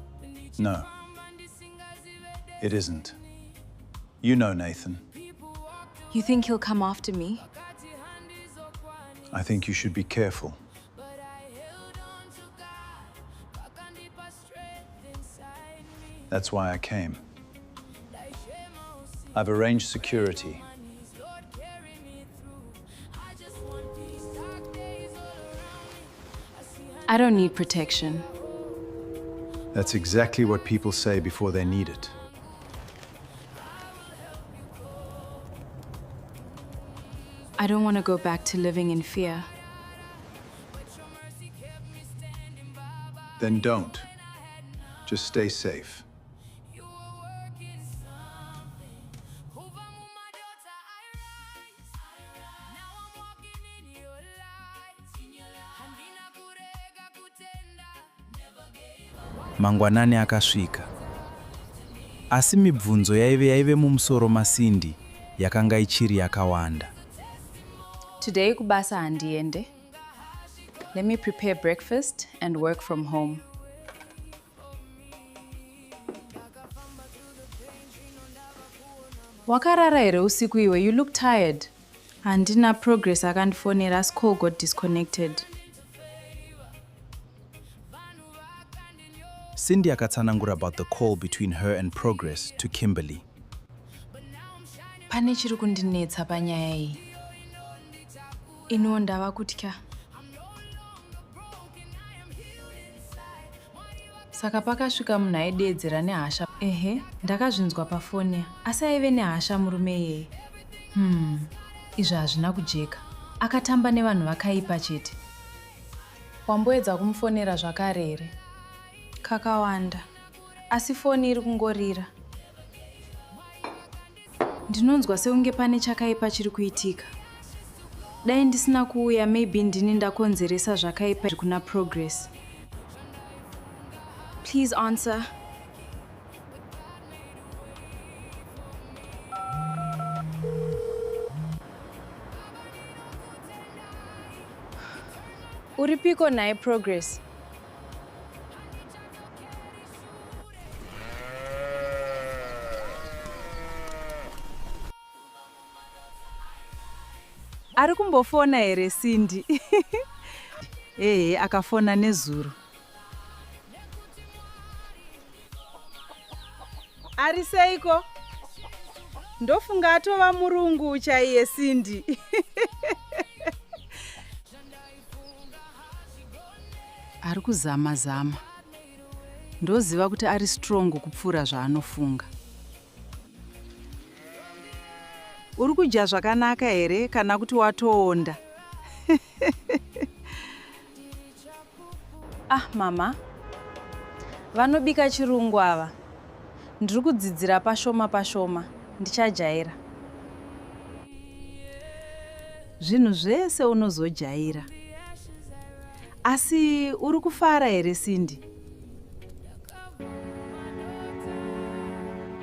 No. It isn't. You know Nathan. You think he'll come after me? I think you should be careful. That's why I came. I've arranged security. I don't need protection. That's exactly what people say before they need it. I don't want to go back to living in fear. Then don't. Just stay safe. Mangwanani akasvika. Asi mibvunzo yaive mumusoro maSindy yakanga ichiri yakawanda. Today kubasa handiende. Let me prepare breakfast and work from home. Wakarara here usiku iwe, you look tired. Handina progress akandifonera as call got disconnected. Sindy akatsanangura about the call between her and Progress to Kimberly. Pane chiri kundinetsa panyaya iyi. Ino ndava kutya. Saka pakasvika munhu aidedzera nehasha. Ehe, ndakazvinzwa pafoni, asi aive nehasha murume iyeye. Izvi hazvina kujeka. Akatamba nevanhu vakaipa chete. Wamboedza kumufonera zvakare here? Kakawanda. Asi foni iri kungorira. Ndinonzwa seunge pane chakaipa chiri kuitika. Dai ndisina kuuya, maybe ndini ndakonzeresa zvakaipa kuna Progress. Please answer. Uripiko naye Progress? Ari kumbofona here Sindy? Akafona nezuro. Ari seiko? Ndofunga atova murungu chaiye Sindy. Ari kuzama. Ndoziva kuti ari strong kupfuura zvaanofunga. Uri kudya zvakanaka here kana kuti watoonda? Mama. Vanobika chirungu ava. Ndiri kudzidzira pashoma. Ndichajaira. Zvinhu zvese unozojaira. Asi uri kufara here Sindy?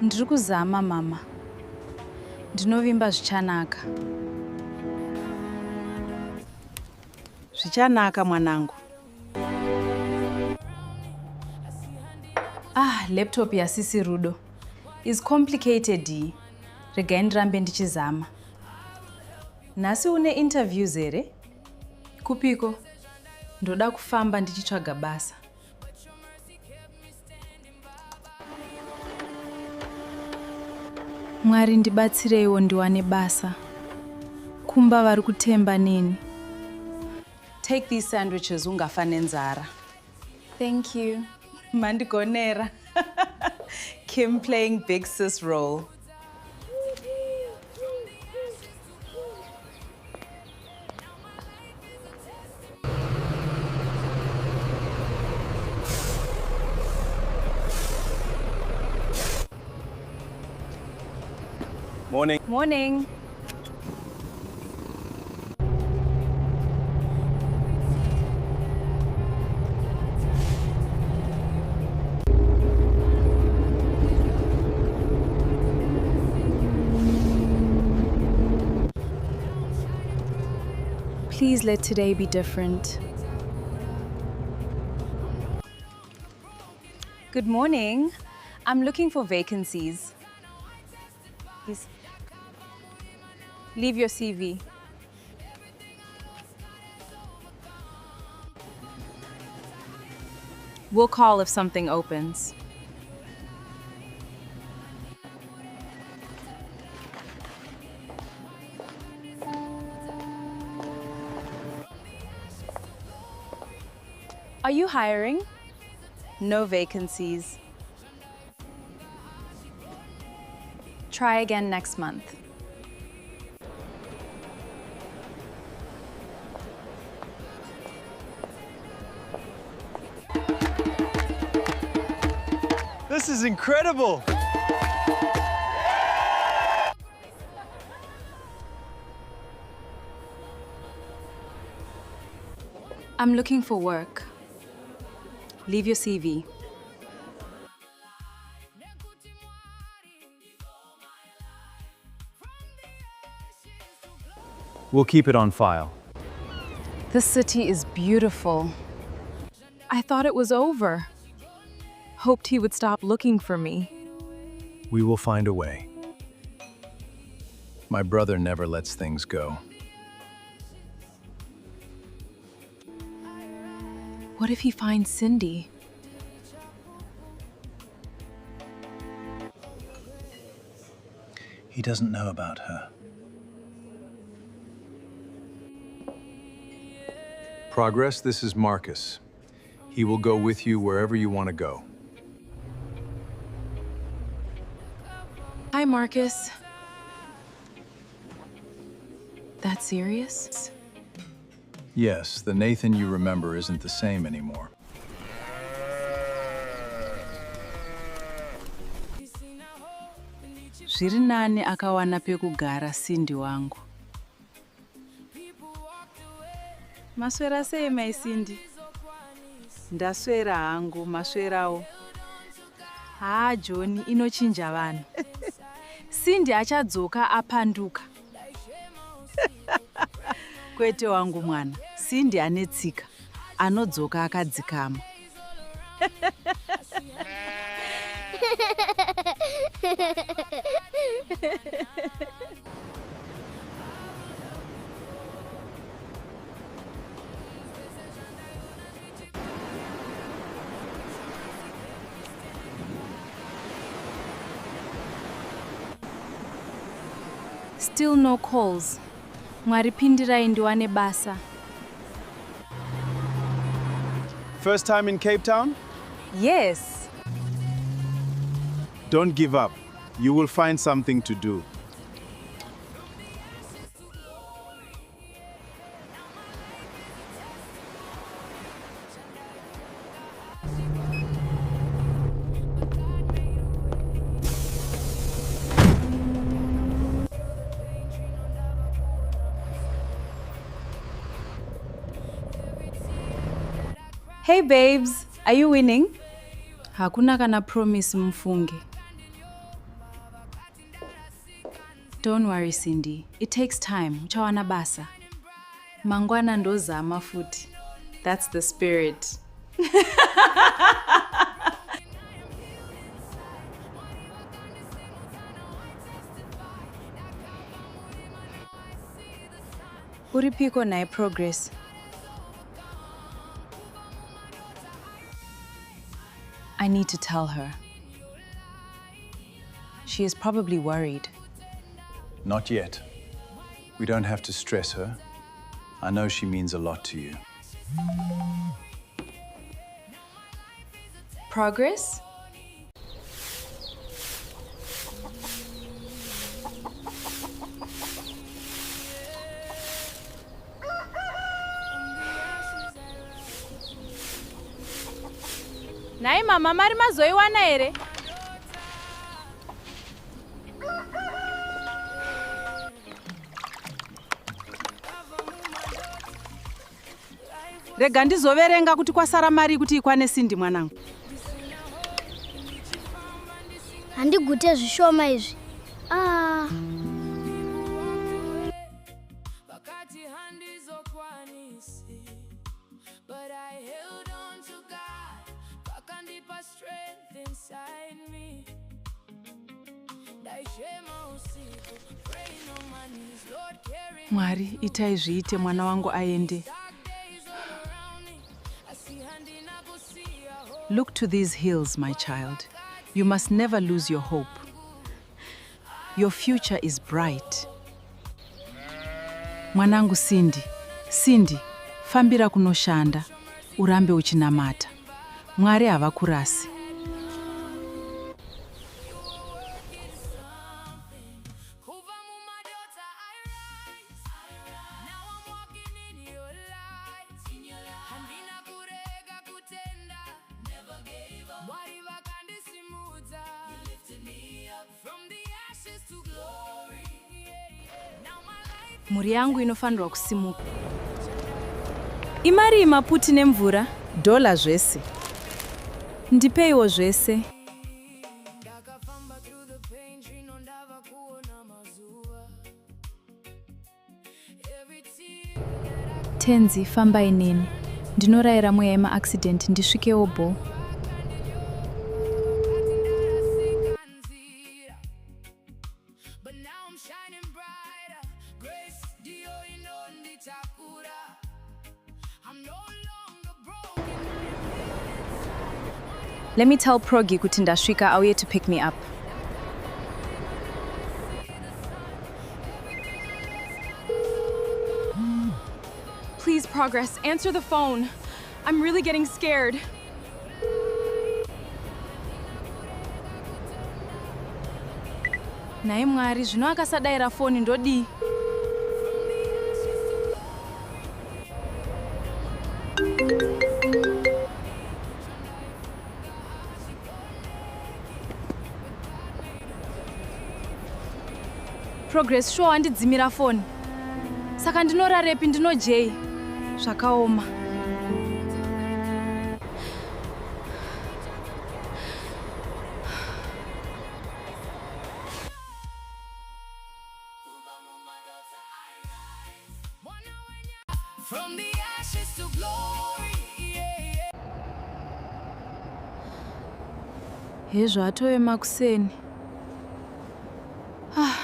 Ndiri kuzama mama. Ndinovimba zvichanaka. Zvichanaka mwanangu. Laptop yasisi Rudo is complicated. Regai ndirambe ndichizama. Nhasi une interviews here? Kupiko? Ndoda kufamba ndichitsvaga basa. Mwari ndibatsireiwo ndiwane basa. Kumba vari kutemba neni. Take these sandwiches ungafa nenzara. Thank you. Mandigonera. Kim playing big sis role. Morning. Morning. Please let today be different. Good morning. I'm looking for vacancies. Please. Leave your CV. We'll call if something opens. Are you hiring? No vacancies. Try again next month. This is incredible! I'm looking for work. Leave your CV. We'll keep it on file. This city is beautiful. I thought it was over. Hoped he would stop looking for me. We will find a way. My brother never lets things go. What if he finds Cindy? He doesn't know about her. Progress, this is Marcus. He will go with you wherever you want to go. Hi, Marcus. That serious? Yes, the Nathan you remember isn't the same anymore. Zviri nani akawana pekugara Cindy wangu. Maswera sei mai Cindy? Ndaswera hangu, maswerawo. John, inochinja vanhu. Cindy achadzoka apanduka. Kwete wangu mwana, Cindy anetsika, anodzoka akadzikama. Still no calls. Mwari pindirai ndiwane basa. First time in Cape Town? Yes. Don't give up. You will find something to do. Hey babes, are you winning? Hakuna kana promise mfunge. Don't worry, Cindy. It takes time. Uchawana basa. Mangwana ndozama futi. That's the spirit. Uripiko nae Progress. I need to tell her. She is probably worried. Not yet. We don't have to stress her. I know she means a lot to you. Progress? Nai mama mari mazoiwana here? Rega ndizoverenga kuti kwasara mari kuti ikwane Cindy mwanangu. Handigute zvishoma izvi. Mwari, itai zviite mwana wangu aende. Look to these hills, my child. You must never lose your hope. Your future is bright. Mwanangu Cindy, Cindy, fambira kunoshanda, urambe uchinamata. Mwari havakurasi. Muri yangu inofanirwa kusimuka. Imari maputi nemvura, dola zvese. Ndipeiwo zvese. Tenzi, famba inini. Ndinorayira mweya yema-accident ndisvikewo bo. Let me tell Progi kuti ndasvika auye to pick me up. Please, Progress, answer the phone. I'm really getting scared. Naye Mwari, zvino akasadayira foni ndodi. Progress, sure handidzimira foni. Saka ndinorarepi ndinojei. Zvakaoma. From the ashes to glory. Hezvo atove makuseni.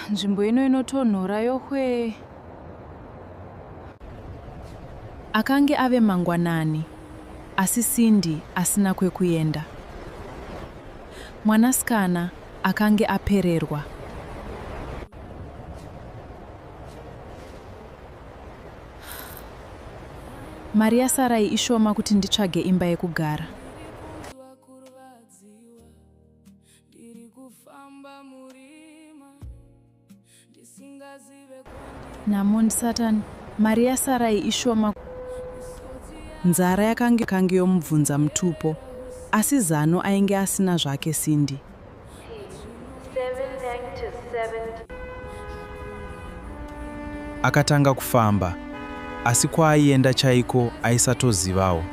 Nzvimbo ino inotonhora yohwe. Akange ave mangwanani, asi Cindy asina kwekuenda. Mwanasikana akange apererwa. Mari yasarai ishoma kuti nditsvage imba yekugara. Namon Satan, mari yasarai ishoma. Nzara yakange yomubvunza mutupo, asi zano ainge asina zvake Cindy. Akatanga kufamba, asi kwaaienda chaiko aisatozivawo.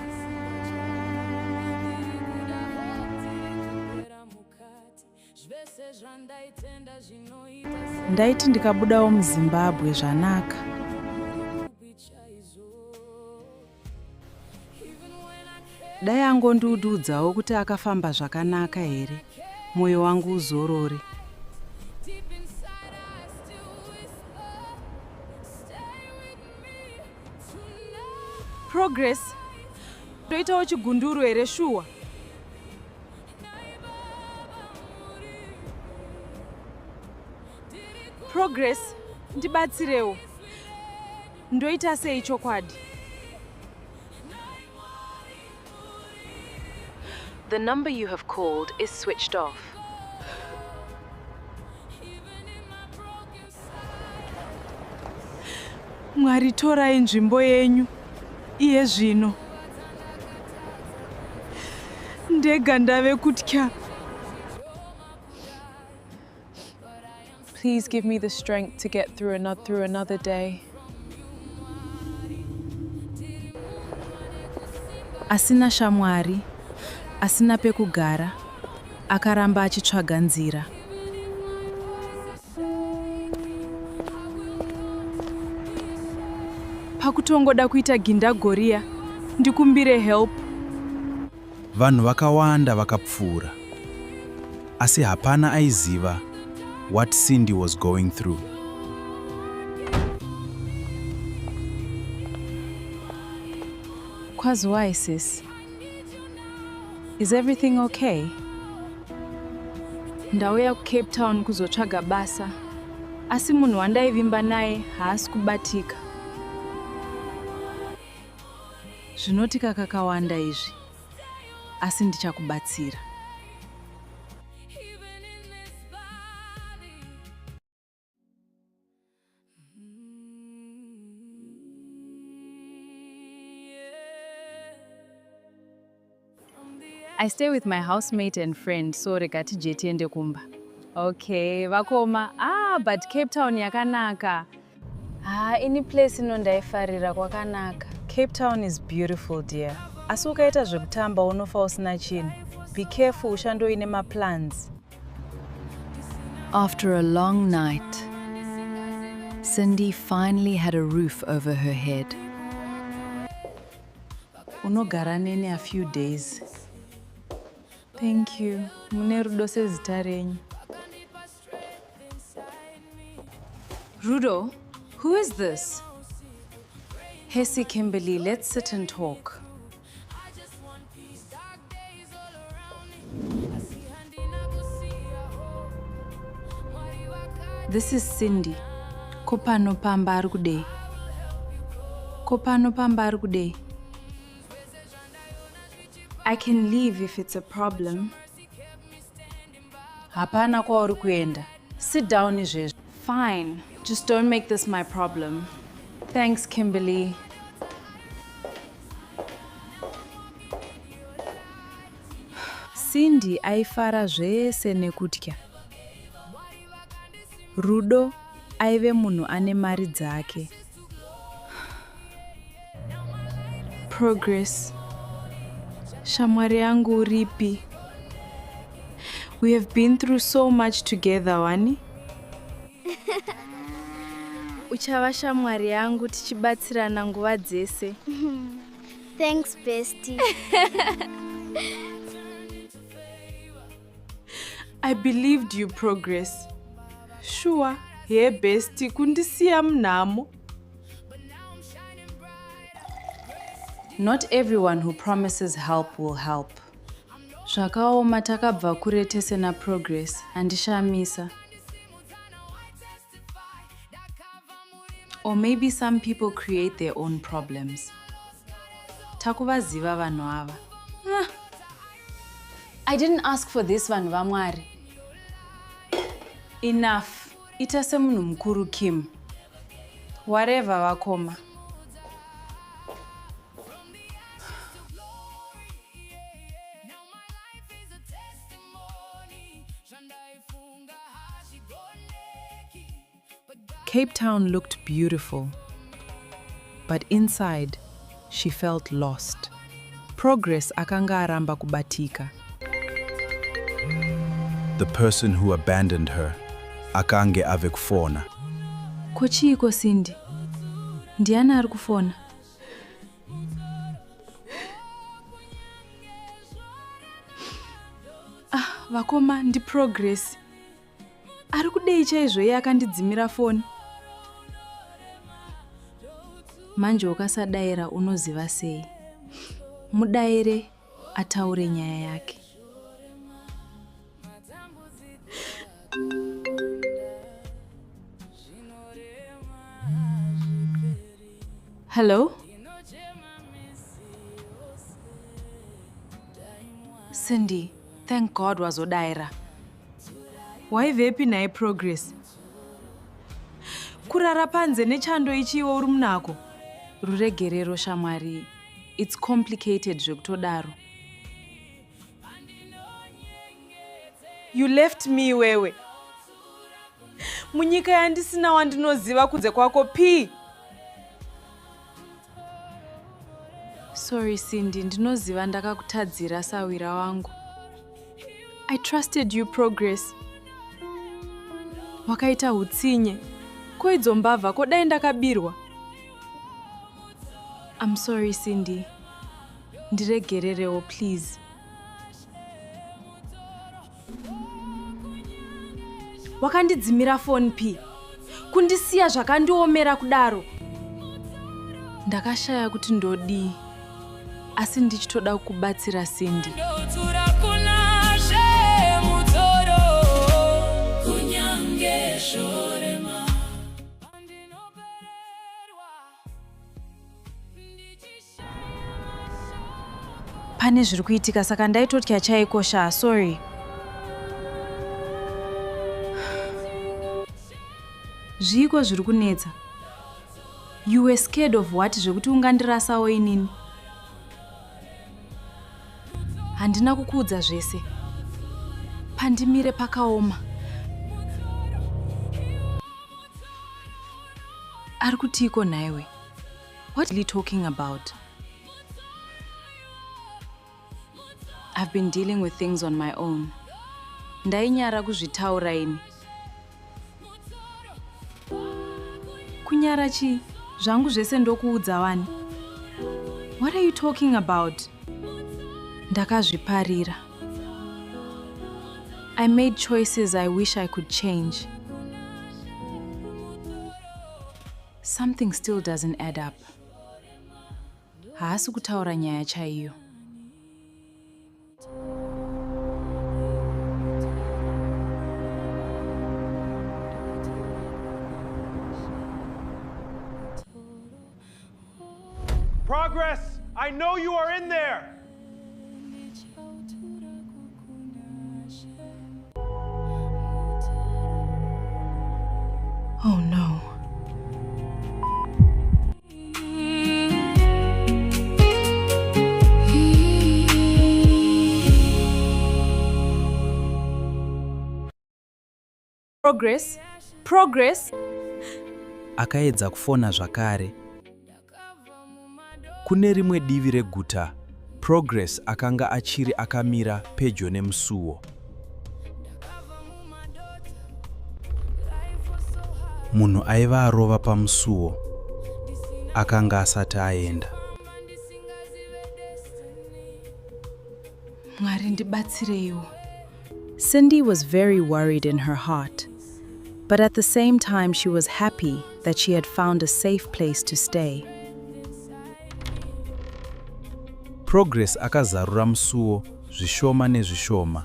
Ndaiti ndikabudawo muZimbabwe zvanaka. Dai angondiudzawo kuti akafamba zvakanaka here, mwoyo wangu uzorore. Progress, toitawo chigunduru here shuwa. Progress, ndibatsirewo. Ndoita sei chokwadi? The number you have called is switched off. Mwari, torai nzvimbo yenyu iye zvino. Ndega ndave kutya. Please give me the strength to get through another day. Asina shamwari, asina pekugara, akaramba achitsvaga nzira. Pakutongoda kuita gindagoria, ndikumbire help. Vanhu vakawanda vakapfuura, asi hapana aiziva what Cindy was going through. Kwaziwai, sis? Is everything okay? Ndauya kuCape Town kuzotsvaga basa, asi munhu wandaivimba naye haasi kubatika. Zvinotika kakawanda izvi, asi ndichakubatsira. I stay with my housemate and friend, so regati jetiende kumba. Okay, vakoma. But Cape Town yakanaka. Any place inondaifarira kwakanaka. Cape Town is beautiful, dear. Asi ukaita zvekutamba unofa usina chinhu. Be careful, ushandoine maplans. After a long night, Cindy finally had a roof over her head. Unogara nene a few days. Thank you. Mune rudo sezita renyu. Rudo, who is this? Hesi Kimberly, let's sit and talk. This is Cindy. Kopano pamba ari kudei. Kopano pamba ari kudei. I can leave if it's a problem. Hapana kwauri kuenda. Sit down izvezvo. Fine, just don't make this my problem. Thanks, Kimberly. Cindy aifara zvese nekutya. Rudo aive munhu ane mari dzake. Progress. Shamwari yangu uripi? We have been through so much together, wani? Uchava shamwari yangu tichibatsirana nguva dzese. Thanks, bestie. I believed you, Progress. Sure, hey bestie, kundisiya mnamo. Not everyone who promises help will help. Zvakaoma takabva kure tese na Progress, handishamisa. Or maybe some people create their own problems. Takuvaziva vanhu ava. I didn't ask for this, vanhu vamwari. Enough. Ita semunhu mukuru, Kim. Whatever, vakoma. Cape Town looked beautiful, but inside, she felt lost. Progress akanga aramba kubatika. the person who abandoned her akange ave kufona. Kochiko Cindy? Ndiani ari kufona? Vakoma ndi Progress. Ari kudei chaizvo iye akandidzimira foni. Manje ukasadayira unoziva sei? Mudayire ataure nyaya yake. Hello? Cindy, thank God wazodaira. Waivepi naye Progress? Kurara panze nechando ichiwo uri munako. Ruregerero shamwari. It's complicated zvekutodaro. You left me wewe. Munyika yandisina wandinoziva kunze kwako P. Sorry Cindy, ndinoziva ndakakutadzira sawira wangu. I trusted you Progress. Wakaita hutsinye. Koidzo mbavha kodai ndakabirwa. I'm sorry Cindy. Ndiregererewo please. Wakandidzimira phone P. Kundisiya zvakandiomera kudaro. Ndakashaya kuti ndodii. Asi ndichitoda kukubatsira Cindy. Pane zviri kuitika saka ndaitotya chaikosha, sorry. Zviko zviri kunetsa. You were scared of what zvekuti ungandirasawo inini? Handina kukuudza zvese. Pandimire pakaoma. Ari kutiko naiwe? What are you talking about? I've been dealing with things on my own. Ndainyara kuzvitaura ini. Kunyara chi? Zvangu zvese ndokuudza wani. What are you talking about? Ndakazviparira. I made choices I wish I could change. Something still doesn't add up. Haasi kutaura nyaya chaiyo. Progress, I know you are in there. Oh no. Progress. Akaedza kufona zvakare. Kune rimwe divi reguta, Progress akanga achiri akamira pedyo nemusuwo. Munhu aiva arova pamusuwo akanga asati aenda. Mwari ndibatsireiwo. Cindy was very worried in her heart, but at the same time she was happy that she had found a safe place to stay. Progress akazarura musuwo zvishoma nezvishoma,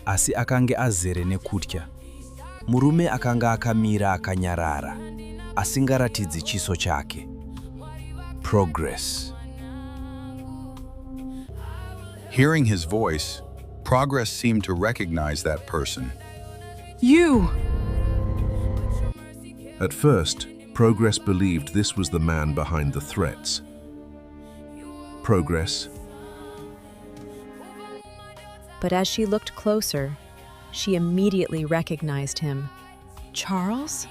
asi akange azere nekutya. Murume akanga akamira akanyarara, asingaratidzi chiso chake. Progress. Hearing his voice, Progress seemed to recognize that person. You! At first, Progress believed this was the man behind the threats. Progress. But as she looked closer, she immediately recognized him. Charles?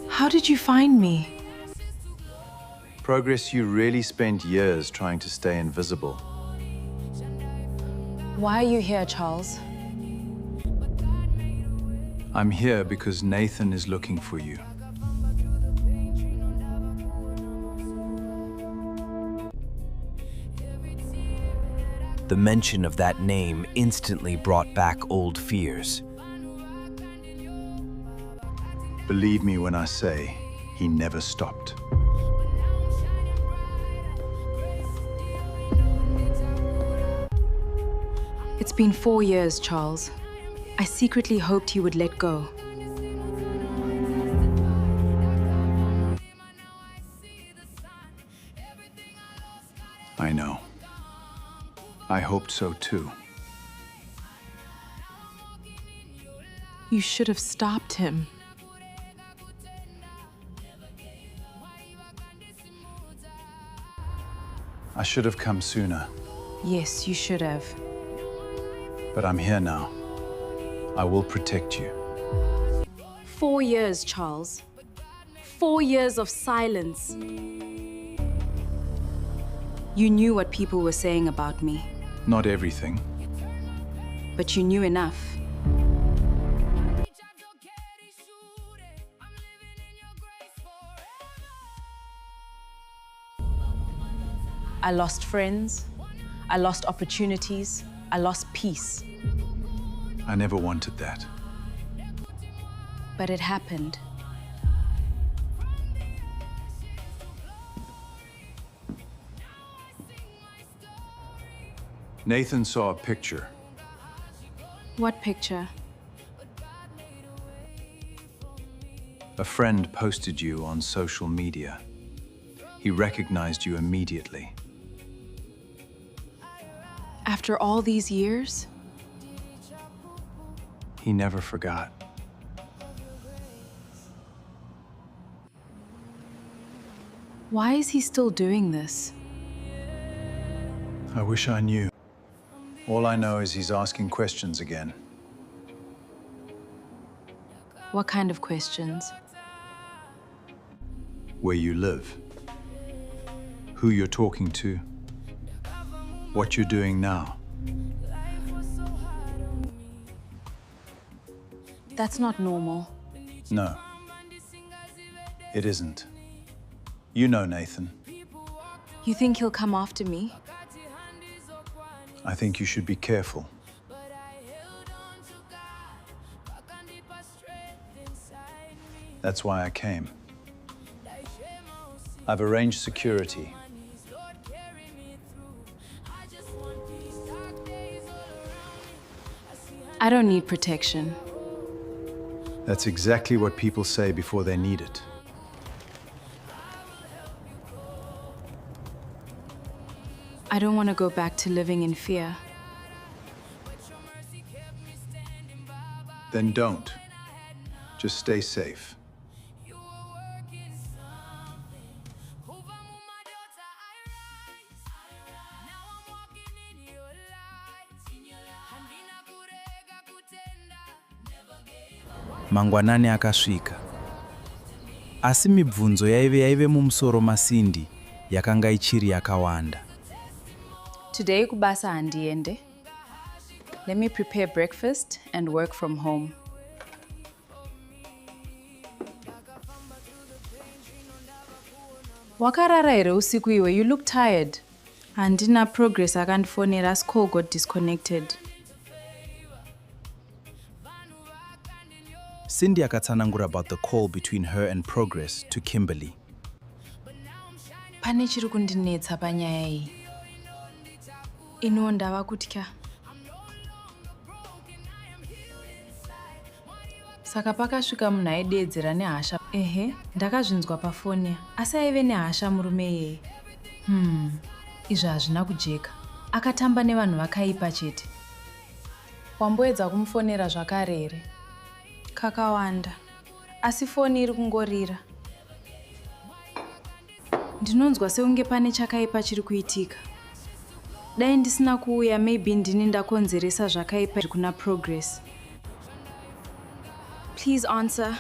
How did you find me? Progress, you really spent years trying to stay invisible. Why are you here, Charles? I'm here because Nathan is looking for you. The mention of that name instantly brought back old fears. Believe me when I say, he never stopped. It's been 4 years, Charles. I secretly hoped he would let go. I know. I hoped so too. You should have stopped him. I should have come sooner, Yes, you should have. but I'm here now. I will protect you. 4 years, Charles. 4 years of silence. You knew what people were saying about me, Not everything. but you knew enough. I lost friends, I lost opportunities, I lost peace. I never wanted that. But it happened. Nathan saw a picture. What picture? A friend posted you on social media. He recognized you immediately. After all these years? He never forgot. Why is he still doing this? I wish I knew. All I know is he's asking questions again. What kind of questions? Where you live, who you're talking to, what you're doing now. That's not normal. No, it isn't. You know Nathan. You think he'll come after me? I think you should be careful. That's why I came. I've arranged security. I don't need protection. That's exactly what people say before they need it. I don't want to go back to living in fear. Then don't. Just stay safe. Mangwanani akasvika. Asi mibvunzo yaive mumusoro maSindy yakanga ichiri yakawanda. Today kubasa handiende. Let me prepare breakfast and work from home. Wakarara here usiku iwe, you look tired. Handina progress akandifonera asi call got disconnected. Sindy akatsanangura about the call between her and Progress to Kimberly. Pane chiri kundinetsa panyaya iyi. Ino ndava kutya. Saka pakasvika munhu aidedzera nehasha. Ehe, ndakazvinzwa pafoni, asi aive nehasha murume iyeye. Izvi hazvina kujeka. Akatamba nevanhu vakaipa chete. Wamboedza kumufonera zvakare here? Kakawanda. Asi foni iri kungorira. Ndinonzwa sekunge pane chakaipa chiri kuitika. Dai ndisina kuuya, maybe ndini ndakonzeresa zvakaipa kuna Progress. Please answer.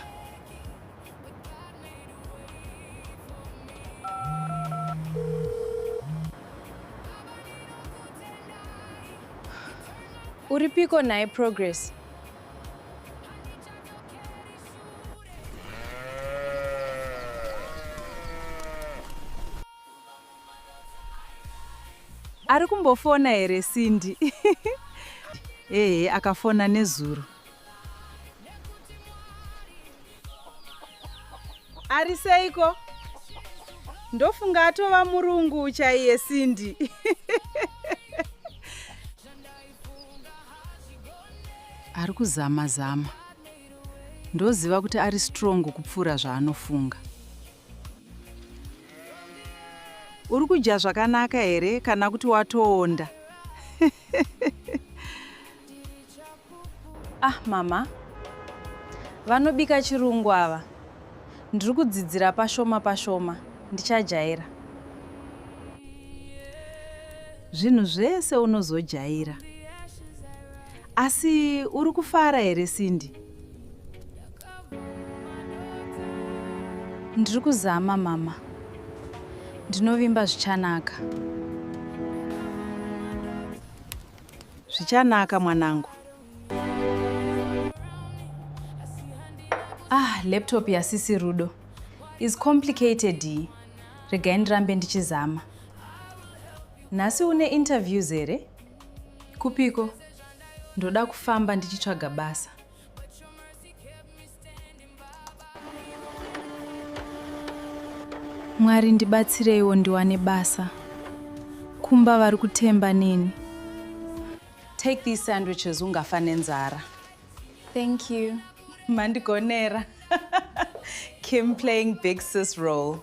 Uripiko naye Progress? Ari kumbofona here Cindy? Akafona nezuro. Ari seiko? Ndofunga atova murungu chaiye Cindy. Ari kuzama. Ndoziva kuti ari strong kupfuura zvaanofunga. Uri kudya zvakanaka here kana kuti watoonda? Mama. Vanobika chirungu ava. Ndiri kudzidzira pashoma. Ndichajaira. Zvinhu zvese unozojaira. Asi uri kufara here Cindy? Ndiri kuzama mama. Ndinovimba zvichanaka. Zvichanaka mwanangu. Laptop yasisi Rudo is complicated. Regai ndirambe ndichizama. Nhasi une interviews here? Kupiko? Ndoda kufamba ndichitsvaga basa. Mwari ndibatsireiwo ndiwane basa. Kumba vari kutemba neni. Take these sandwiches ungafa nenzara. Thank you. Mandigonera. Kim playing big sis role.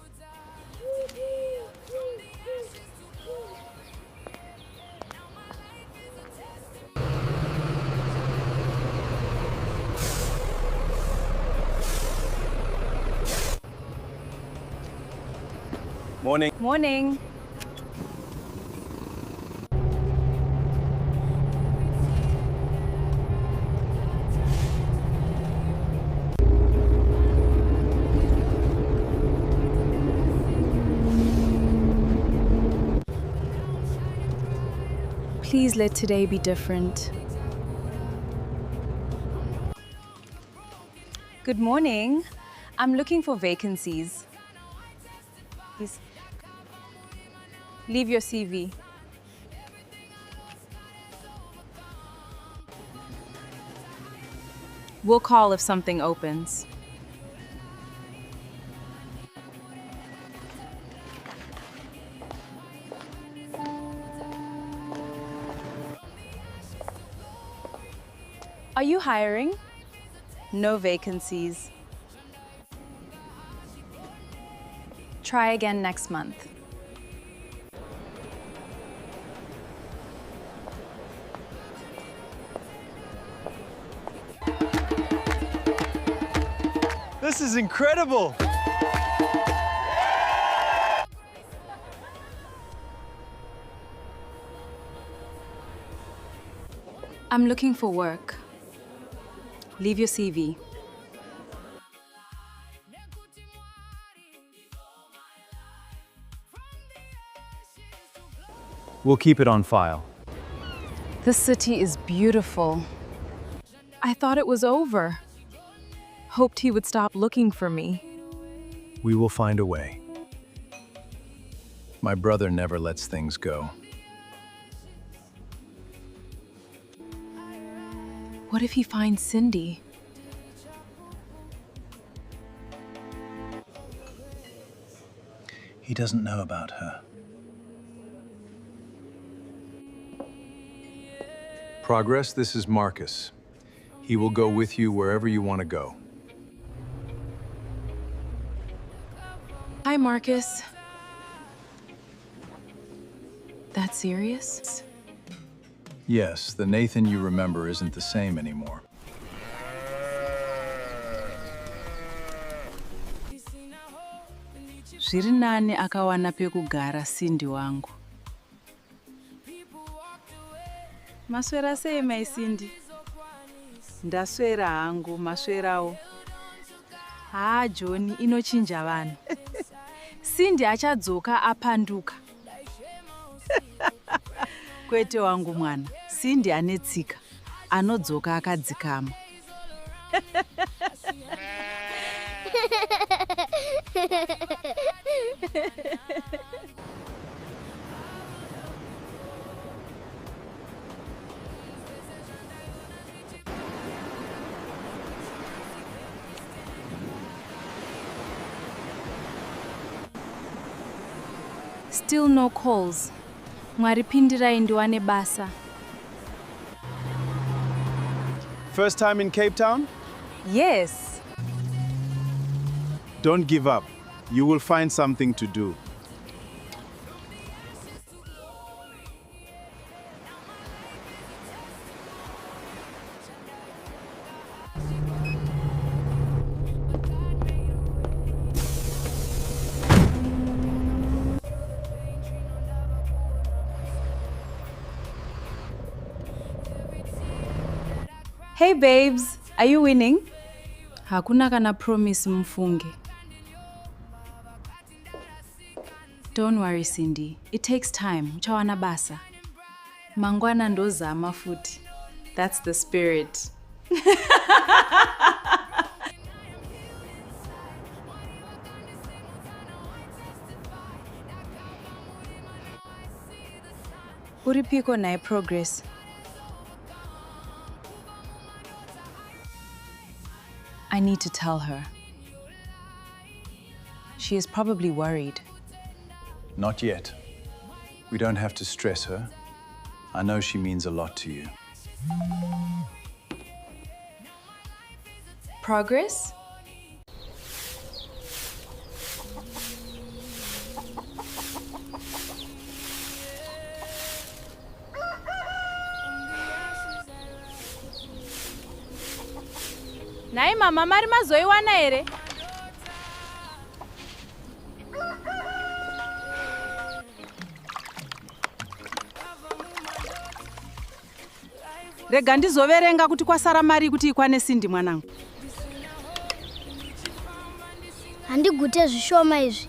Morning. Morning. Please let today be different. Good morning. I'm looking for vacancies. Please. Leave your CV. We'll call if something opens. Are you hiring? No vacancies. Try again next month. This is incredible! I'm looking for work. Leave your CV. We'll keep it on file. This city is beautiful. I thought it was over. Hoped he would stop looking for me. We will find a way. My brother never lets things go. What if he finds Cindy? He doesn't know about her. Progress, this is Marcus. He will go with you wherever you want to go. Hi, Marcus. That serious? Yes, the Nathan you remember isn't the same anymore. Zviri nani akawana pekugara Cindy wangu. Maswera sei mai Cindy? Ndaswera hangu, maswerawo. John, inochinja vanhu. Cindy achadzoka apanduka. Kwete wangu mwana, Cindy anetsika. anodzoka akadzikama. Still no calls. Mwari pindirai ndiwane basa. First time in Cape Town? Yes. Don't give up. You will find something to do. Hey babes, are you winning? Hakuna kana promise mfunge. Don't worry Cindy, it takes time. Uchawana basa. Mangwana ndozama futi. That's the spirit. Uripiko nae progress. I need to tell her. She is probably worried. Not yet. We don't have to stress her. I know she means a lot to you. Progress? Nai mama mari mazoiwana here? Rega ndizoverenga kuti kwasara mari kuti ikwane Cindy mwanangu. Handigute zvishoma izvi.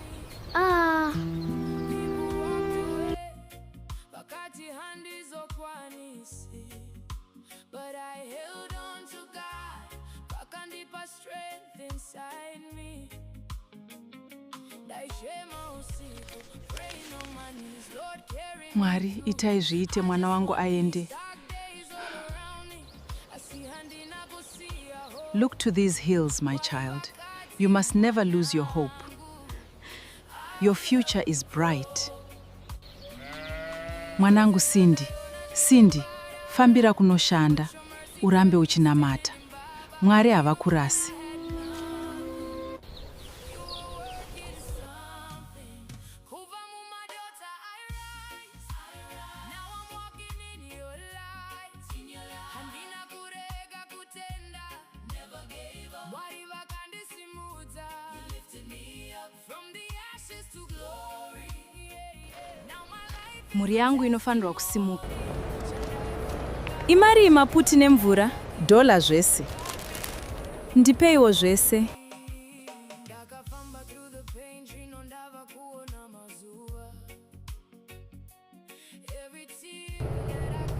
Mwari, itai zviite mwana wangu aende. Look to these hills, my child. You must never lose your hope. Your future is bright. Mwanangu Cindy, Cindy, fambira kunoshanda, urambe uchinamata. Mwari havakurasi. Kubva Mumadota, I rise. Now I'm walking in your light. Handina kurega kutenda. Never gave up. Mwari vakandisimudza. You lifted me up from the ashes to glory. Now my life. Muri yangu inofanirwa kusimuka. Imari maputi nemvura? Dola zvese. Ndipeiwo zvese.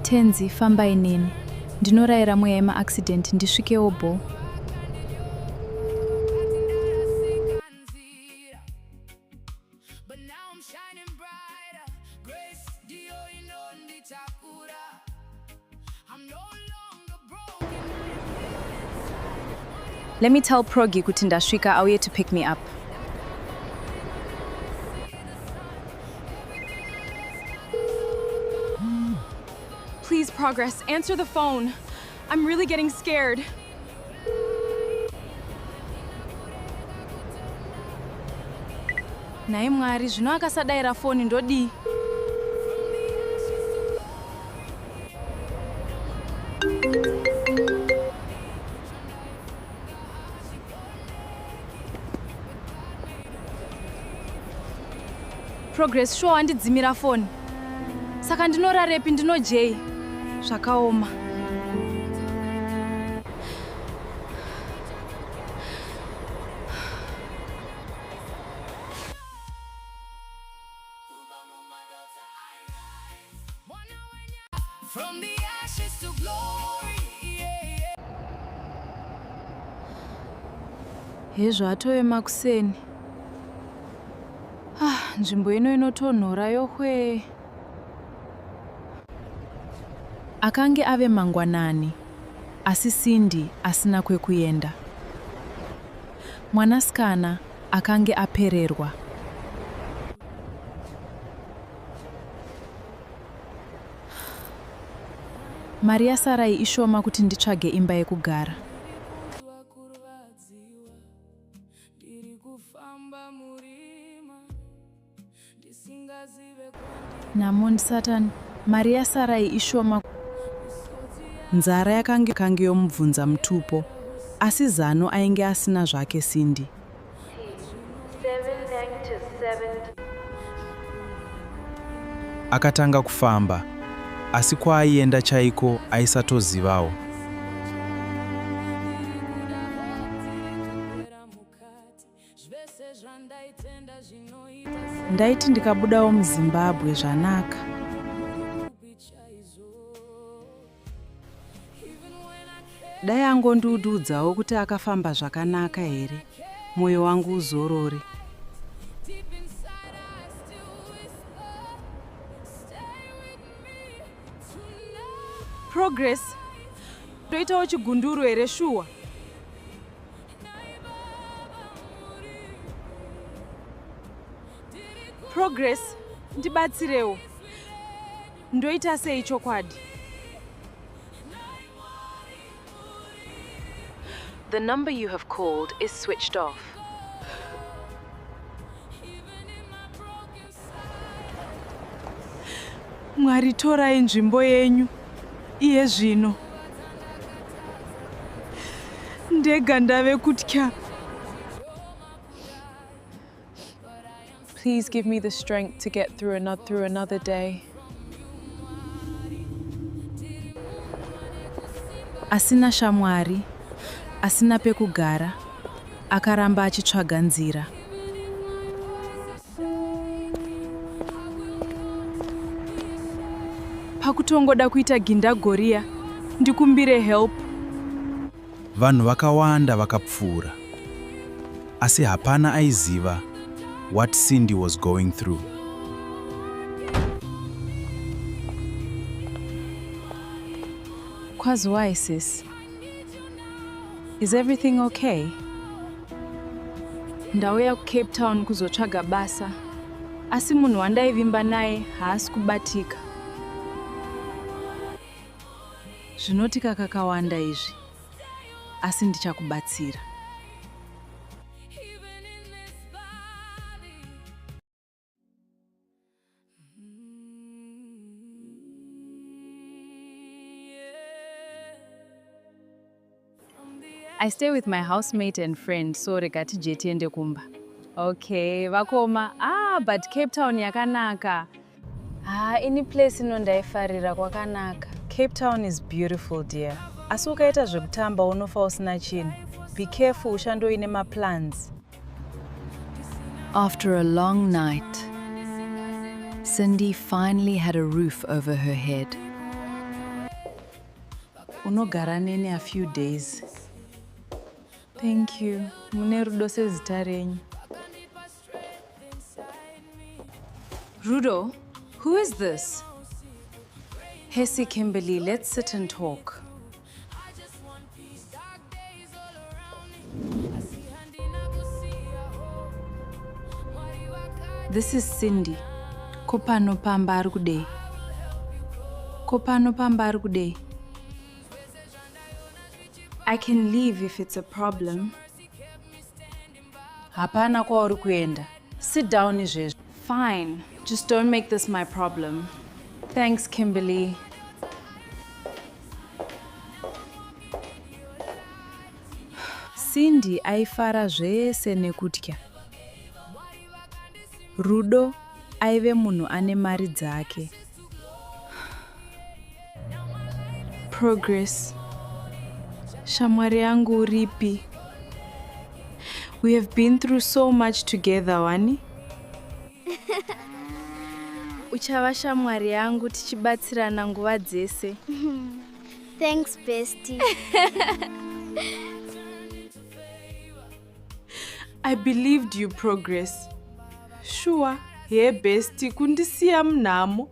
Tenzi, fambai neni. Ndinorayira mweya yema-accident ndisvikewo bo. Let me tell Progi kuti ndasvika auye to pick me up. Please, Progress, answer the phone. I'm really getting scared. Nai Mwari, zvino akasadayira foni ndodi. Progress, sure handidzimira foni. Saka ndinorarepi ndinojei. Zvakaoma. From the ashes to glory. Hezvo atove makuseni. Nzvimbo ino inotonhora yohwe. Akange ave mangwanani, asi Cindy asina kwekuenda. Mwanasikana akange apererwa. Mari yasarai ishoma kuti nditsvage imba yekugara. Namundi Satan, mari yasarai ishoma. Nzara yakange yomubvunza mutupo, asi zano ainge asina zvake Cindy. Akatanga kufamba, asi kwaaienda chaiko aisatozivawo. Ndaiti ndikabudawo muZimbabwe zvanaka. Dai angondiudzawo kuti akafamba zvakanaka here, mwoyo wangu uzorore. Progress, toitawo chigunduru here shuwa. Progress, ndibatsirewo. Ndoita sei chokwadi? The number you have called is switched off. Mwari torai nzvimbo yenyu. Iye zvino. Ndega ndave kutya. Please give me the strength to get through another day. Asina shamwari, asina pekugara, akaramba achitsvaga nzira. Pakutongoda kuita gindagoria, ndikumbire help. Vanhu vakawanda vakapfuura, asi hapana aiziva what Cindy was going through. Kwaziwai sis? Is everything okay? Ndauya kuCape Town kuzotsvaga basa, asi munhu wandaivimba naye haasi kubatika. Zvinotika kakawanda izvi, asi ndichakubatsira. I stay with my housemate and friend, so regati jetiende kumba. Okay, vakoma. But Cape Town yakanaka. Any place inondaifarira kwakanaka. Cape Town is beautiful, dear. Asi ukaita zvekutamba unofa usina chinhu. Be careful ushandoine maplans. After a long night, Cindy finally had a roof over her head. Unogara nene a few days. Thank you. Mune rudo sezita renyu. Rudo, who is this? Hesi Kimberly, let's sit and talk. This is Cindy. Kopano pamba ari kudei. Kopano pamba ari kudei. I can leave if it's a problem. Hapana kwauri kuenda. Sit down izvezvi. Fine. Just don't make this my problem. Thanks, Kimberly. Cindy aifara zvese nekutya. Rudo aive munhu ane mari dzake. Progress. Shamwari yangu uripi? We have been through so much together, wani? Uchava shamwari yangu tichibatsirana nguva dzese. Thanks, bestie. I believed you, Progress. Sure, hey bestie, kundisiya mnamo.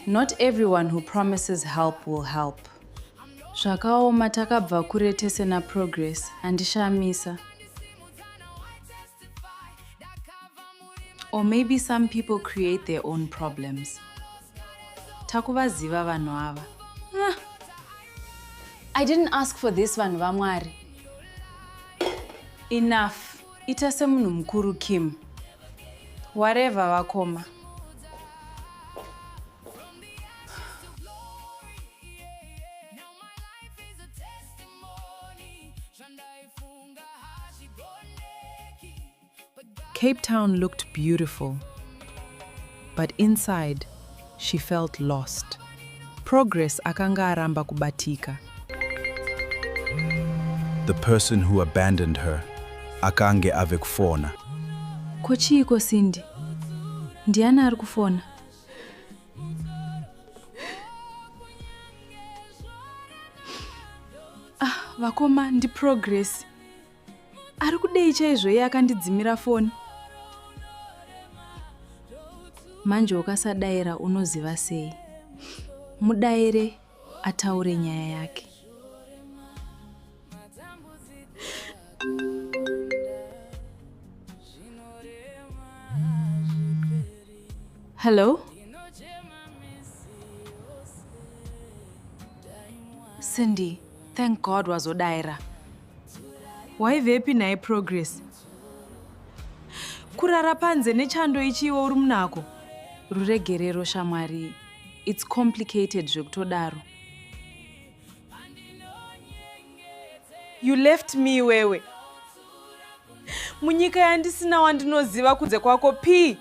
Not everyone who promises help will help. Zvakaoma takabva kure tese na Progress handishamisa. Or maybe some people create their own problems. Takuvaziva vanhu ava. I didn't ask for this vanhu vaMwari. Enough. Ita semunhu mukuru Kim. Whatever vakoma. Cape Town looked beautiful, but inside, she felt lost. Progress akanga aramba kubatika. The person who abandoned her akange ave kufona. Kochiiko Cindy? Ndiani ari kufona? Vakoma ndi Progress. Ari kudei chaizvo iye akandidzimira foni. Manje ukasadaira unoziva sei? Mudaire ataure nyaya yake. Hello? Cindy, thank God wazodaira. Waivepi naye Progress? Kurara panze nechando ichiwo uri munako. Ruregerero shamwari. It's complicated zvekutodaro. You left me wewe. Munyika yandisina wandinoziva kunze kwako P.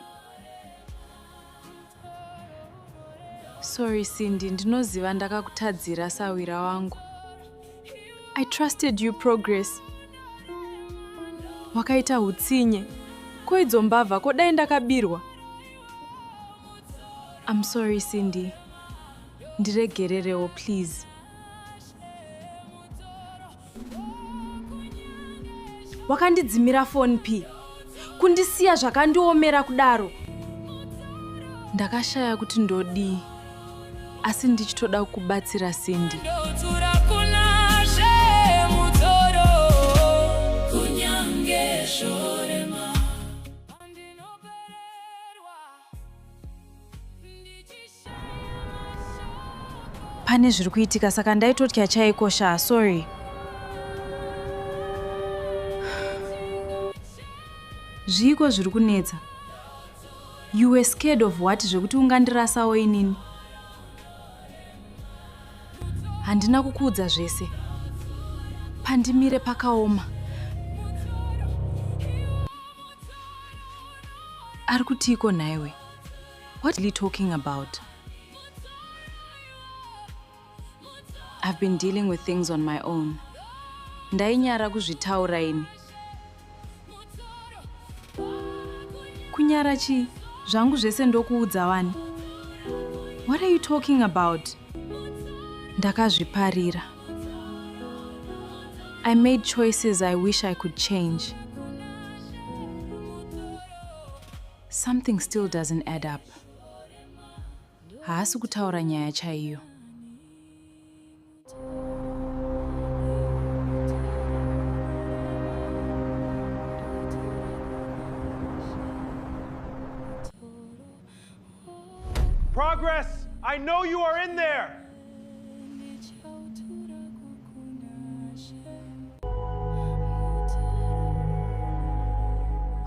Sorry Cindy, ndinoziva ndakakutadzira sawira wangu. I trusted you, Progress. Wakaita hutsinye. Koidzo mbavha kodai ndakabirwa. I'm sorry Cindy. Ndiregererewo please. Wakandidzimira phone P. Kundisiya zvakandiomera kudaro. Ndakashaya kuti ndodii. Asi ndichitoda kubatsira Cindy. Pane zviri kuitika saka ndaitotya chaikosha, sorry. Zviko zviri kunetsa. You were scared of what zvekuti ungandirasawo inini? Handina kukuudza zvese. Pandimire pakaoma. Ari kutiko naiwe? What are you talking about? I've been dealing with things on my own. Ndainyara kuzvitaura ini. Kunyara chi? Zvangu zvese ndokuudza wani. What are you talking about? Ndakazviparira. I made choices I wish I could change. Something still doesn't add up. Haasi kutaura nyaya chaiyo. Progress, I know you are in there.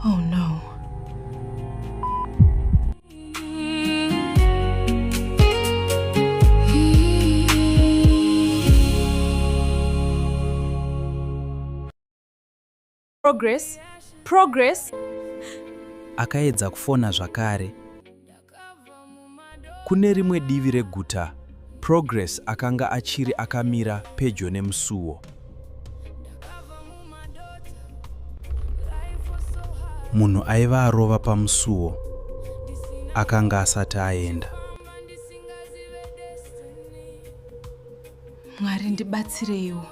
Oh no. Progress? Progress? Akaedza kufona zvakare. Kune rimwe divi reguta, Progress akanga achiri akamira pedyo nemusuwo. Munhu aiva arova pamusuwo akanga asati aenda. Mwari ndibatsireiwo.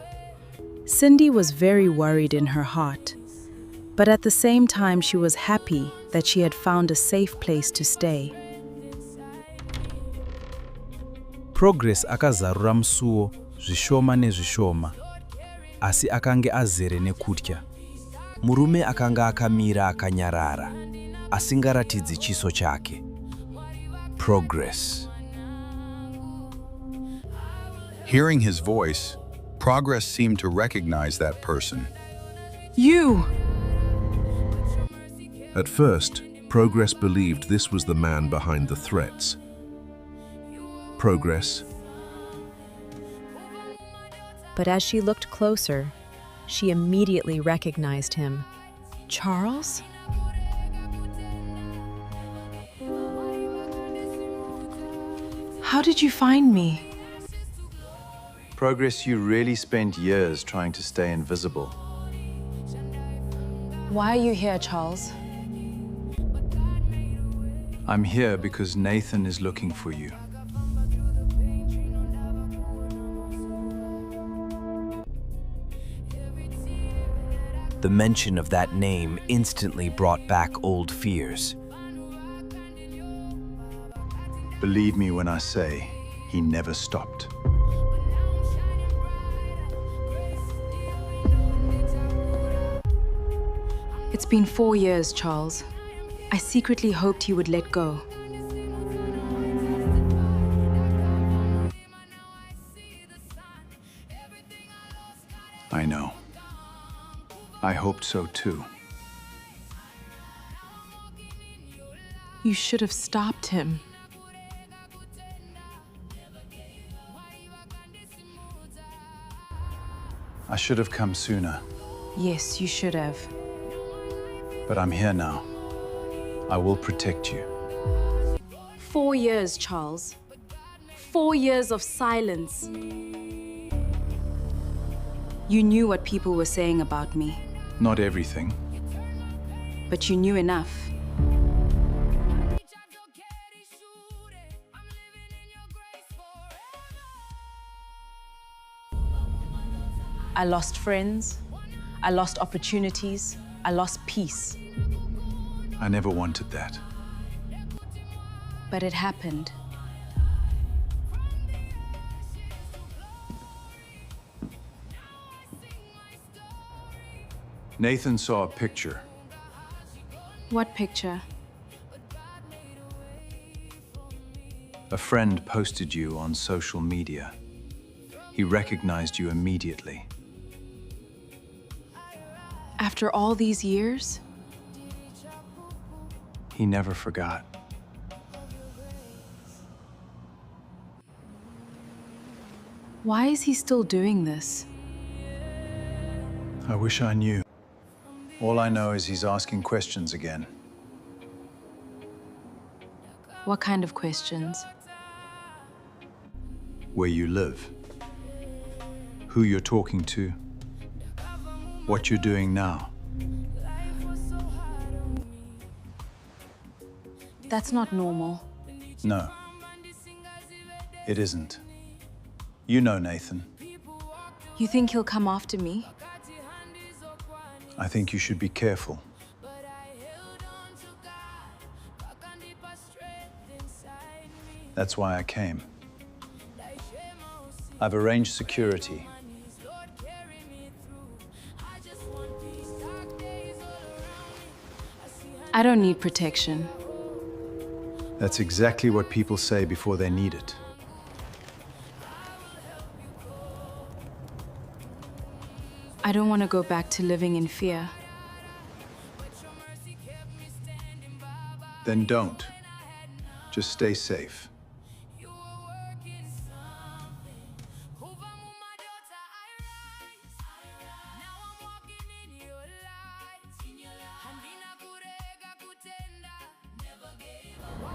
Cindy was very worried in her heart, but at the same time she was happy that she had found a safe place to stay. Progress akazarura musuwo zvishoma nezvishoma, asi akange azere nekutya. Murume akanga akamira akanyarara, asingaratidzi chiso chake. Progress. Hearing his voice, Progress seemed to recognize that person. You! At first, Progress believed this was the man behind the threats. Progress. But as she looked closer, she immediately recognized him. Charles? How did you find me? Progress, you really spent years trying to stay invisible. Why are you here, Charles? I'm here because Nathan is looking for you. The mention of that name instantly brought back old fears. Believe me when I say, he never stopped. It's been 4 years, Charles. I secretly hoped he would let go. I know. I hoped so too. You should have stopped him. I should have come sooner, Yes, you should have. but I'm here now. I will protect you. 4 years, Charles. 4 years of silence. You knew what people were saying about me, Not everything. but you knew enough. I lost friends, I lost opportunities, I lost peace. I never wanted that. But it happened. Nathan saw a picture. What picture? A friend posted you on social media. He recognized you immediately. After all these years? He never forgot. Why is he still doing this? I wish I knew. All I know is he's asking questions again. What kind of questions? Where you live, who you're talking to, what you're doing now. That's not normal. No, it isn't. You know Nathan. You think he'll come after me? I think you should be careful. That's why I came. I've arranged security. I don't need protection. That's exactly what people say before they need it. I don't want to go back to living in fear. Then don't. Just stay safe.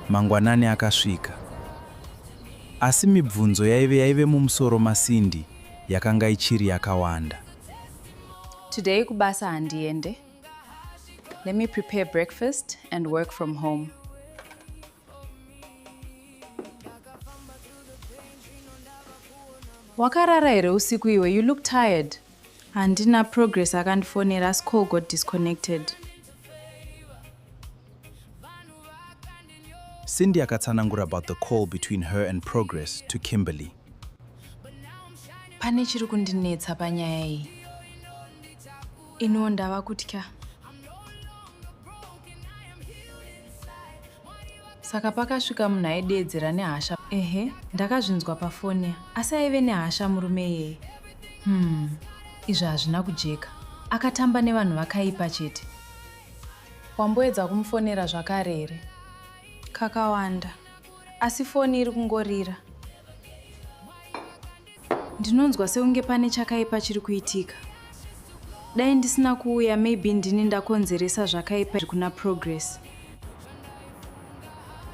Mangwanani akasvika. Asi mibvunzo yaive mumusoro maSindy yakanga ichiri yakawanda. Today kubasa handiende. Let me prepare breakfast and work from home. Wakarara here usiku iwe, you look tired. Handina Progress akandifonera asi call got disconnected. Cindy akatsanangura about the call between her and Progress to Kimberly. Pane chiri kundinetsa panyaya iyi. Ino ndava kutya. Saka pakasvika munhu aidedzera nehasha. Ehe, ndakazvinzwa pafoni. Asi aive nehasha murume iyeye. Izvi hazvina kujeka. Akatamba nevanhu vakaipa chete. Wamboedza kumufonera zvakare here? Kakawanda. Asi foni iri kungorira. Ndinonzwa sekunge pane chakaipa chiri kuitika. Dai ndisina kuuya, maybe ndini ndakonzeresa zvakaipa kuna Progress.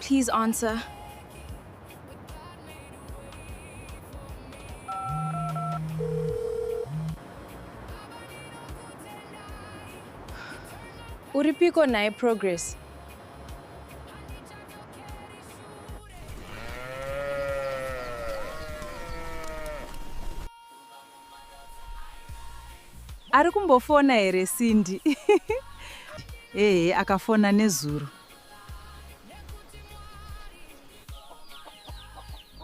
Please answer. Uripiko naye Progress? Ari kumbofona here Cindy? Akafona nezuro.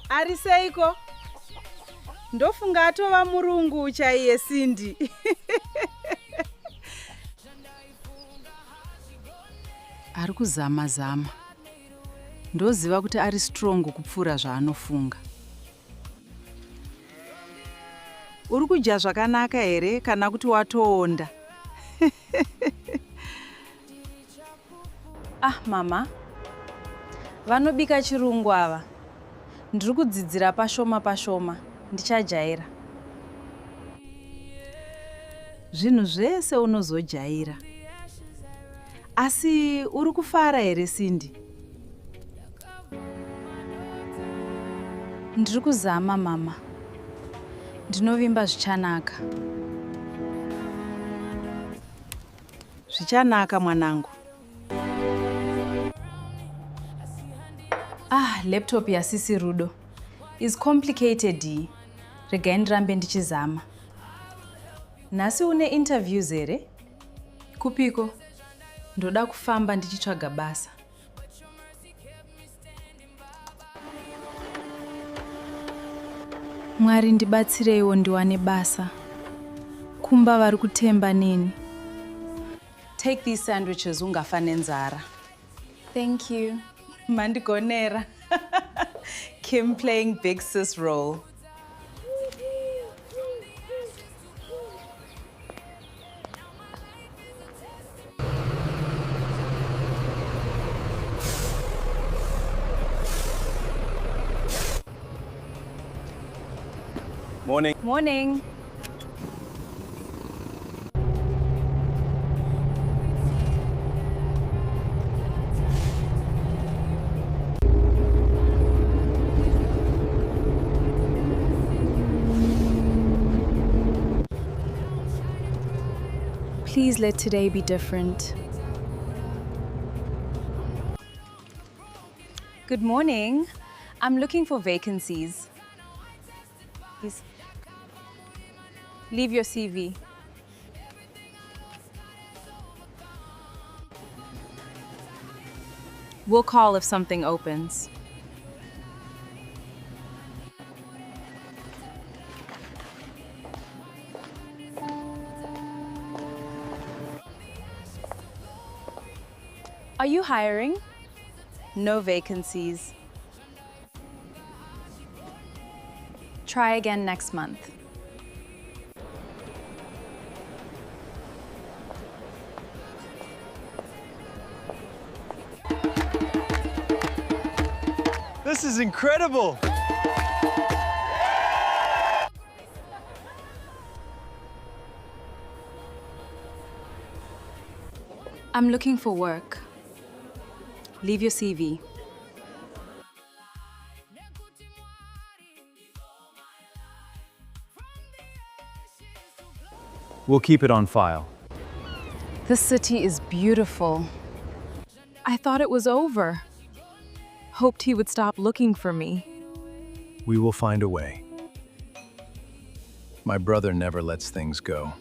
Ari seiko? Ndofunga atova murungu chaiye Cindy. Ari kuzama. Ndoziva kuti ari strong kupfuura zvaanofunga. Uri kudya zvakanaka here kana kuti watoonda? Mama. Vanobika chirungu ava. Ndiri kudzidzira pashoma. Ndichajaira. Zvinhu zvese unozojaira. Asi uri kufara here Cindy? Ndiri kuzama mama. Ndinovimba zvichanaka. Zvichanaka mwanangu. Laptop yasisi Rudo is complicated. Regai ndirambe ndichizama. Nhasi une interviews here? Kupiko? Ndoda kufamba ndichitsvaga basa. Mwari ndibatsireiwo ndiwane basa. Kumba vari kutemba neni. Take these sandwiches ungafa nenzara. Thank you. Mandigonera. Kim playing big sis role. Morning. Please let today be different. Good morning. I'm looking for vacancies. Please. Leave your CV. We'll call if something opens. Are you hiring? No vacancies. Try again next month. This is incredible! I'm looking for work. Leave your CV. We'll keep it on file. This city is beautiful. I thought it was over. Hoped he would stop looking for me. We will find a way. My brother never lets things go.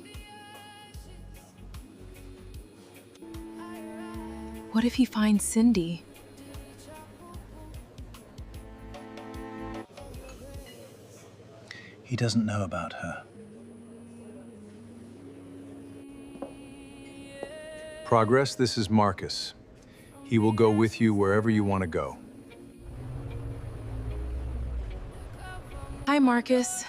What if he finds Cindy? He doesn't know about her. Progress, this is Marcus. He will go with you wherever you want to go. Hi, Marcus.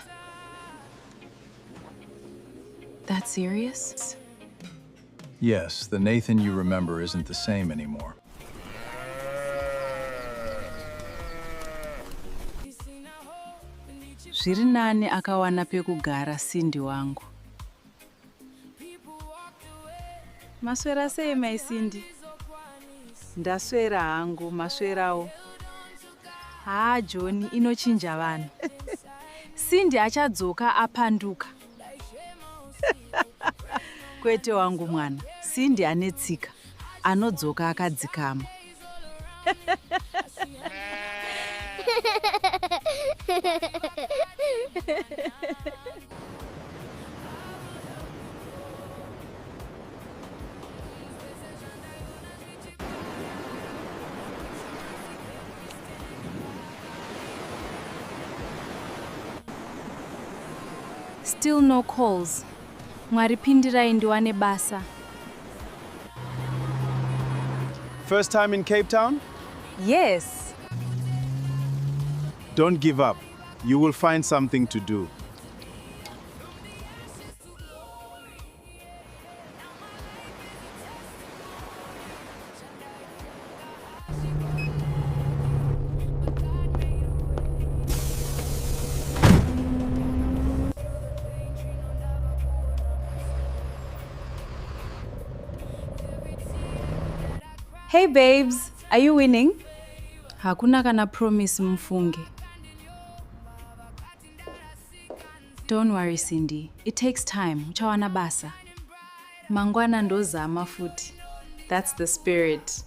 That serious? Yes, the Nathan you remember isn't the same anymore. Zviri nani akawana pekugara Cindy wangu. Maswera sei mai Cindy? Ndaswera hangu, maswerawo. John inochinja vanhu. Cindy achadzoka apanduka. Kwete wangu mwana, Cindy anetsika, anodzoka akadzikama. Still no calls. Mwaripindirai ndiwane basa. First time in Cape Town? Yes. Don't give up. You will find something to do. Hey babes, are you winning? Hakuna kana promise mfunge. Don't worry Cindy, it takes time, uchawana basa. Mangwana ndozama futi. That's the spirit.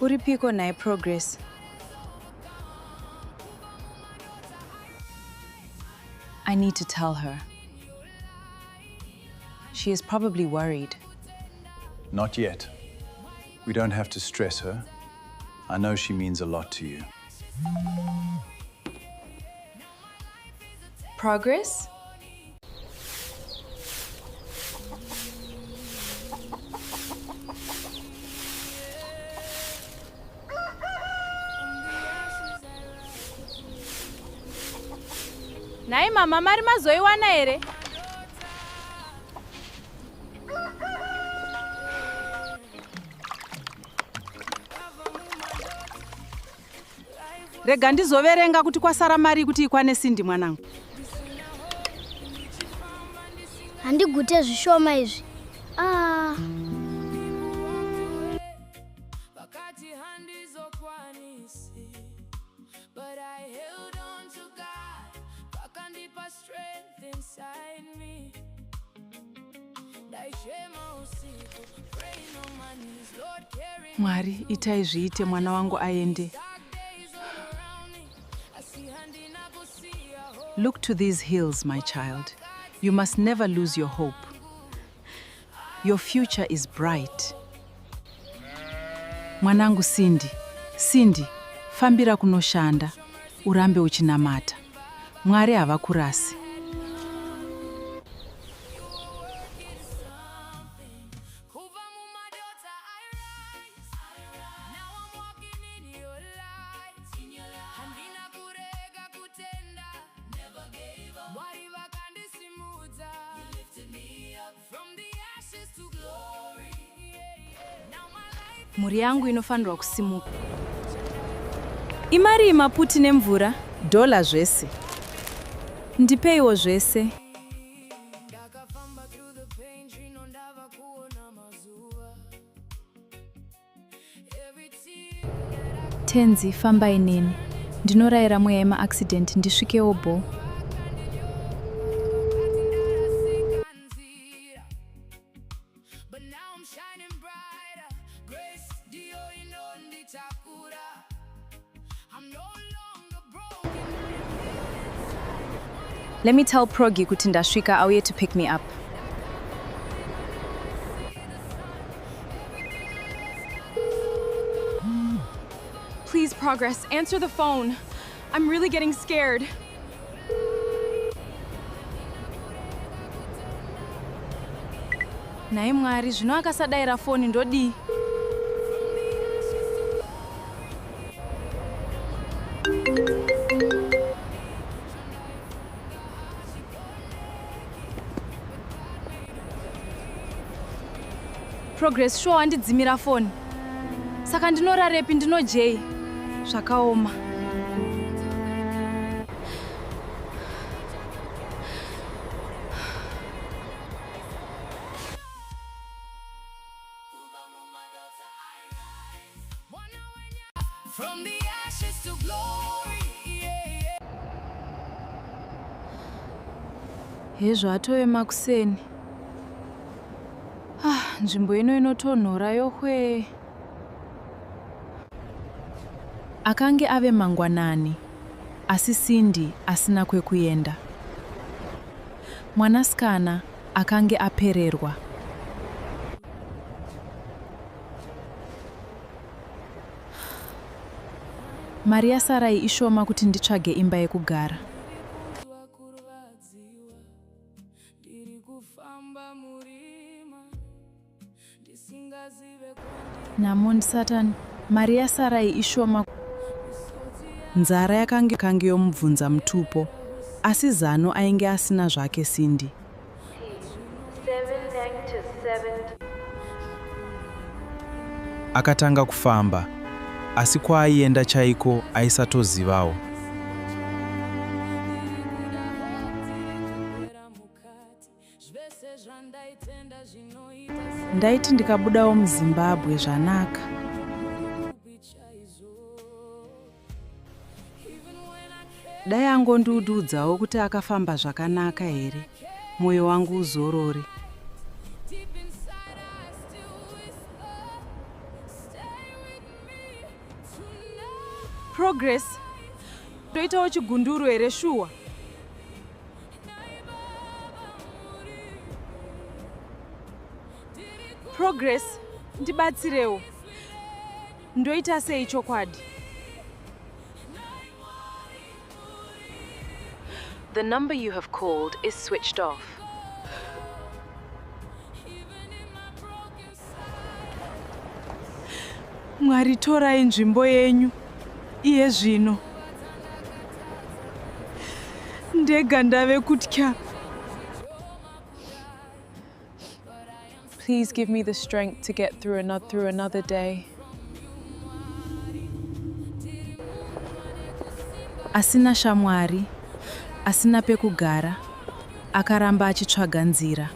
Uripiko nae Progress. I need to tell her. She is probably worried. Not yet. We don't have to stress her. I know she means a lot to you. Progress? Nai mama mari mazoiwana here? Rega ndizoverenga kuti kwasara mari kuti ikwane Cindy mwanangu. Handigute zvishoma izvi. But I held on to God, pakandipa strength inside me. Mwari, itai zviite mwana wangu aende. Look to these hills, my child. You must never lose your hope. Your future is bright. Mwanangu Cindy, Cindy, fambira kunoshanda, urambe uchinamata. Mwari havakurasi. Kubva Mumadota, I rise. Now I'm walking in your light. Handina kurega kutenda. Never gave up. Mwari vakandisimudza. You lifted me up from the ashes to glory. Now my life. Mhuri yangu inofanirwa kusimuka. Imari maputi nemvura? Dola zvese. Ndipeiwo zvese. Tenzi, fambai neni. Ndinorayira mweya yema-accident ndisvikewo bo. I'm no longer broken. Let me tell Progi kuti ndasvika auye to pick me up. Please, Progress, answer the phone. I'm really getting scared. Naye Mwari, zvino akasadayira foni ndodii? Progress, sure wandidzimira foni. Saka ndinorarepi ndinojei. Zvakaoma. From the ashes to glory, yeah. Hezvo atove makuseni. Nzvimbo ino inotonhora yohwe. Akange ave mangwanani, asi Cindy asina kwekuenda. Mwanasikana akange apererwa. Mari yasarai ishoma kuti nditsvage imba yekugara. Namundi Satan, mari yasarai ishoma. Nzara yakange yomubvunza mutupo, asi zano ainge asina zvake Cindy. Akatanga kufamba, asi kwaaienda chaiko aisatozivawo. Ndaiti ndikabudawo muZimbabwe zvanaka. Dai angondiudzawo kuti akafamba zvakanaka here, mwoyo wangu uzorore. Progress, toitawo chigunduru here shuwa. Progress, ndibatsirewo. Ndoita sei chokwadi? The number you have called is switched off. Mwari, torai nzvimbo yenyu. Iye zvino. Ndega ndave kutya. Please give me the strength to get through another day. Asina shamwari, asina pekugara, akaramba achitsvaga nzira.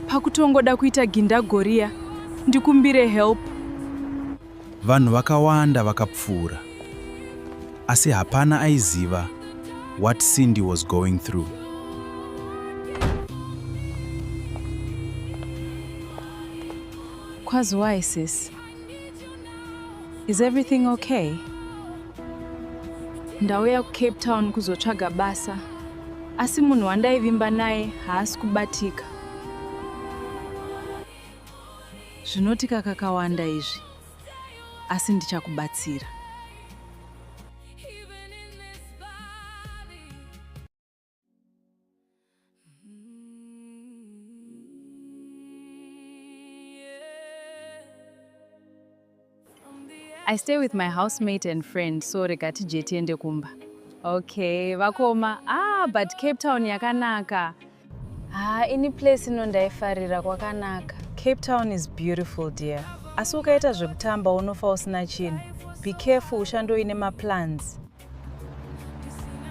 Pakutongoda kuita gindagoria, ndikumbire help. Vanhu vakawanda vakapfuura, asi hapana aiziva what Cindy was going through. Kwazwai, sis? Is everything okay? Ndauya kuCape Town kuzotsvaga basa, asi munhu wandaivimba naye haasi kubatika. Zvinotika kakawanda izvi, asi ndichakubatsira. I stay with my housemate and friend, so regati jeti ende kumba. Okay, vakoma. But Cape Town yakanaka. Any place inondaifarira kwakanaka. Cape Town is beautiful, dear. Asi ukaita zvekutamba unofa usina chinhu. Be careful, ushandoine maplans.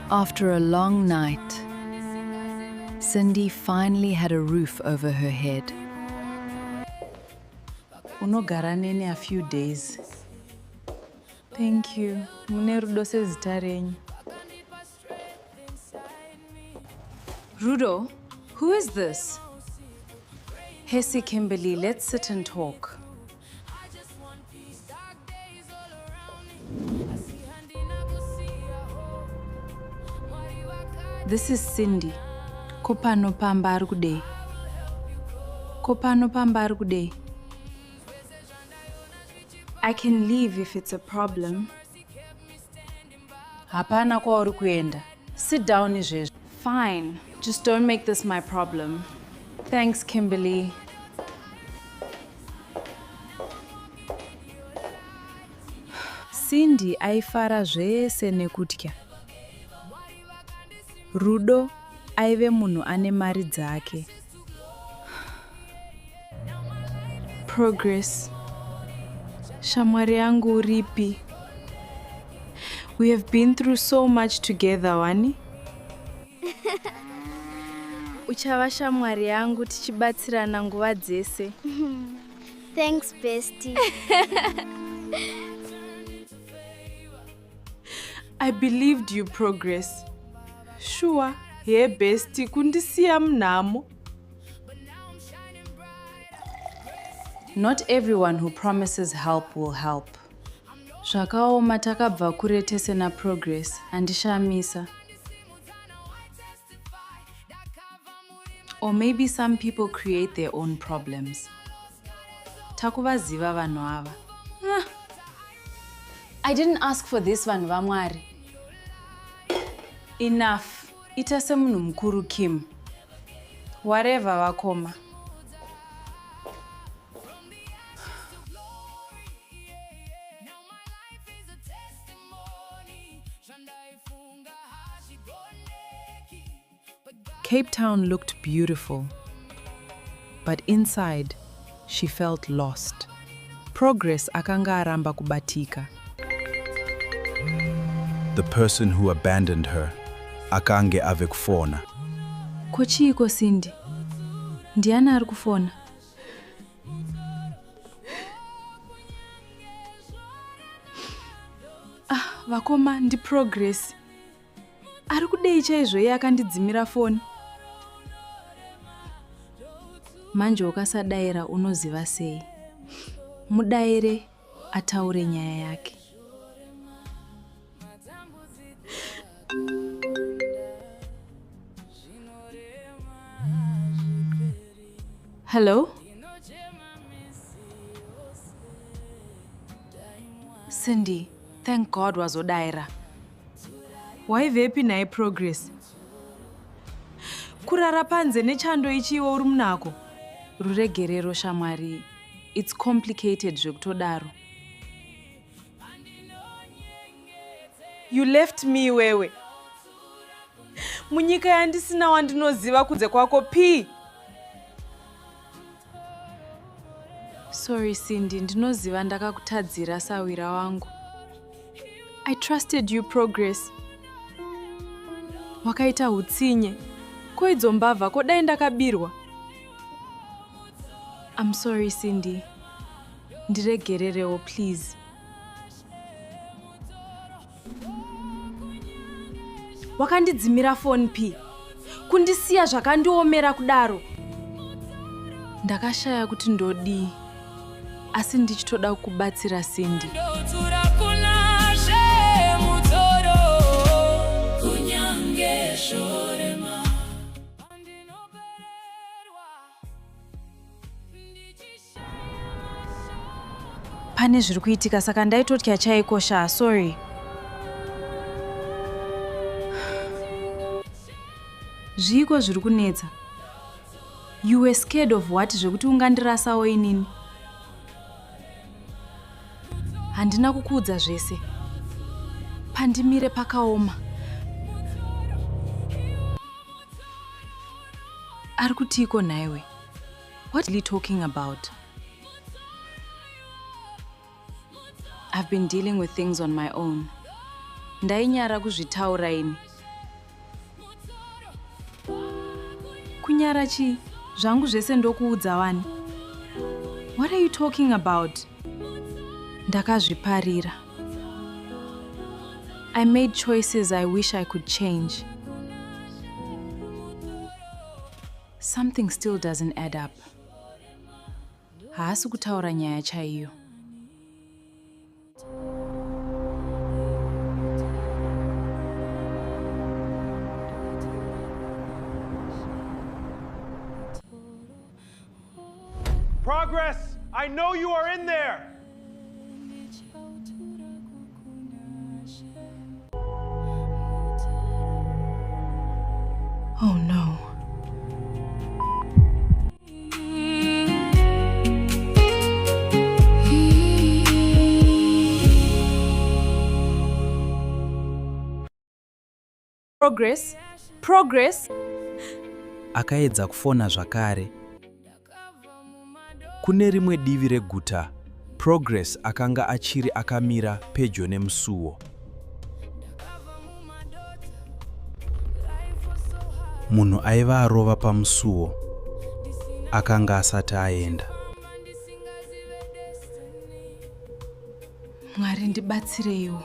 After a long night, Cindy finally had a roof over her head. Unogara nene a few days. Thank you. Mune rudo sezita renyu. Rudo, who is this? Hesi Kimberly, let's sit and talk. This is Cindy. Kopano pamba ari kudei. Kopano pamba ari kudei. I can leave if it's a problem. Hapana kwauri kuenda. Sit down izvezvi. Fine. Just don't make this my problem. Thanks, Kimberly. Cindy aifara zvese nekutya. Rudo aive munhu ane mari dzake. Progress. Shamwari yangu uripi. We have been through so much together, Wani. Uchava shamwari yangu tichibatsirana nguva dzese. Thanks, bestie. I believed you, Progress. Sure, hey bestie, kundisiya mnamo. Not everyone who promises help will help. Zvakaoma takabva kure tese na Progress handishamisa. Or maybe some people create their own problems. Takuvaziva vanhu ava. I didn't ask for this vanhu vaMwari. Enough. Ita semunhu mukuru Kim. Whatever vakoma. Cape Town looked beautiful, but inside, she felt lost. Progress akanga aramba kubatika. The person who abandoned her, akange ave kufona. Kochiiko Cindy? Ndiani ari kufona? Vakoma ndi Progress. Ari kudei chaizvo iye akandidzimira foni. Manje ukasadaira unoziva sei? Mudaire ataure nyaya yake. Hello? Cindy, thank God wazodaira. Waivepi naye Progress? Kurara panze nechando ichiwo uri munako. Ruregerero shamwari. It's complicated zvekutodaro. You left me wewe. Munyika yandisina wandinoziva kunze kwako P. Sorry Cindy, ndinoziva ndakakutadzira sawira wangu. I trusted you, Progress. Wakaita hutsinye. Koidzo mbavha kodai ndakabirwa. I'm sorry Cindy. Ndiregererewo please. Wakandidzimira phone P. Kundisiya zvakandiomera kudaro. Ndakashaya kuti ndodii. Asi ndichitoda kubatsira Cindy. Pane zviri kuitika saka ndaitotya chaikosha, sorry. Zviko zviri kunetsa. You were scared of what zvekuti ungandirasawo inini? Handina kukuudza zvese. Pandimire pakaoma. Ari kutiko naiwe? What are you talking about? I've been dealing with things on my own. Ndainyara kuzvitaura ini. Kunyara chi? Zvangu zvese ndokuudza Wani. What are you talking about? Ndakazviparira. I made choices I wish I could change. Something still doesn't add up. Haasi kutaura nyaya chaiyo. Progress, I know you are in there. Oh no. Progress. Akaedza kufona zvakare. Kune rimwe divi reguta, Progress akanga achiri akamira pedyo nemusuo. Munhu aiva arova pamusuo akanga asati aenda. Mwari ndibatsireiwo.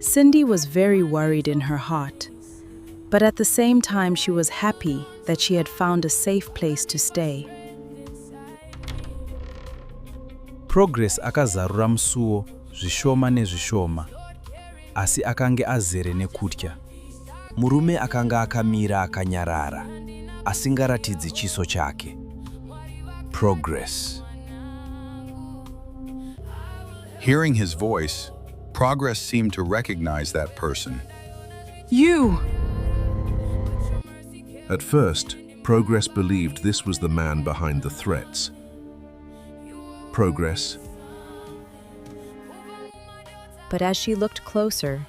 Cindy was very worried in her heart, but at the same time she was happy that she had found a safe place to stay. Progress akazarura musuo zvishoma nezvishoma, asi akange azere nekutya. Murume akanga akamira akanyarara, asingaratidzi chiso chake. Progress. Hearing his voice, Progress seemed to recognize that person. You! At first, Progress believed this was the man behind the threats. Progress. But as she looked closer,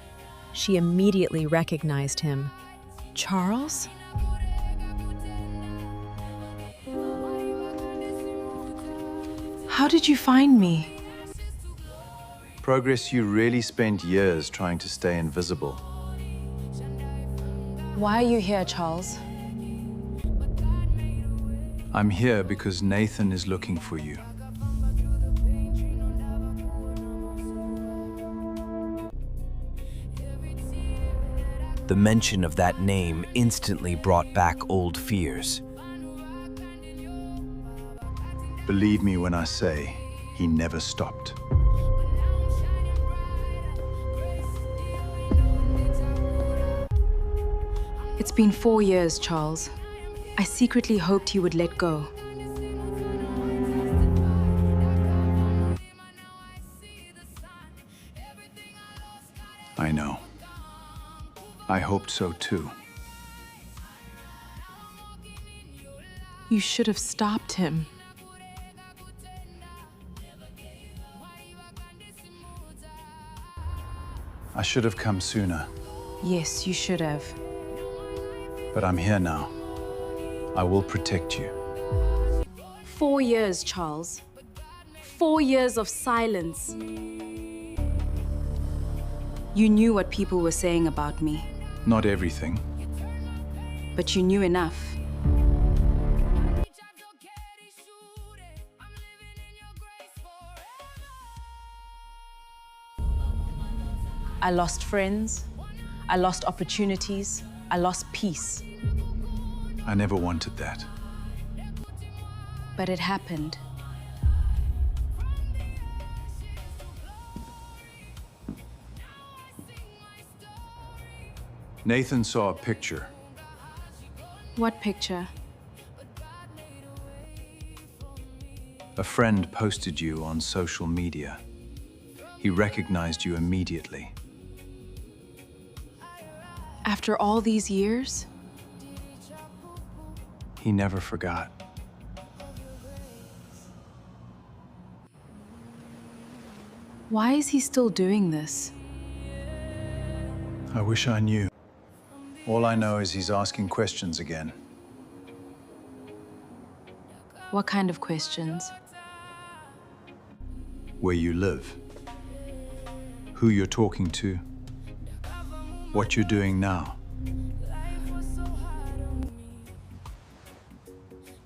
she immediately recognized him. Charles? How did you find me? Progress, you really spent years trying to stay invisible. Why are you here, Charles? I'm here because Nathan is looking for you. The mention of that name instantly brought back old fears. Believe me when I say, he never stopped. It's been 4 years, Charles. I secretly hoped you would let go. I know. I hoped so too. You should have stopped him. I should have come sooner, Yes, you should have. but I'm here now. I will protect you. 4 years, Charles. 4 years of silence. You knew what people were saying about me, Not everything. but you knew enough. I lost friends, I lost opportunities, I lost peace. I never wanted that. But it happened. Nathan saw a picture. What picture? A friend posted you on social media. He recognized you immediately. After all these years? He never forgot. Why is he still doing this? I wish I knew. All I know is he's asking questions again. What kind of questions? Where you live, who you're talking to, what you're doing now.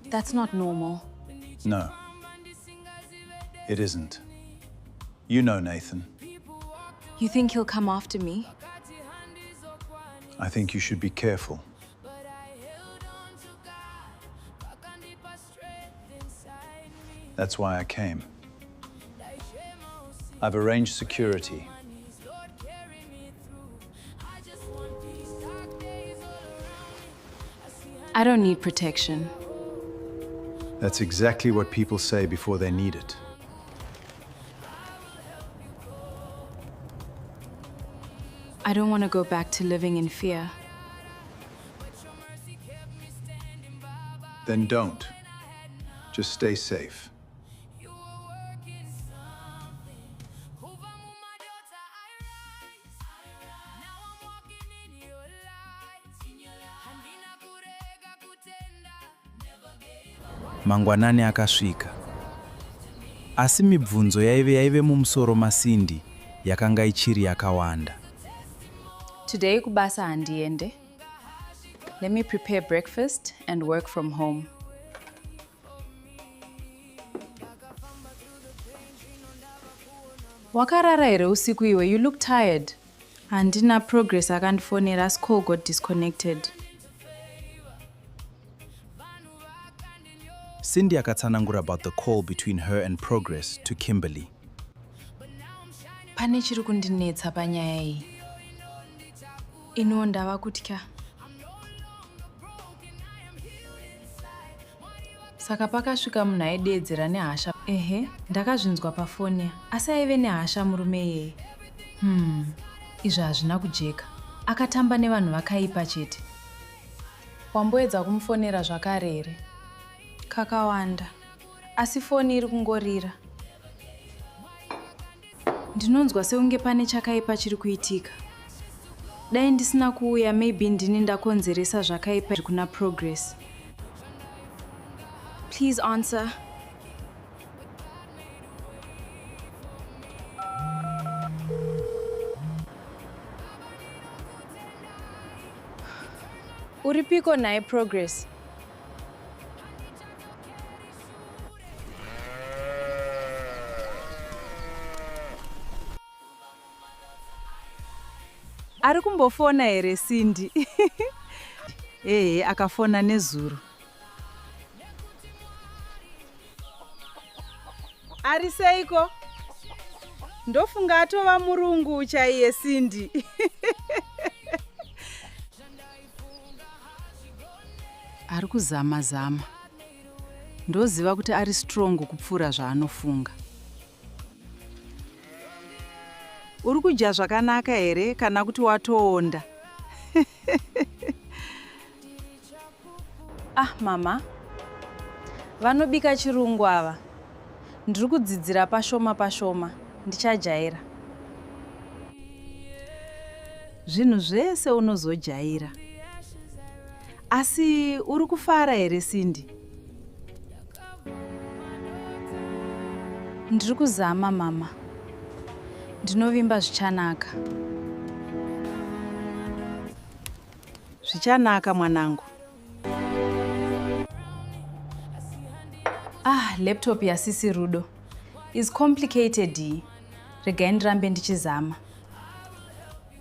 That's not normal. No, it isn't. You know Nathan. You think he'll come after me? I think you should be careful. That's why I came. I've arranged security. I don't need protection. That's exactly what people say before they need it. I don't want to go back to living in fear. Then don't. Just stay safe. Kubva Mumadota, I rise. Now I'm walking in your light. Handina kurega kutenda. Never gave up. Mangwanani akasvika. Asi mibvunzo yaive mumusoro maSindy yakanga ichiri yakawanda. Today kubasa handiende. Let me prepare breakfast and work from home. Wakarara here usiku iwe, you look tired. Handina progress akandifonera, as call got disconnected. Sindy akatsanangura about the call between her and Progress to Kimberly. Pane chiri kundinetsa panyaya iyi. Ino ndava kutya. Saka pakasvika munhu aideedzera nehasha. Ehe, ndakazvinzwa pafoni. Asi aive nehasha murume iyeye. Izvi hazvina kujeka. Akatamba nevanhu vakaipa chete. Wamboedza kumufonera zvakare here? Kakawanda. Asi foni iri kungorira. Ndinonzwa seunge pane chakaipa chiri kuitika. Dai ndisina kuuya, maybe ndini ndakonzeresa zvakaipa kuna Progress. Please answer. Uripiko naye Progress? Ari kumbofona here Sindy? Akafona nezuro. Ari seiko? Ndofunga atova murungu chaiye Sindy. Ari kuzama. Ndoziva kuti ari strong kupfuura zvaanofunga. Uri kudya zvakanaka here kana kuti watoonda? Mama. Vanobika chirungu ava. Ndiri kudzidzira pashoma. Ndichajaira. Zvinhu zvese unozojaira. Asi uri kufara here Sindy? Ndiri kuzama mama. Ndinovimba zvichanaka. Zvichanaka mwanangu. Laptop yasisi Rudo is complicated. Regai ndirambe ndichizama.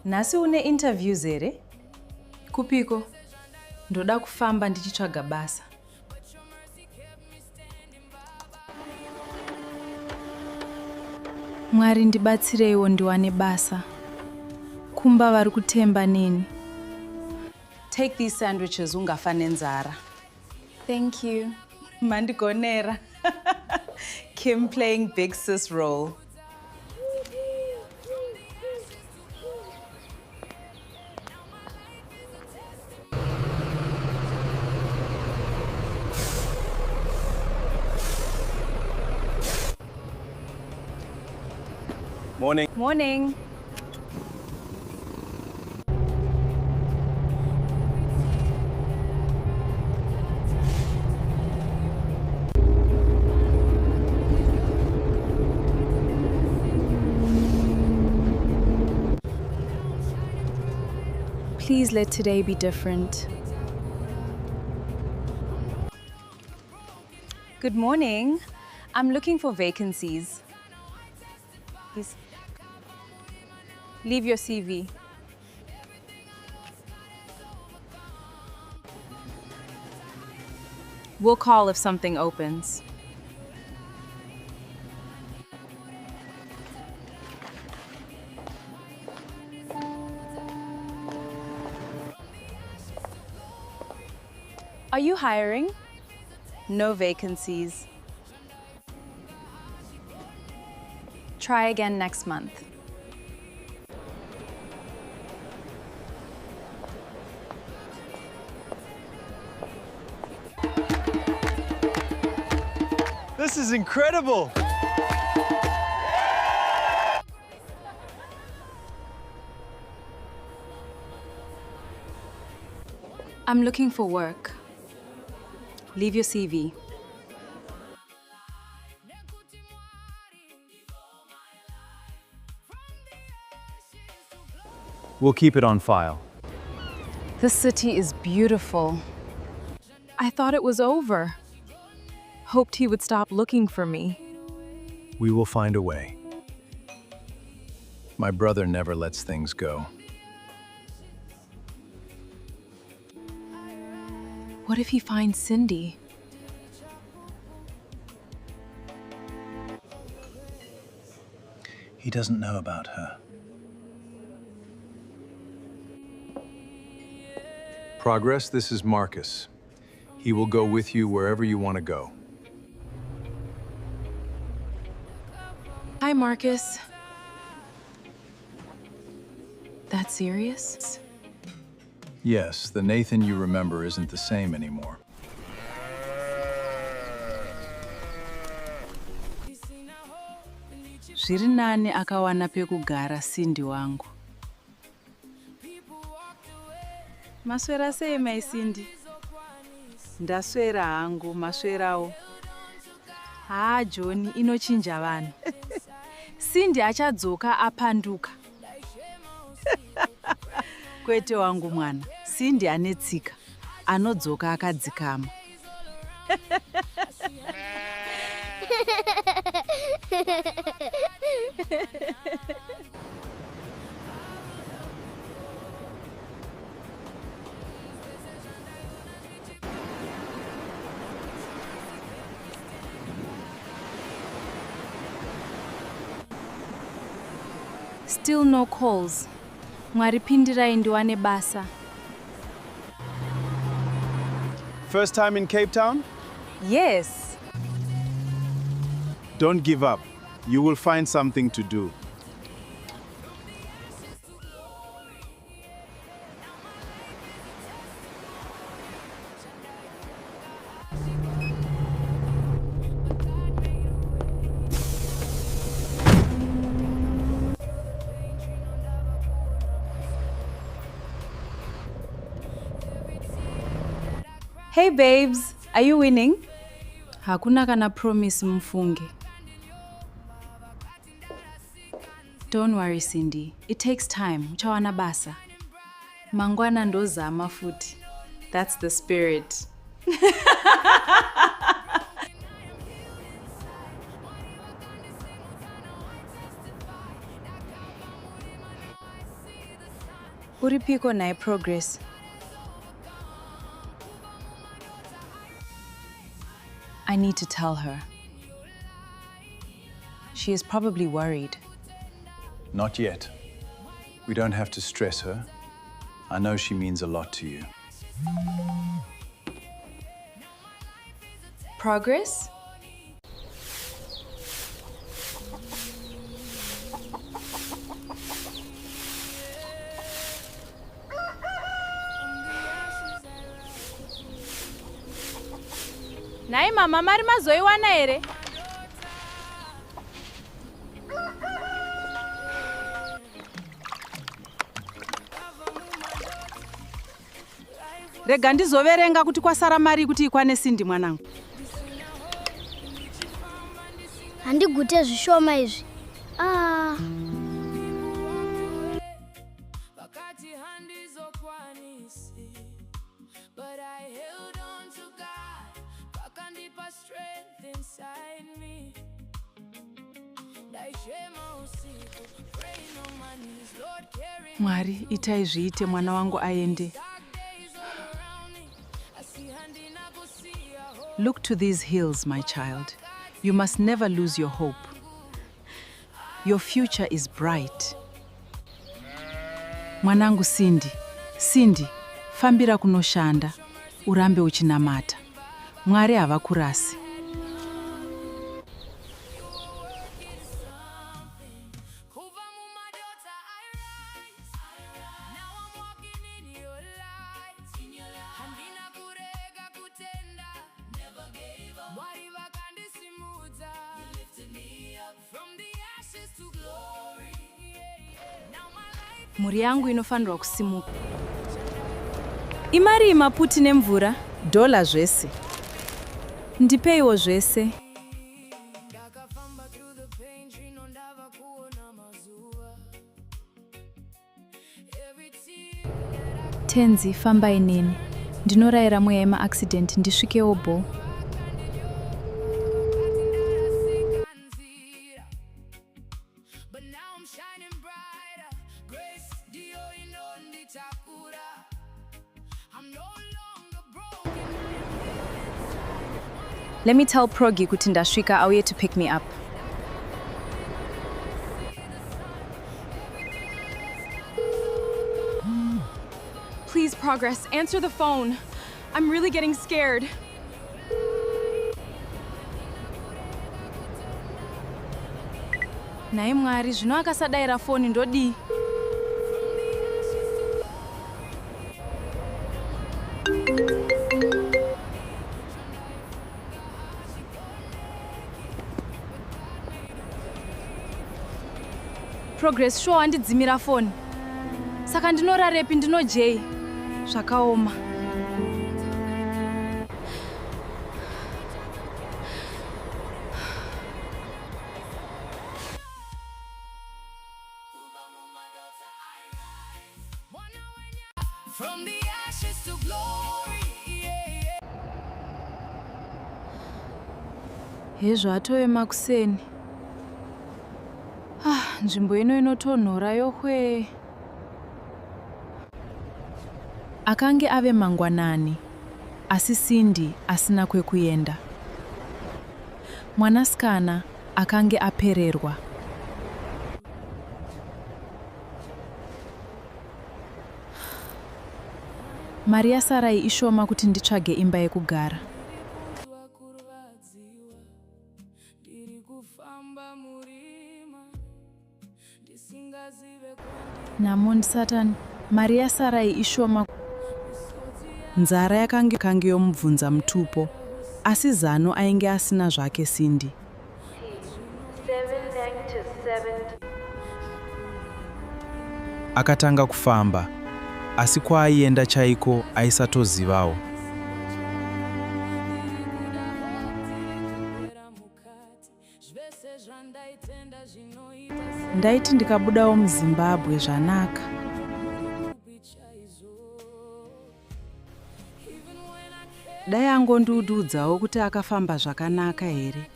Nhasi une interviews here? Kupiko? Ndoda kufamba ndichitsvaga basa. Mwari ndibatsireiwo ndiwane basa. Kumba vari kutemba neni. Take these sandwiches ungafa nenzara. Thank you. Mandigonera. Kim playing big sis role. Morning. Morning. Please let today be different. Good morning. I'm looking for vacancies. Please. Leave your CV. We'll call if something opens. Are you hiring? No vacancies. Try again next month. This is incredible! I'm looking for work. Leave your CV. We'll keep it on file. This city is beautiful. I thought it was over. Hoped he would stop looking for me. We will find a way. My brother never lets things go. What if he finds Cindy? He doesn't know about her. Progress, this is Marcus. He will go with you wherever you want to go. Hi, Marcus. That serious? Yes, the Nathan you remember isn't the same anymore. Zviri nani akawana pekugara Cindy wangu. Maswera sei mai Cindy? Ndaswera hangu, maswerawo. John, inochinja vanhu. Cindy achadzoka apanduka. Kwete wangu mwana, Cindy anetsika, anodzoka akadzikama. Still no calls. Mwari pindirai ndiwane basa. First time in Cape Town? Yes. Don't give up. You will find something to do. Hey babes, are you winning? Hakuna kana promise mfunge. Don't worry Cindy, it takes time, uchawana basa. Mangwana ndozama futi. That's the spirit. Uripiko nae Progress. I need to tell her. She is probably worried. Not yet. We don't have to stress her. I know she means a lot to you. Progress? Nai mama mari mazoiwana here? Rega ndizoverenga kuti kwasara mari kuti ikwane Cindy mwanangu. Handigute zvishoma izvi. But I held on to God, pakandipa strength inside me. Praying on my knees, Lord, carry Mwari, itai zviite mwana wangu aende. Look to these hills, my child. You must never lose your hope. Your future is bright. Mwanangu Cindy, fambira kunoshanda, urambe uchinamata. Mwari havakurasi. Kubva Mumadota, I rise. Now I'm walking in your light. Handina kurega kutenda. Never gave up. Mwari vakandisimudza. You lifted me up from the ashes to glory. Now my life. Mhuri yangu inofanirwa kusimuka. Imari maputi nemvura. Dola zvese. Ndipeiwo zvese. Tenzi, fambai neni. Ndinorayira mweya yemaaccident ndisvikewo bo. Let me tell Progi kuti ndasvika auye to pick me up. Please, Progress, answer the phone. I'm really getting scared. Naye Mwari, zvino akasadayira foni ndodii? Progress, sure wandidzimira foni. Saka ndinorarepi ndinojei. Zvakaoma. From the ashes to glory. Hezvo atove makuseni. Nzvimbo ino inotonhora yohwe. Akange ave mangwanani, asi Cindy asina kwekuenda. Mwanasikana akange apererwa. Mari yasarai ishoma kuti nditsvage imba yekugara. Namon Satan, mari yasarai ishoma. Nzara yakange yomubvunza mutupo, asi zano ainge asina zvake Cindy. Akatanga kufamba, asi kwaaienda chaiko aisatozivawo. Ndaiti ndikabudawo muZimbabwe zvanaka. Dai angondiudzawo kuti akafamba zvakanaka here,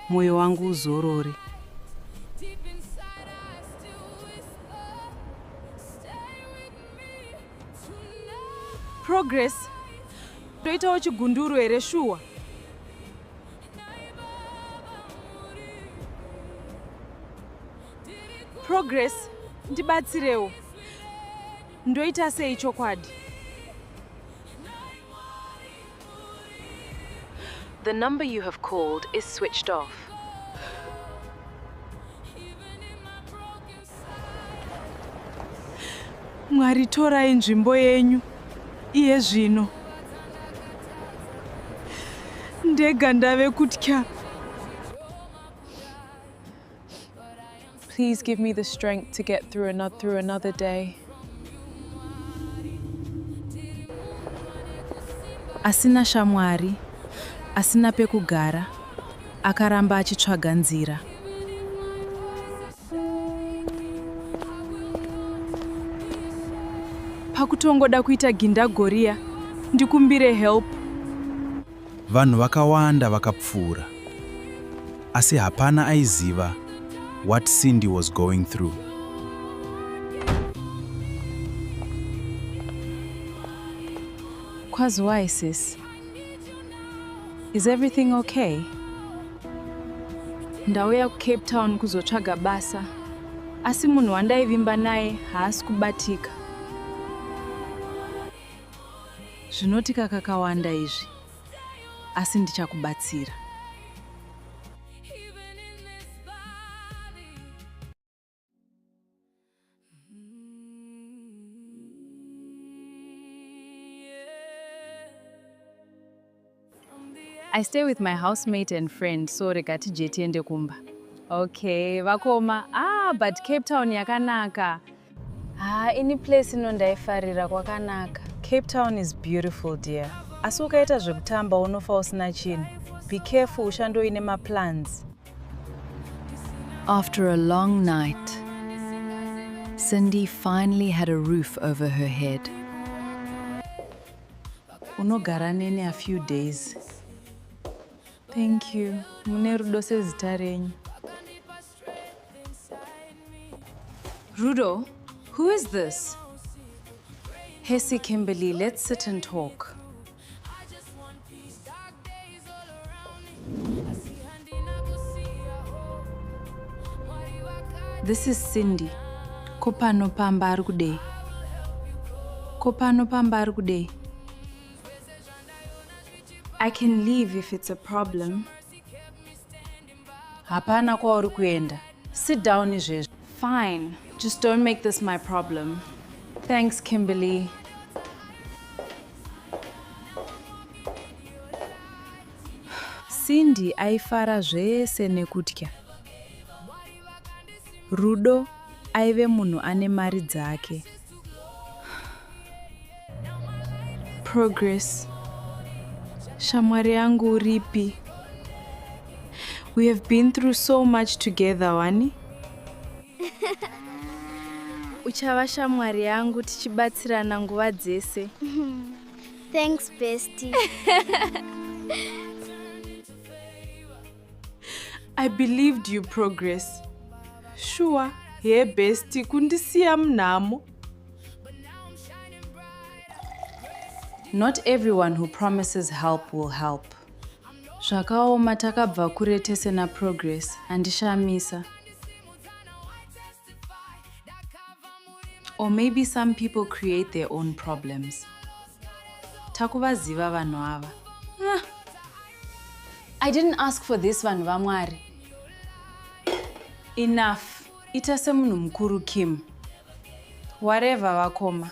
moyo wangu uzorore. Progress, toitawo chigunduru here shuwa. Progress, ndibatsirewo. Ndoita sei chokwadi? The number you have called is switched off. Mwari, torai nzvimbo yenyu. Iye zvino. Ndega ndave kutya. Please give me the strength to get through another day. Asina shamwari, asina pekugara, akaramba achitsvaga nzira. Pakutongoda kuita gindagoria, ndikumbire help. Vanhu vakawanda vakapfuura, asi hapana aiziva what Cindy was going through. Kwaziwai sis? Is everything okay? Ndauya kuCape Town kuzotsvaga basa, asi munhu wandaivimba naye haasi kubatika. Zvinotika kakawanda izvi. asi ndichakubatsira. I stay with my housemate and friend, so regati jeti ende kumba. Okay, vakoma. But Cape Town yakanaka. Any place inondaifarira kwakanaka. Cape Town is beautiful, dear. Asi ukaita zvekutamba unofa usina chinhu. Be careful, ushandoine maplans. After a long night, Cindy finally had a roof over her head. Unogara nene a few days. Thank you. Mune rudo sezita renyu. Rudo, who is this? Hesi Kimberly, let's sit and talk. This is Cindy. Kopano pamba ari kudei. Kopano pamba ari kudei. I can leave if it's a problem. Hapana kwauri kuenda. Sit down izvezvo. Fine. Just don't make this my problem. Thanks, Kimberly. Cindy aifara zvese nekutya. Rudo aive munhu ane mari dzake. Progress. Shamwari yangu uripi. We have been through so much together, wani? Uchava shamwari yangu tichibatsirana nguva dzese. Thanks, bestie. I believed you, Progress. Sure, hey bestie, kundisiya mnamo. Not everyone who promises help will help. Zvakaoma takabva kure tese na Progress, andishamisa. Or maybe some people create their own problems. Takuvaziva vanhu ava. I didn't ask for this vanhu vamwari. Enough. Ita semunhu mukuru Kim. Whatever vakoma.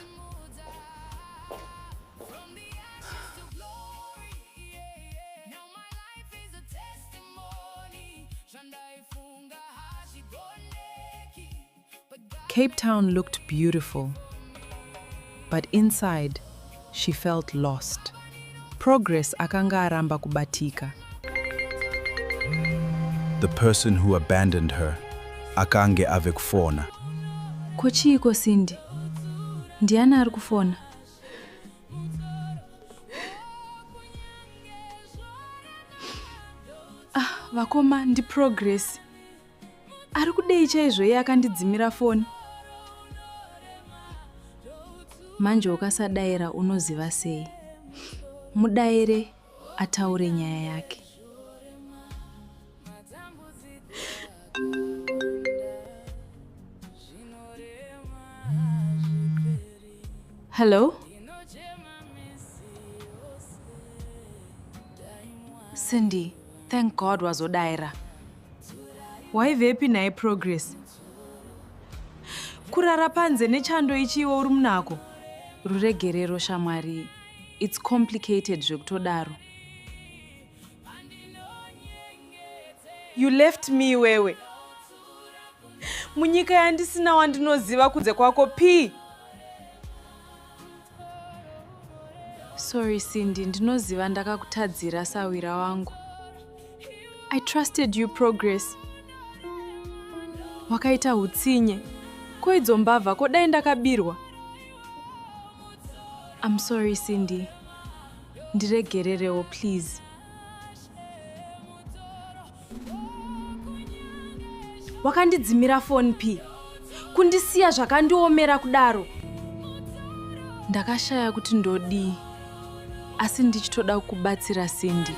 Cape Town looked beautiful, but inside, she felt lost. Progress akanga aramba kubatika. The person who abandoned her, akange ave kufona. Kochiko Cindy? Ndiani ari kufona? Vakoma ndi Progress. Ari kudei chaizvo iye akandidzimira foni. Manje ukasadaira unoziva sei. Mudaire ataure nyaya yake. Hello? Cindy, thank God wazodaira. Waivepi naye Progress? Kurara panze nechando ichi iwe uri munako. Ruregerero shamwari. It's complicated zvekutodaro. You left me wewe. Munyika yandisina wandinoziva kunze kwako P. Sorry Cindy, ndinoziva ndakakutadzira sawira wangu. I trusted you, Progress. Wakaita hutsinye. Koidzo mbavha kodai ndakabirwa. I'm sorry Cindy. Ndiregererewo please. Wakandidzimira phone P. Kundisiya zvakandiomera kudaro. Ndakashaya kuti ndodii. Asi ndichitoda kukubatsira Cindy.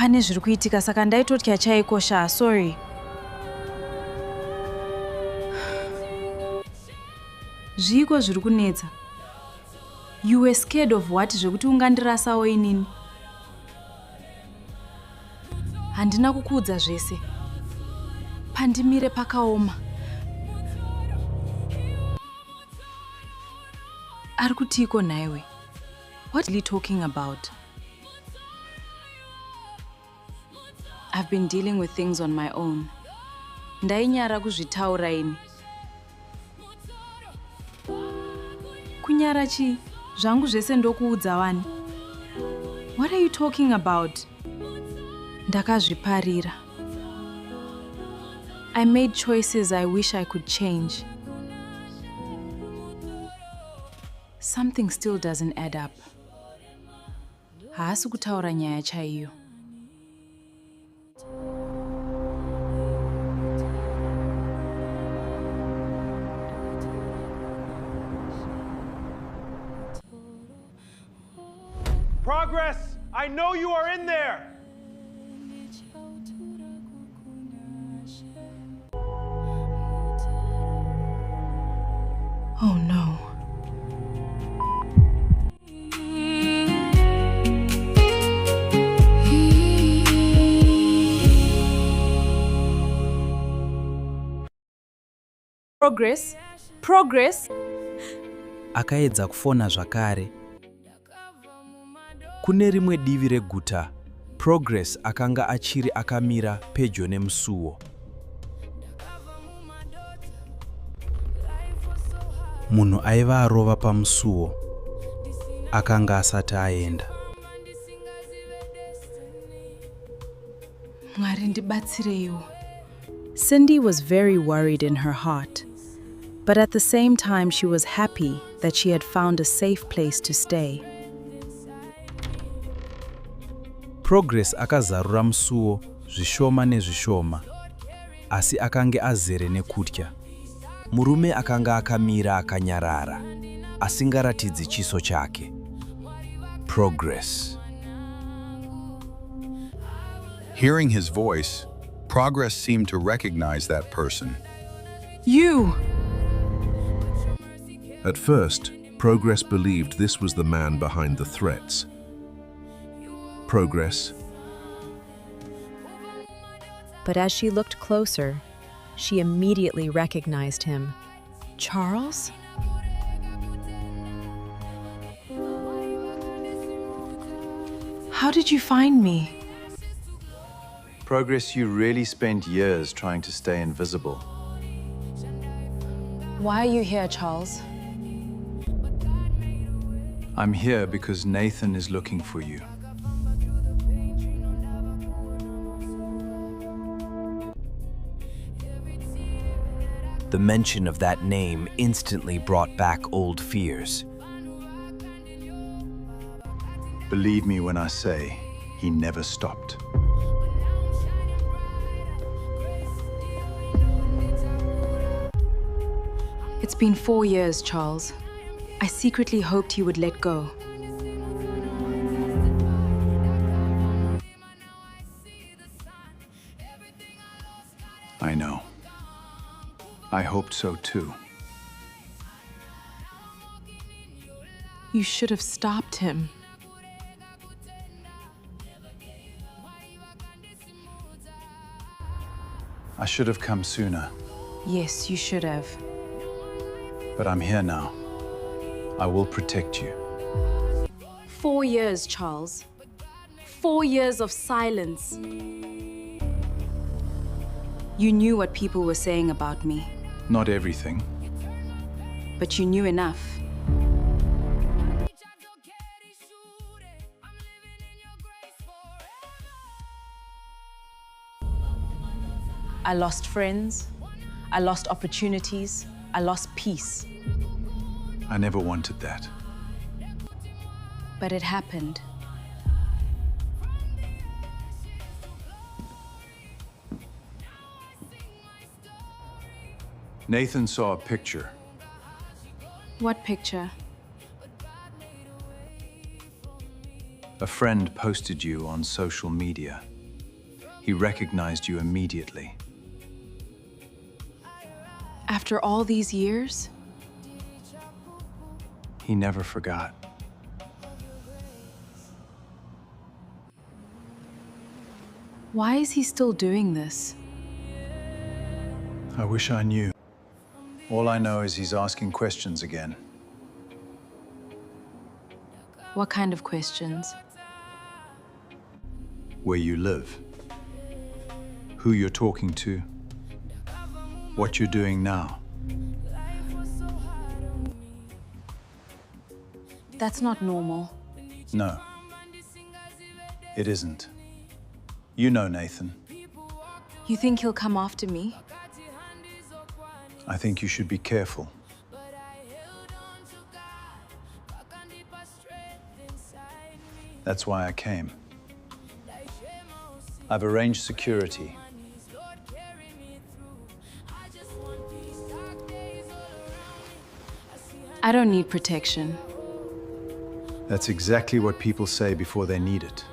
pane zviri kuitika saka ndaitotya chaikosha. Sorry. Zviko zviri kunetsa. You were scared of what? Zvekuti ungandirasawo inini. Handina kukuudza zvese. Pandimire pakaoma. Ari kutiko naiwe? What are you talking about? I've been dealing with things on my own. Ndainyara kuzvitaura ini. Kunyara chi? Zvangu zvese ndokuudza wani. What are you talking about? Ndakazviparira. I made choices I wish I could change. Something still doesn't add up. Haasi kutaura nyaya chaiyo. Progress, I know you are in there. Oh no. Progress. Akaedza kufona zvakare. Kune rimwe divi reguta, Progress akanga achiri akamira pedyo nemusuwo. Munhu aiva arova pamusuwo akanga asati aenda. Mwari ndibatsireiwo. Cindy was very worried in her heart, but at the same time she was happy that she had found a safe place to stay. Progress akazarura musuwo zvishoma nezvishoma, asi akange azere nekutya. Murume akanga akamira akanyarara, asingaratidzi chiso chake. Progress. Hearing his voice, Progress seemed to recognize that person. You! At first, Progress believed this was the man behind the threats. Progress. But as she looked closer, she immediately recognized him. Charles? How did you find me? Progress, you really spent years trying to stay invisible. Why are you here, Charles? I'm here because Nathan is looking for you. The mention of that name instantly brought back old fears. Believe me when I say, he never stopped. It's been 4 years, Charles. I secretly hoped you would let go. I know. I hoped so too. You should have stopped him. I should have come sooner. Yes, you should have. But I'm here now. I will protect you. 4 years, Charles. 4 years of silence. You knew what people were saying about me. Not everything. But you knew enough. I lost friends. I lost opportunities. I lost peace. I never wanted that. But it happened. Nathan saw a picture. What picture? A friend posted you on social media. He recognized you immediately. After all these years? He never forgot. Why is he still doing this? I wish I knew. All I know is he's asking questions again. What kind of questions? Where you live, who you're talking to, what you're doing now. That's not normal. No, it isn't. You know Nathan. You think he'll come after me? I think you should be careful. That's why I came. I've arranged security. I don't need protection. That's exactly what people say before they need it.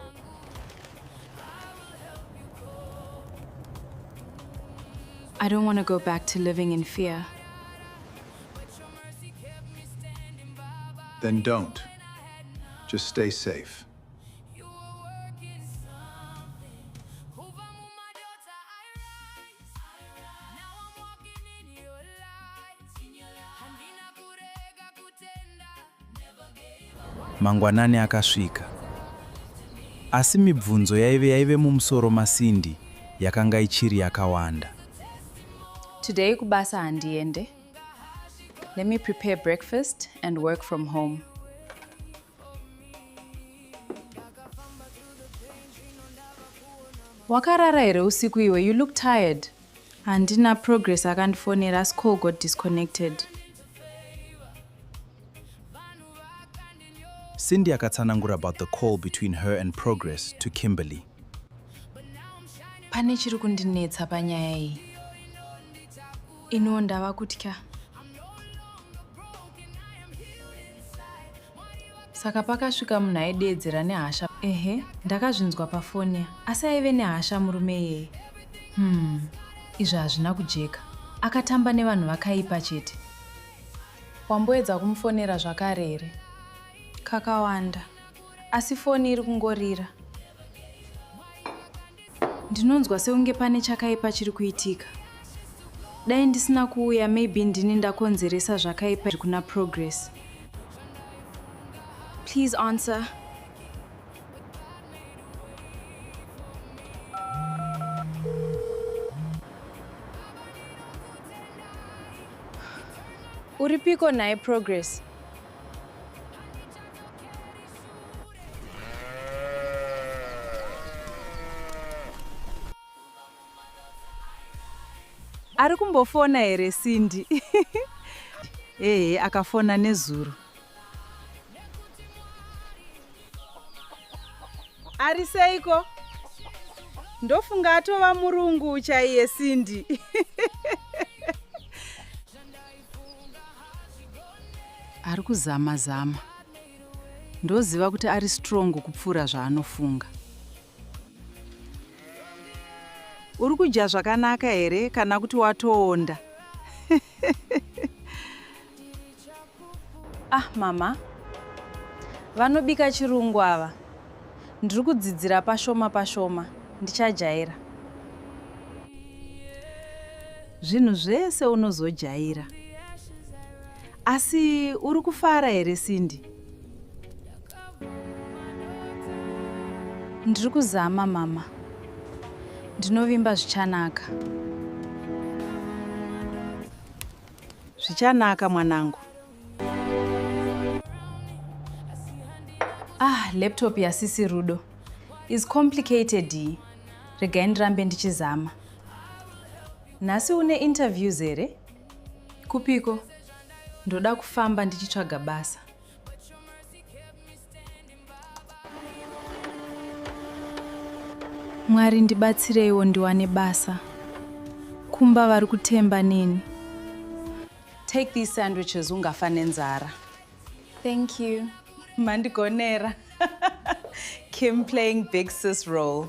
I don't want to go back to living in fear. Then don't. Just stay safe. Mangwanani akasvika. Asi mibvunzo yaive mumusoro maSindy yakanga ichiri yakawanda. Today kubasa handiende. Let me prepare breakfast and work from home. Wakarara here usiku iwe, you look tired. Handina progress akandifonera as call got disconnected. Sindy akatsanangura about the call between her and Progress to Kimberly. Pane chiri kundinetsa panyaya iyi. Ino ndava kutya. Saka pakasvika munhu aidedzera nehasha. Ehe, ndakazvinzwa pafoni. Asi aive nehasha murume iyeye. Izvi hazvina kujeka. Akatamba nevanhu vakaipa chete. Wamboedza kumufonera zvakare here? Kakawanda. Asi foni iri kungorira. Ndinonzwa sekunge pane chakaipa chiri kuitika. Dai ndisina kuuya, maybe ndini ndakonzeresa zvakaipa kuna Progress. Please answer. Uripiko naye Progress? Ari kumbofona here Sindy? Akafona nezuro. Ari seiko? Ndofunga atova murungu chaiye Sindy. Ari kuzama. Ndoziva kuti ari strong kupfuura zvaanofunga. Uri kudya zvakanaka here kana kuti watoonda? Mama. Vanobika chirungu ava. Ndiri kudzidzira pashoma. Ndichajaira. Zvinhu zvese unozojaira. Asi uri kufara here Sindy? Ndiri kuzama mama. Ndinovimba zvichanaka. Zvichanaka mwanangu. Laptop yasisi Rudo is complicated. Regai ndirambe ndichizama. Nhasi une interviews here? Kupiko? Ndoda kufamba ndichitsvaga basa. Mwari ndibatsireiwo ndiwane basa. Kumba vari kutemba neni. Take these sandwiches ungafa nenzara. Thank you. Mandigonera. Kim playing big sis role.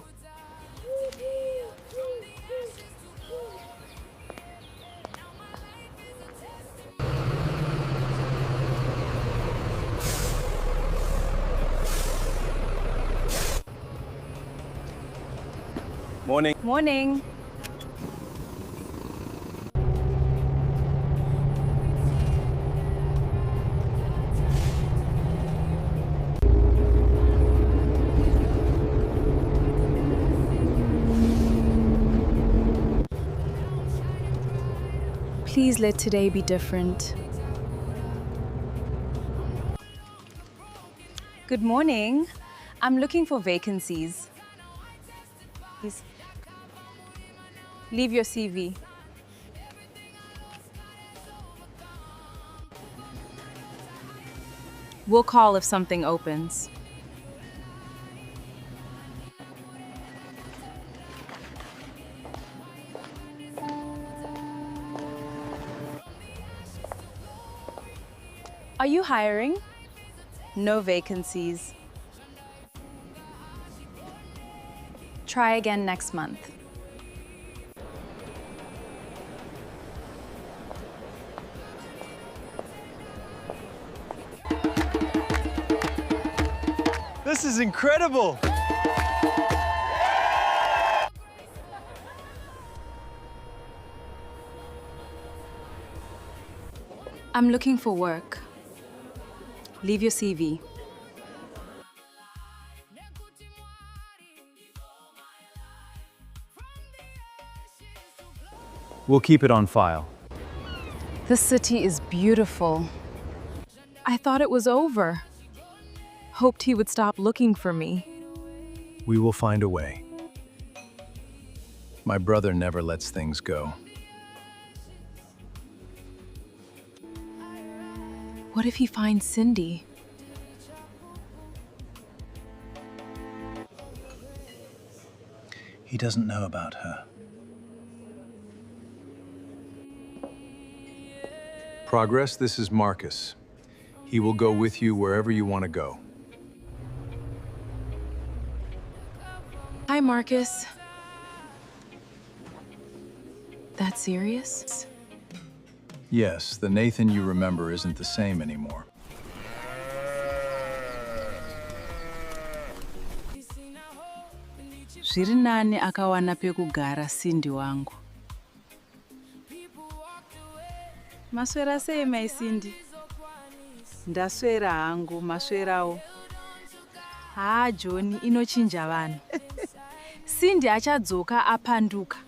Morning. Morning. Please let today be different. Good morning. I'm looking for vacancies. Please leave your CV. We'll call if something opens. Are you hiring? No vacancies. Try again next month. This is incredible! I'm looking for work. Leave your CV. We'll keep it on file. The city is beautiful. I thought it was over. Hoped he would stop looking for me. We will find a way. My brother never lets things go. What if he finds Cindy? He doesn't know about her. Progress, this is Marcus. He will go with you wherever you want to go. Hi, Marcus. That serious? Yes, the Nathan you remember isn't the same anymore. Zviri nani akawana pekugara Cindy wangu. Maswera sei mai Cindy? Ndaswera hangu, maswerawo. John, inochinja vanhu. Cindy achadzoka apanduka.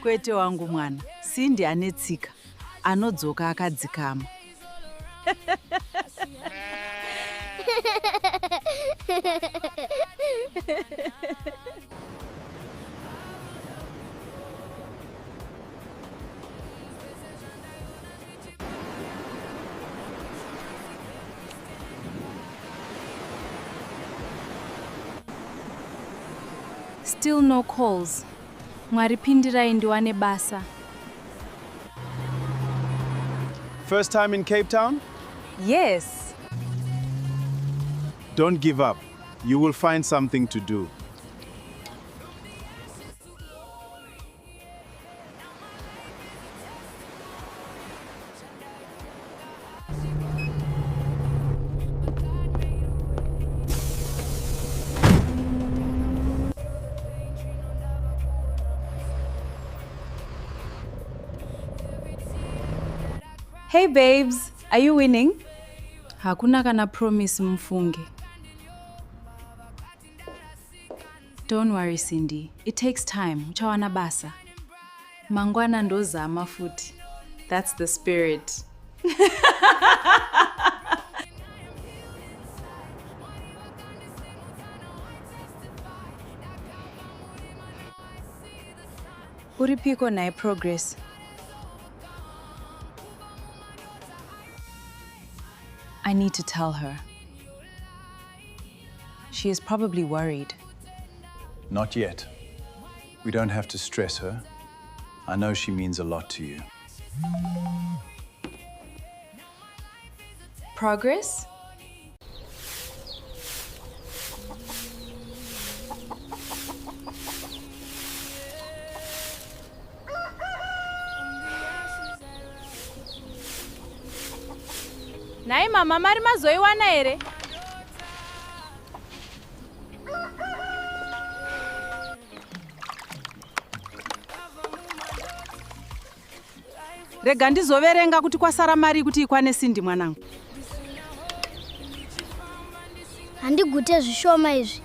Kwete wangu mwana, Cindy anetsika, anodzoka akadzikama. Still no calls. Mwari pindirai ndiwane basa. First time in Cape Town? Yes. Don't give up. You will find something to do. Hey babes, are you winning? Hakuna kana promise mfunge. Don't worry, Cindy. It takes time. Uchawana basa. Mangwana ndozama futi. That's the spirit. Uripiko nae Progress. I need to tell her. She is probably worried. Not yet. We don't have to stress her. I know she means a lot to you. Progress? Nai mama mari mazoiwana here? Rega ndizoverenga kuti kwasara mari kuti ikwane Cindy mwanangu. Handigute zvishoma izvi.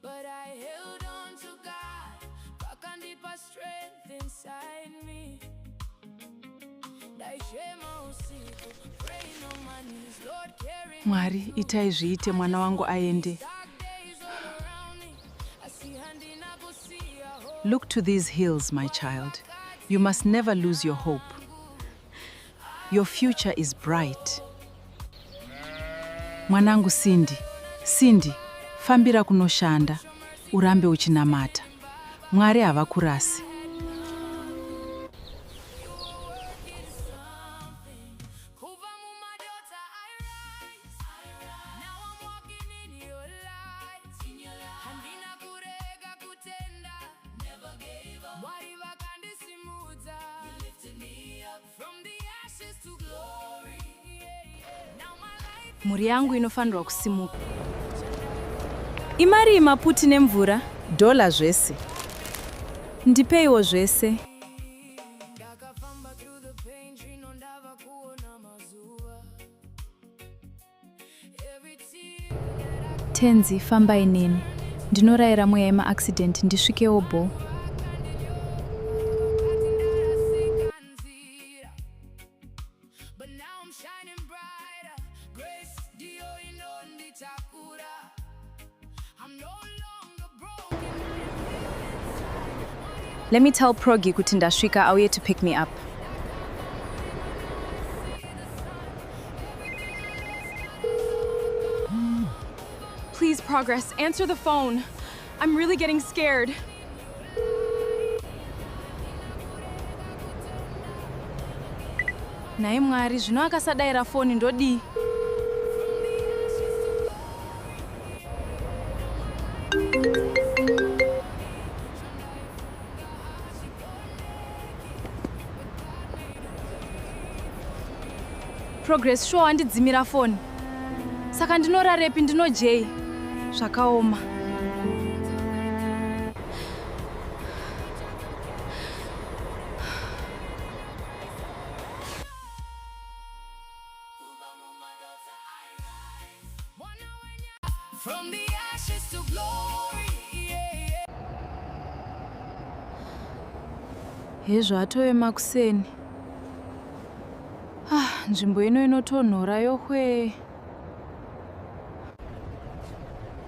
But I held on to God, pakandipa strength inside me. Mwari, itai zviite mwana wangu aende. Look to these hills, my child. You must never lose your hope. Your future is bright. Mwanangu Cindy, Cindy, fambira kunoshanda, urambe uchinamata. Mwari havakurasi. Kubva Mumadota, I rise. Now I'm walking in your light. Handina kurega kutenda. Never gave up. Mwari vakandisimudza. You lifted me up from the ashes to glory. Now my life. Muri yangu inofanirwa kusimuka. Imari maputi nemvura, dola zvese. Ndipeiwo zvese. Tenzi, fambai neni. Ndinorayira mweya yema-accident ndisvikewo bo. Let me tell Progi kuti ndasvika auye to pick me up. Please, Progress, answer the phone. I'm really getting scared. Nai Mwari, zvino akasadayira foni ndodi. Progress, sure handidzimira foni. Saka ndinorarepi ndino J. Zvakaoma. From the ashes to glory. Hezvo atove makuseni. Nzvimbo ino inotonhora yohwe.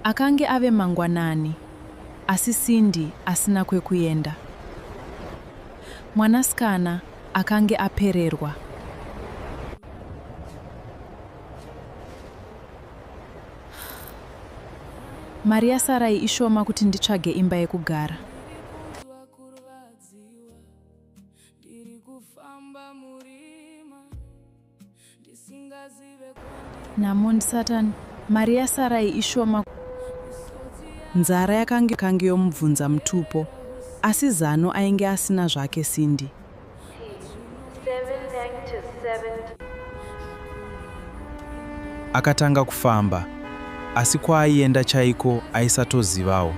Akange ave mangwanani, asi Cindy asina kwekuenda. Mwanasikana akange apererwa. Mari yasarai ishoma kuti nditsvage imba yekugara. Namon Satan, mari yasarai ishoma. Nzara yakange yomubvunza mutupo, asi zano ainge asina zvake Cindy. Akatanga kufamba, asi kwaaienda chaiko aisatozivawo.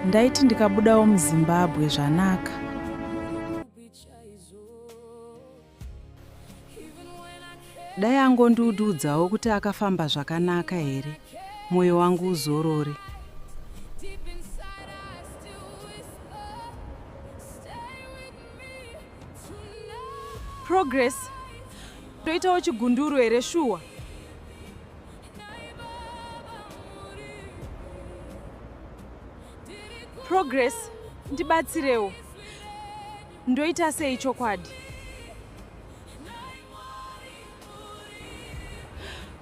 Ndaiti ndikabudawo muZimbabwe zvanaka. Dai angondiudzawo kuti akafamba zvakanaka here, mwoyo wangu uzorore. Progress, toitawo chigunduru here shuwa. Progress, ndibatsirewo. Ndoita sei chokwadi?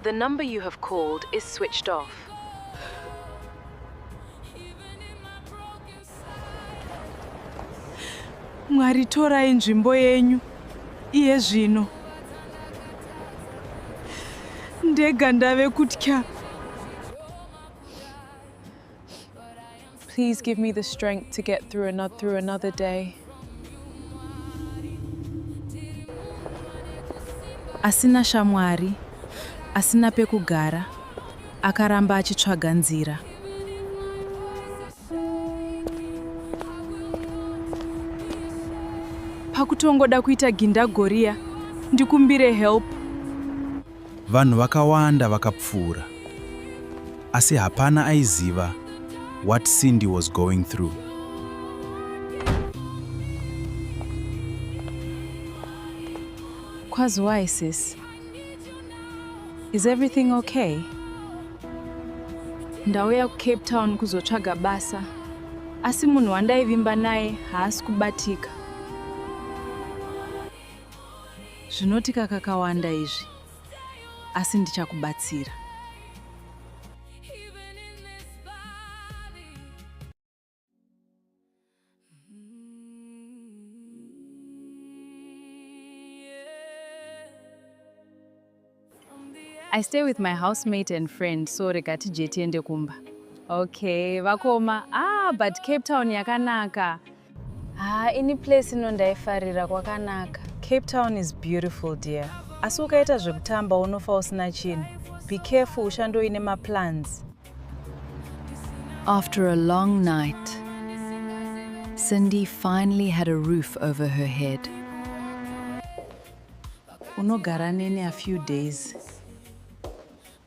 The number you have called is switched off. Mwari, torai nzvimbo yenyu. Iye zvino. Ndega ndave kutya. Please give me the strength to get through another day. asina shamwari, asina pekugara, akaramba achitsvaga nzira. Pakutongoda kuita gindagoria, ndikumbire help. Vanhu vakawanda vakapfuura. Asi hapana aiziva what Cindy was going through. Kwazwai, sis. Is everything okay? Ndauya kuCape Town kuzotsvaga basa. Asi munhu wandaivimba naye haasi kubatika. Zvinotika kakawanda izvi. Asi ndichakubatsira. I stay with my housemate and friend, so regati jeti ende kumba. Okay, vakoma. But Cape Town yakanaka. Ini place inondaifarira kwakanaka. Cape Town is beautiful, dear. Asi ukaita zvekutamba unofa usina chinhu. Be careful ushandoine maplans. After a long night, Cindy finally had a roof over her head. Unogara nene a few days.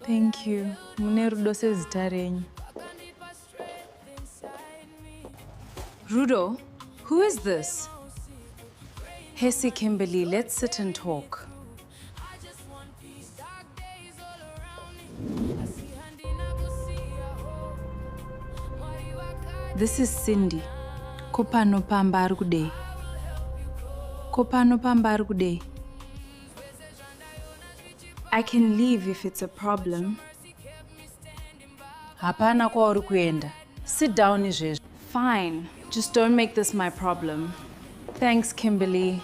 Thank you. Mune rudo sezita renyu. Rudo, who is this? Hesi Kimberly, let's sit and talk. This is Cindy. Kopano pamba ari kudei. Kopano pamba ari kudei. I can leave if it's a problem. Hapana kwauri kuenda. Sit down izvezvo. Fine. Just don't make this my problem. Thanks, Kimberly.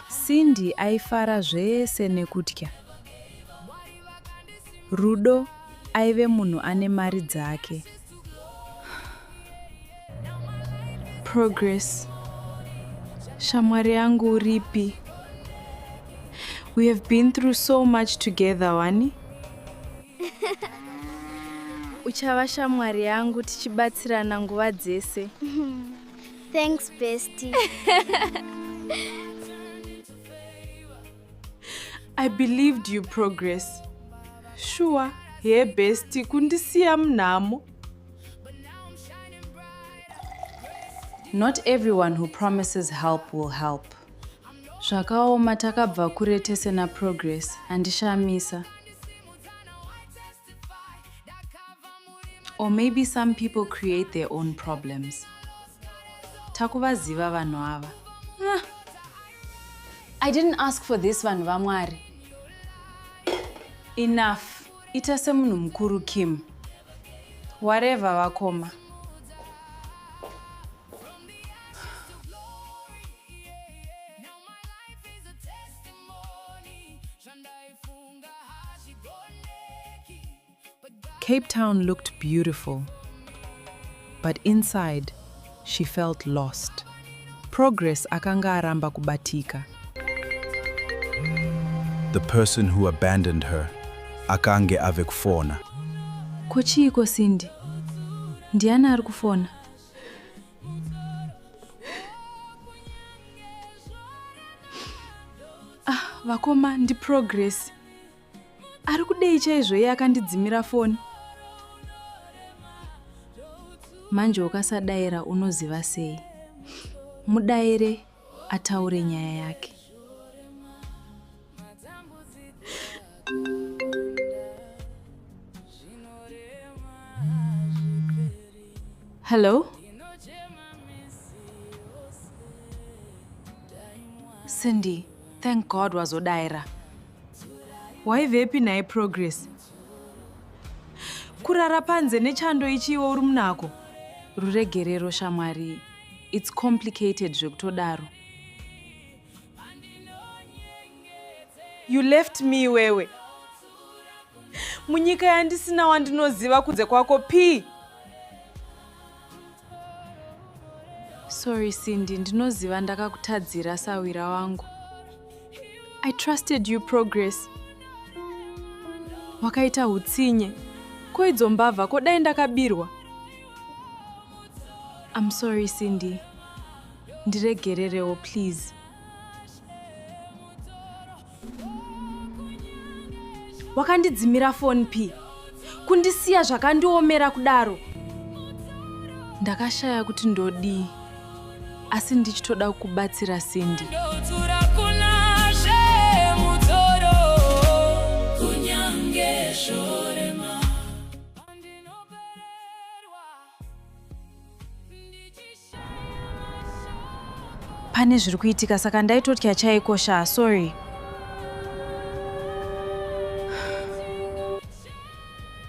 Cindy aifara zvese nekutya. Rudo aive munhu ane mari dzake. Progress. Shamwari yangu uripi. We have been through so much together, wani? Uchava shamwari yangu tichibatsirana nguva dzese. Thanks, bestie. I believed you, Progress. Sure, hey bestie, kundisiya mnamo. Not everyone who promises help will help. Zvakaoma takabva kure tese na Progress, handishamisa. Or maybe some people create their own problems. Takuvaziva vanhu ava. I didn't ask for this, vanhu vaMwari. Enough. Ita semunhu mukuru Kim. Whatever vakoma. Cape Town looked beautiful, but inside, she felt lost. Progress akanga aramba kubatika. The person who abandoned her, akange ave kufona. Kochiko Cindy? Ndiani ari kufona? Vakoma ndi Progress. Ari kudei chaizvo iye akandidzimira foni. Manje ukasadaira unoziva sei. Mudaire ataure nyaya yake. Hello? Cindy, thank God wazodaira. Waivepi naye Progress? Kurara panze nechando ichiwo uri munako. Ruregerero shamwari. It's complicated zvekutodaro. You left me wewe. Munyika yandisina wandinoziva kunze kwako P. sorry, Cindy. Ndinoziva ndakakutadzira sawira wangu. I trusted you, Progress. Wakaita hutsinye. Ko idzo mbavha ko dai ndakabirwa. I'm sorry, Cindy. Ndiregererewo, please. Wakandidzimira phone P. Kundisiya zvakandiomera kudaro. Ndakashaya kuti ndodii. Asi ndichitoda kukubatsira, Cindy. Pane zviri kuitika saka ndaitotya chaikosha, sorry.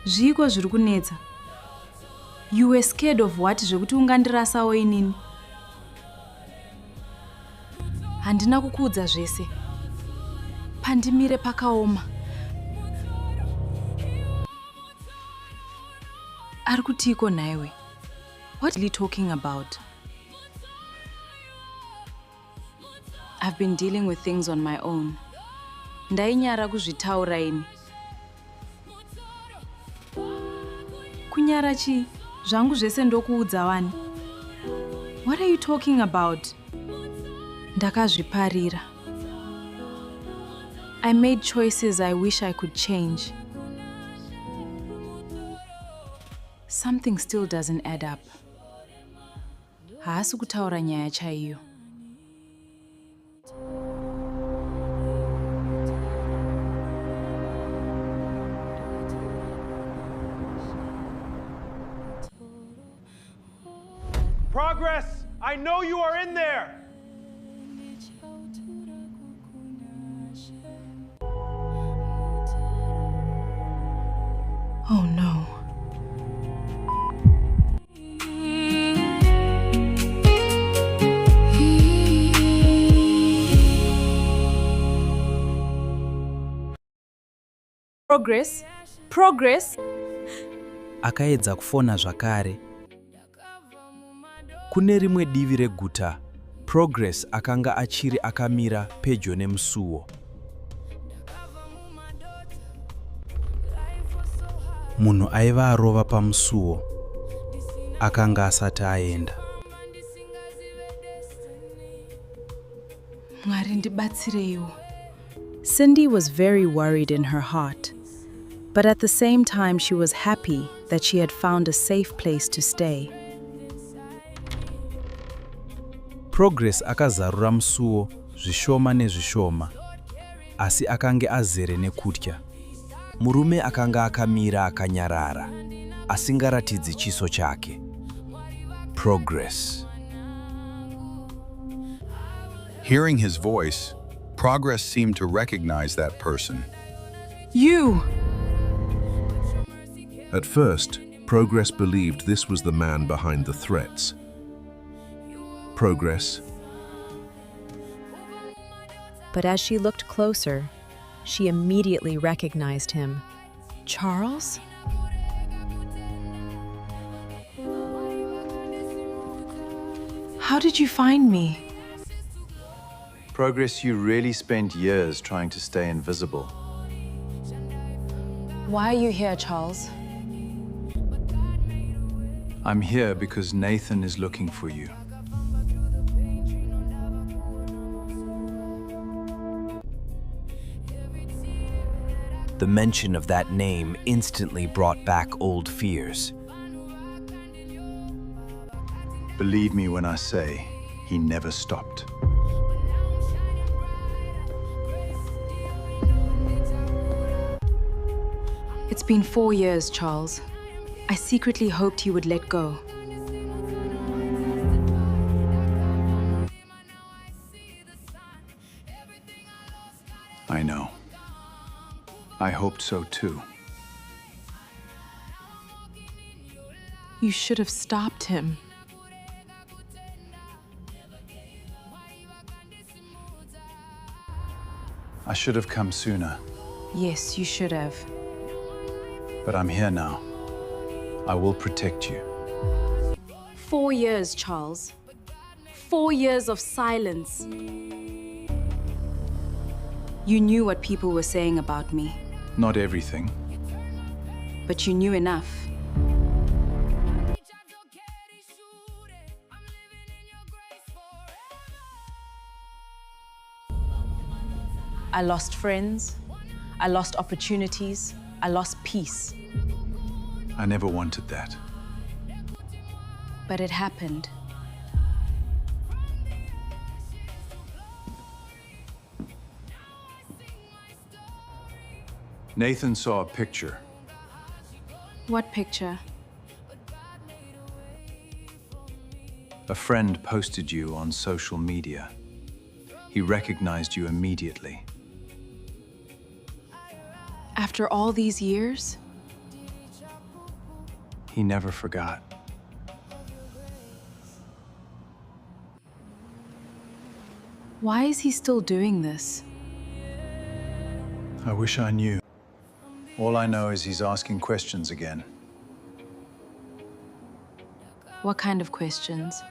Zviko zviri kunetsa. You were scared of what? Zvekuti ungandirasawo inini. Handina kukuudza zvese. Pandimire pakaoma. Ari kutiko naiwe? What are you talking about? I've been dealing with things on my own. Ndainyara kuzvitaura ini. Kunyara chi? Zvangu zvese ndokuudza wani. What are you talking about? Ndakazviparira. I made choices I wish I could change. Something still doesn't add up. Haasi kutaura nyaya chaiyo. Progress, I know you are in there. Oh no. Progress? Progress? Akaedza kufona zvakare. Kune rimwe divi reguta, Progress akanga achiri akamira pedyo nemusuwo. Munhu aiva arova pamusuwo. Akanga asati aenda. Mwari ndibatsireiwo. Cindy was very worried in her heart, but at the same time she was happy that she had found a safe place to stay. Progress akazarura musuwo zvishoma nezvishoma, asi akange azere nekutya. Murume akanga akamira akanyarara, asingaratidzi chiso chake. Progress. Hearing his voice, Progress seemed to recognize that person. You! At first, Progress believed this was the man behind the threats. Progress. But as she looked closer, she immediately recognized him. Charles? How did you find me? Progress, you really spent years trying to stay invisible. Why are you here, Charles? I'm here because Nathan is looking for you. The mention of that name instantly brought back old fears. Believe me when I say, he never stopped. It's been 4 years, Charles. I secretly hoped he would let go. I know. I hoped so too. You should have stopped him. I should have come sooner. Yes, you should have. But I'm here now. I will protect you. 4 years, Charles. 4 years of silence. You knew what people were saying about me, Not everything. but you knew enough. I lost friends, I lost opportunities, I lost peace. I never wanted that. But it happened. Nathan saw a picture. What picture? A friend posted you on social media. He recognized you immediately. After all these years? He never forgot. Why is he still doing this? I wish I knew. All I know is he's asking questions again. What kind of questions?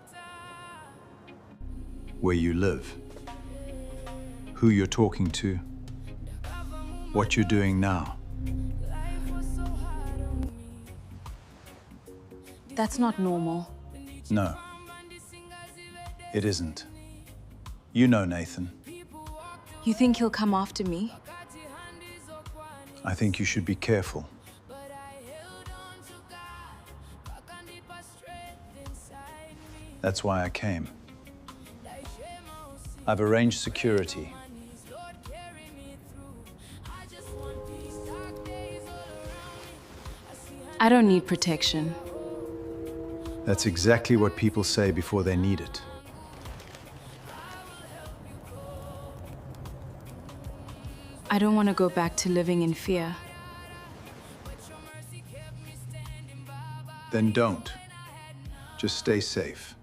Where you live. Who you're talking to. What you're doing now. That's not normal. No. It isn't. You know Nathan. You think he'll come after me? I think you should be careful. That's why I came. I've arranged security. I don't need protection. That's exactly what people say before they need it. I don't want to go back to living in fear. Then don't. Just stay safe.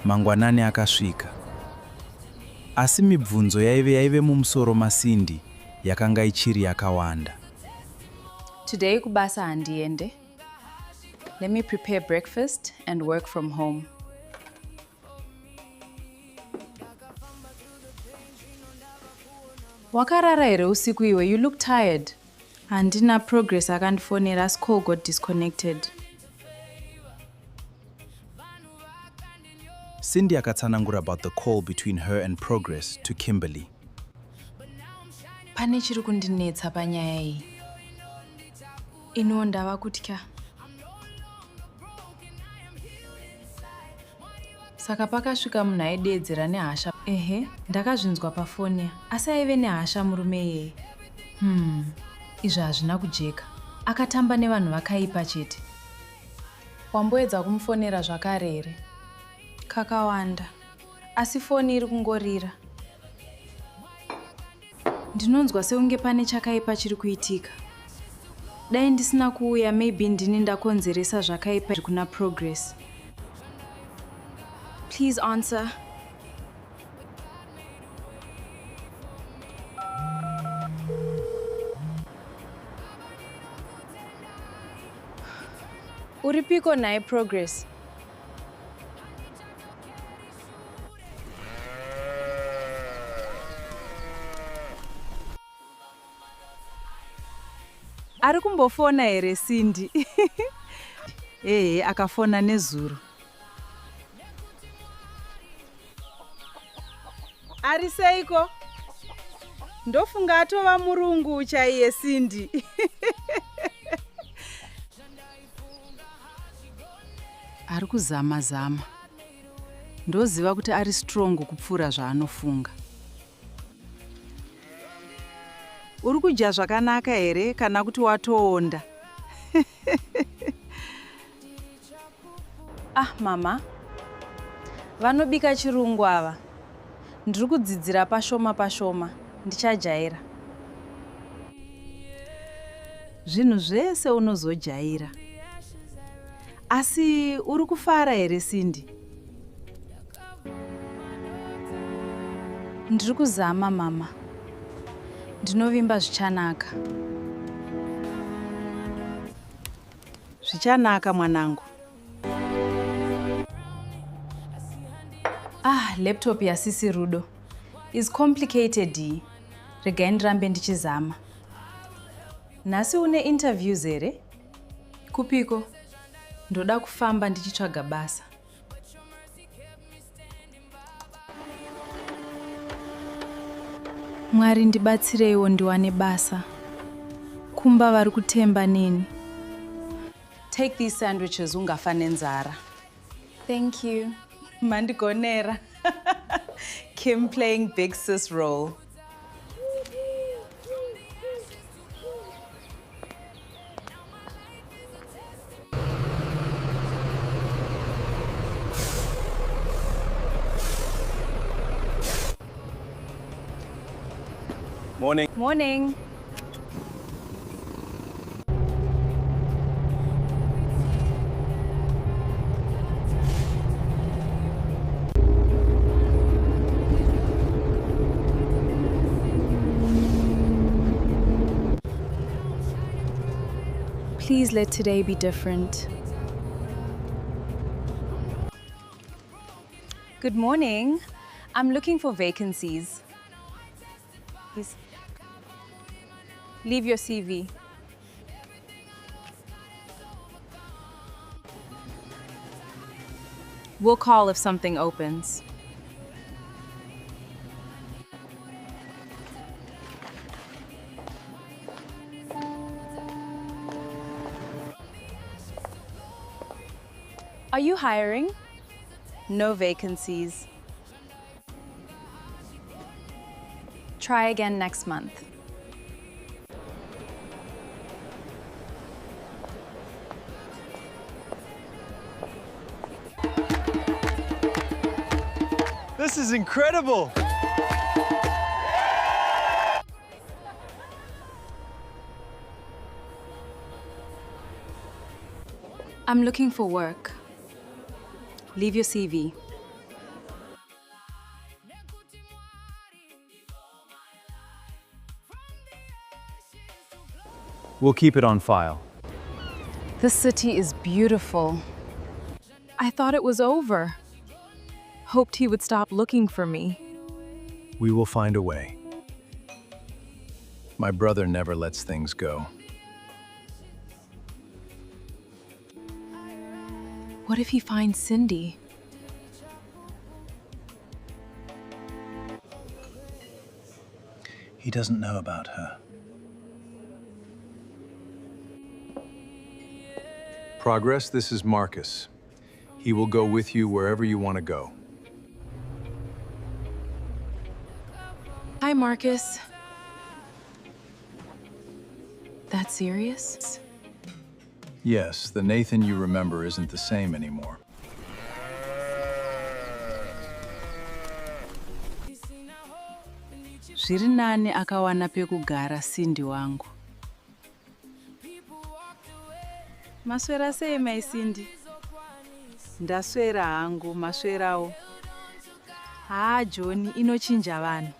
Mangwanani akasvika. Asi mibvunzo yaive mumusoro maSindy yakanga ichiri yakawanda. Today kubasa handiende. Let me prepare breakfast and work from home. Wakarara here usiku iwe, you look tired. Handina progress akandifonera asi call got disconnected. Sindy akatsanangura about the call between her and Progress to Kimberly. Pane chiri kundinetsa panyaya iyi. Ino ndava kutya. Saka pakasvika munhu aidedzera nehasha. Ehe, ndakazvinzwa pafoni. Asi aive nehasha murume iyeye. Izvi hazvina kujeka. Akatamba nevanhu vakaipa chete. Wamboedza kumufonera zvakare here? Kakawanda. Asi foni iri kungorira. Ndinonzwa seunge pane chakaipa chiri kuitika. Dai ndisina kuuya, maybe ndini ndakonzeresa zvakaipa kuna Progress. Please answer. Uripiko naye Progress? Ari kumbofona here Sindy? Akafona nezuro. Ari seiko? Ndofunga atova murungu chaiye Sindy. Ari kuzama. Ndoziva kuti ari strong kupfuura zvaanofunga. Uri kudya zvakanaka here kana kuti watoonda? Mama. Vanobika chirungu ava. Ndiri kudzidzira pashoma. Ndichajaira. Zvinhu zvese unozojaira. Asi uri kufara here Sindy? Ndiri kuzama mama. Ndinovimba zvichanaka. Zvichanaka mwanangu. Laptop yasisi Rudo is complicated. Regai ndirambe ndichizama. Nhasi une interviews here? Kupiko? Ndoda kufamba ndichitsvaga basa. Mwari ndibatsireiwo ndiwane basa. Kumba vari kutemba neni. Take these sandwiches ungafa nenzara. Thank you. Mandigonera. Kim playing big sis role. Morning. Morning. Please let today be different. Good morning. I'm looking for vacancies. Please. Leave your CV. We'll call if something opens. Are you hiring? No vacancies. Try again next month. This is incredible! I'm looking for work. Leave your CV. We'll keep it on file. This city is beautiful. I thought it was over. Hoped he would stop looking for me. We will find a way. My brother never lets things go. What if he finds Cindy? He doesn't know about her. Progress, this is Marcus. He will go with you wherever you want to go. Hi, Marcus. That serious? Yes, the Nathan you remember isn't the same anymore. Zviri nani akawana pekugara Cindy wangu. Maswera sei mai Cindy? Ndaswera hangu, maswerawo. John, inochinja vanhu.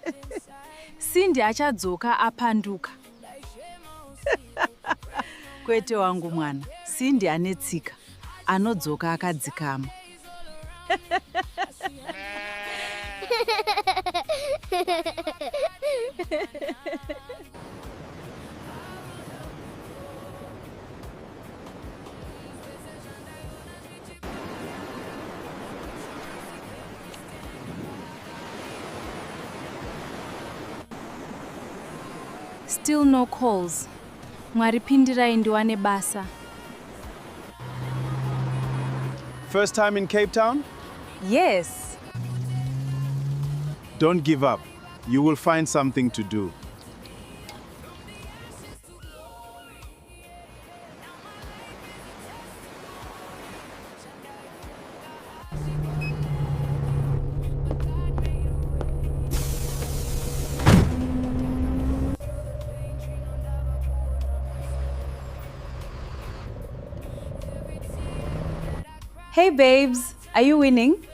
Cindy achadzoka apanduka. Kwete wangu mwana, Cindy anetsika, anodzoka akadzikama. Still no calls. Mwari pindirai ndiwane basa. First time in Cape Town? Yes. Don't give up. You will find something to do. Hey babes, are you winning?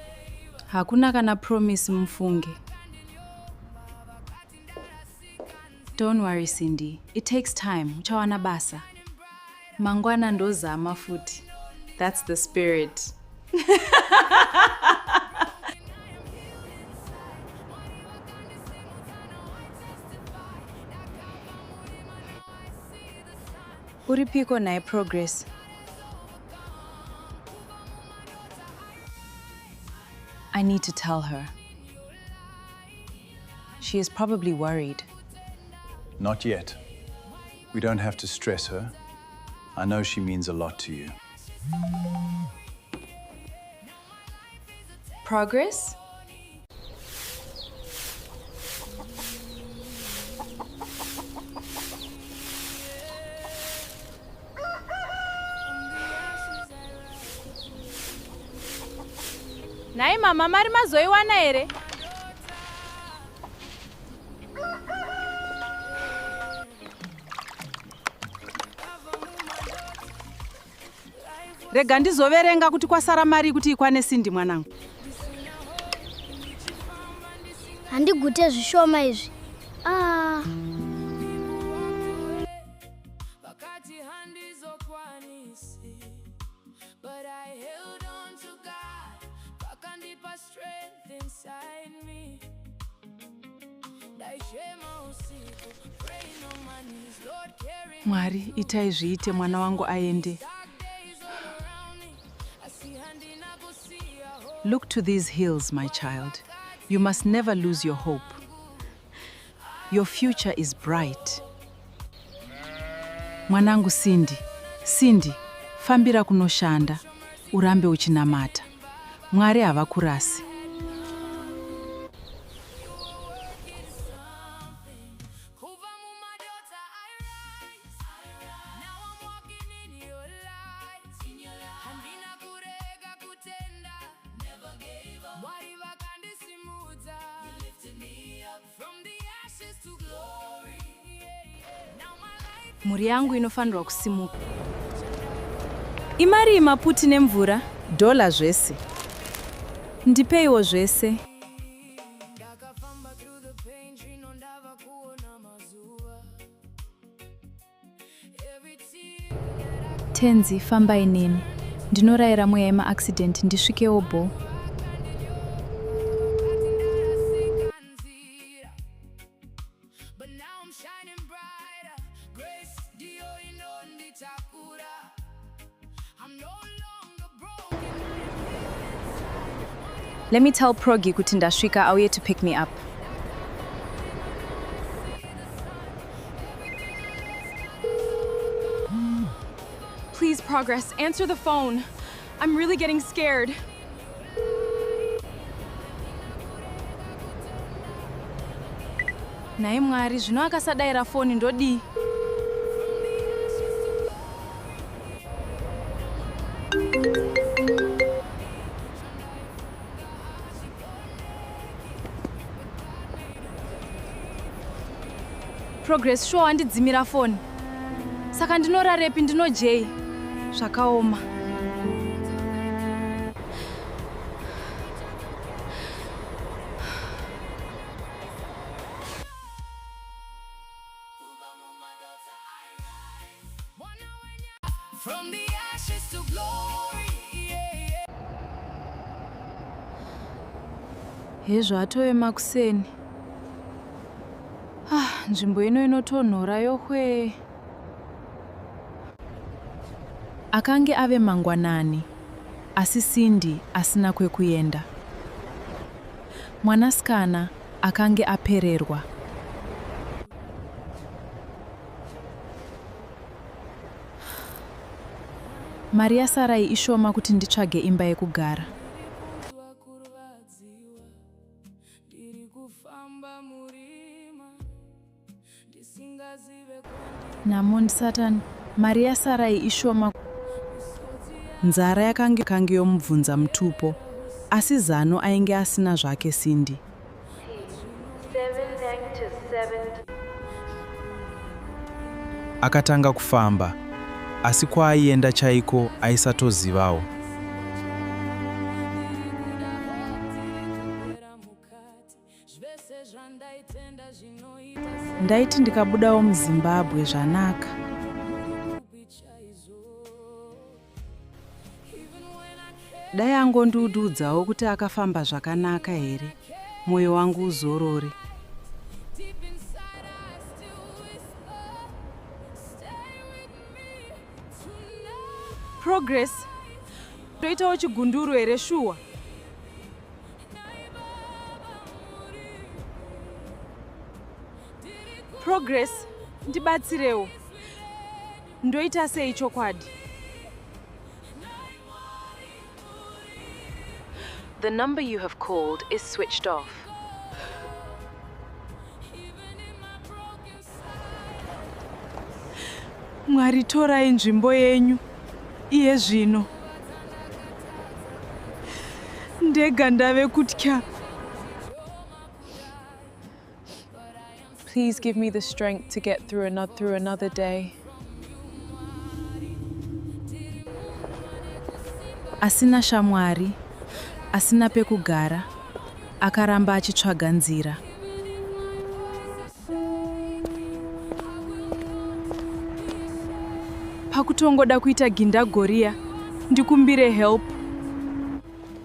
Hakuna kana promise mfunge. Don't worry, Cindy. It takes time. Uchawana basa. Mangwana ndozama futi. That's the spirit. Uripiko nae Progress. I need to tell her. She is probably worried. Not yet. We don't have to stress her. I know she means a lot to you. Progress? Nai mama mari mazoiwana here? Rega ndizoverenga kuti kwasara mari kuti ikwane Cindy mwanangu. Handigute zvishoma izvi. Mwari, itai zviite mwana wangu aende. Look to these hills, my child. You must never lose your hope. Your future is bright. Mwanangu Cindy, fambira kunoshanda, urambe uchinamata. Mwari havakurasi. Kubva Mumadota, I rise. Now I'm walking in your light. Handina kurega kutenda. Never gave up. Mwari vakandisimudza. You lifted me up from the ashes to glory. Now my life. Muri yangu inofanirwa kusimuka. Imari maputi nemvura? Dola zvese. Ndipeiwo zvese. Tenzi, fambai neni. Ndinorayira mweya yema-accident ndisvikewo bo. Let me tell Progi kuti ndasvika auye to pick me up. Please, Progress, answer the phone. I'm really getting scared. Nai Mwari, zvino akasadayira foni ndodi. Progress, sure wandidzimira foni. Saka ndinorarepi ndino J. Zvakaoma. From the ashes to glory. Hezvo atove makuseni. Nzvimbo ino inotonhora yohwe. Akange ave mangwanani, asi Cindy asina kwekuenda. Mwanasikana akange apererwa. Mari yasarai ishoma kuti nditsvage imba yekugara. Namundi Satan, mari yasarai ishoma. Nzara yakange yomubvunza mutupo, asi zano ainge asina zvake Cindy. Akatanga kufamba, asi kwaaienda chaiko aisatozivawo. Ndaiti ndikabudawo muZimbabwe zvanaka. Dai angondiudzawo kuti akafamba zvakanaka here, mwoyo wangu uzorore. Progress. Toitawo chigunduru here shuwa. Progress, ndibatsirewo. Ndoita sei chokwadi? The number you have called is switched off. Mwari, torai nzvimbo yenyu. Iye zvino. Ndega ndave kutya. Please give me the strength to get through another day. Asina shamwari, asina pekugara, akaramba achitsvaga nzira. Pakutongoda kuita gindagoria, ndikumbire help.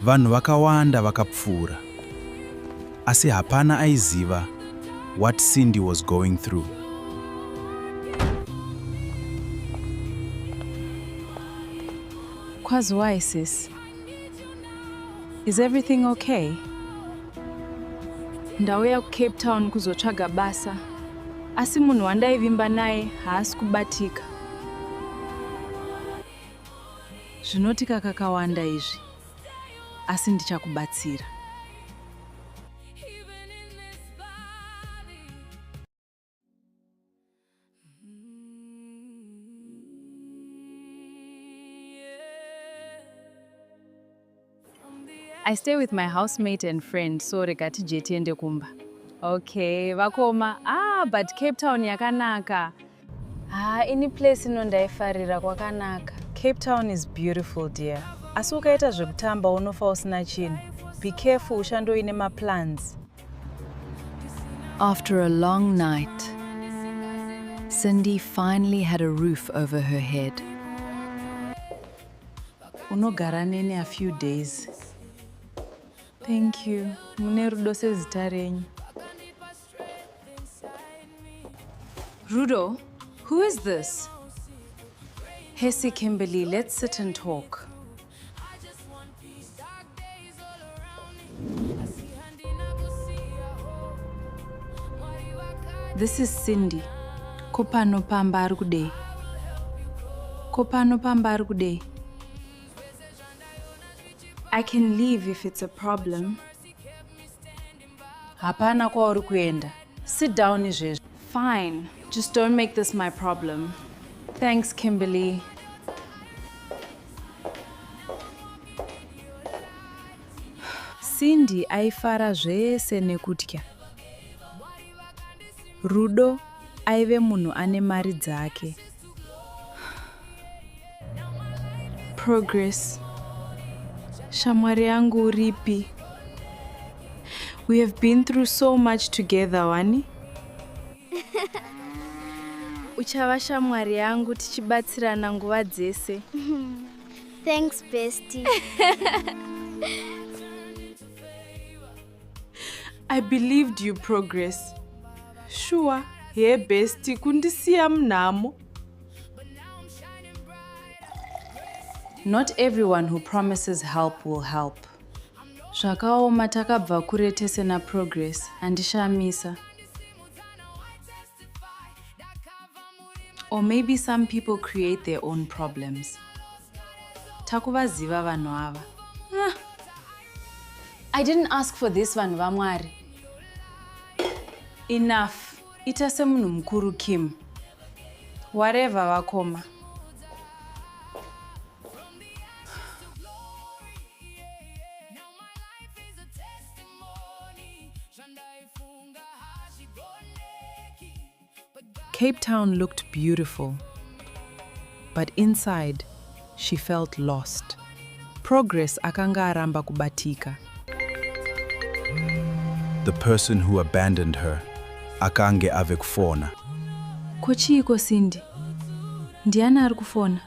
Vanhu vakawanda vakapfuura. Asi hapana aiziva what Cindy was going through. Kwazwai, sis. Is everything okay? Ndauya kuCape Town kuzotsvaga basa. Asi munhu wandaivimba naye haasi kubatika. Zvinotika kakawanda izvi. Asi ndichakubatsira. I stay with my housemate and friend, so regati jeti ende kumba. Okay, vakoma. But Cape Town yakanaka. Any place inondaifarira kwakanaka. Cape Town is beautiful, dear. Asi ukaita zvekutamba unofa usina chinhu. Be careful, ushandoine maplans. After a long night, Cindy finally had a roof over her head. Unogara neni a few days. Thank you. Mune rudo sezita renyu. Rudo, who is this? Hesi Kimberly, let's sit and talk. This is Cindy. Kopano pamba ari kudei. Kopano pamba ari kudei. I can leave if it's a problem. Hapana kwauri kuenda. Sit down izvezvi. Fine. Just don't make this my problem. Thanks, Kimberly. Cindy aifara zvese nekutya. Rudo aive munhu ane mari dzake. Progress. Shamwari yangu uripi? We have been through so much together, wani? Uchava shamwari yangu tichibatsirana nguva dzese. Thanks, bestie. I believed you, Progress. Sure, hey bestie, kundisiya mnamo. Not everyone who promises help will help. Zvakaoma takabva kure tese na Progress, handishamisa. Or maybe some people create their own problems. Takuvaziva vanhu ava. I didn't ask for this, vanhu vaMwari. Enough. Ita semunhu mukuru Kim. Whatever vakoma. Cape Town looked beautiful, but inside, she felt lost. Progress akanga aramba kubatika. The person who abandoned her akange ave kufona. Kochiiko Cindy? Ndiani ari kufona?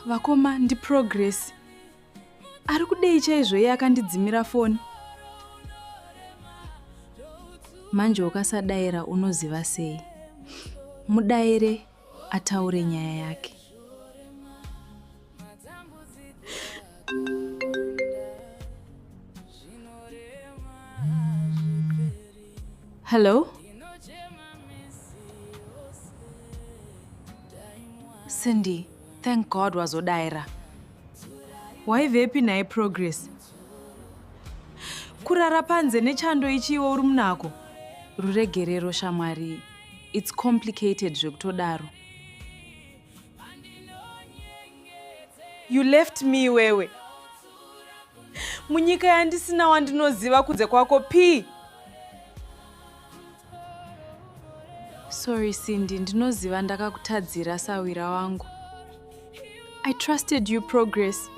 Vakoma ndi Progress. Ari kudei chaizvo iye akandidzimira foni. Manje ukasadaira unoziva sei? Mudaire ataure nyaya yake. Hello? Cindy, thank God wazodaira. Waivepi naye Progress? Kurara panze nechando ichiwo uri munako. Ruregerero shamwari. It's complicated zvekutodaro. You left me wewe. Munyika yandisina wandinoziva kunze kwako P. Sorry Cindy, ndinoziva ndakakutadzira sawira wangu. I trusted you Progress.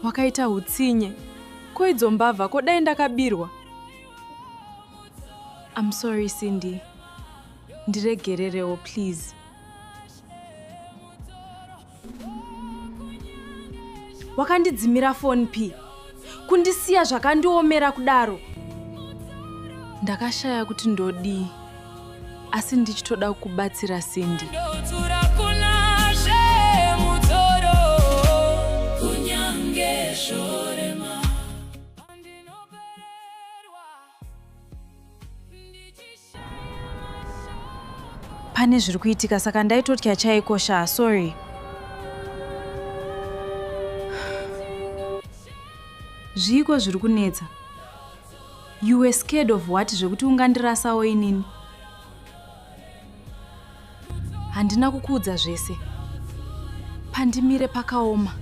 Wakaita hutsinye. Koidzo mbavha kodai ndakabirwa. I'm sorry Cindy. Ndiregererewo please. Wakandidzimira phone P. Kundisiya zvakandiomera kudaro. Ndakashaya kuti ndodii. Asi ndichitoda kubatsira Cindy. Pane zviri kuitika saka ndaitotya chaikosha, sorry. Zviko zviri kunetsa. You were scared of what zvekuti ungandirasawo inini? Handina kukuudza zvese. Pandimire pakaoma.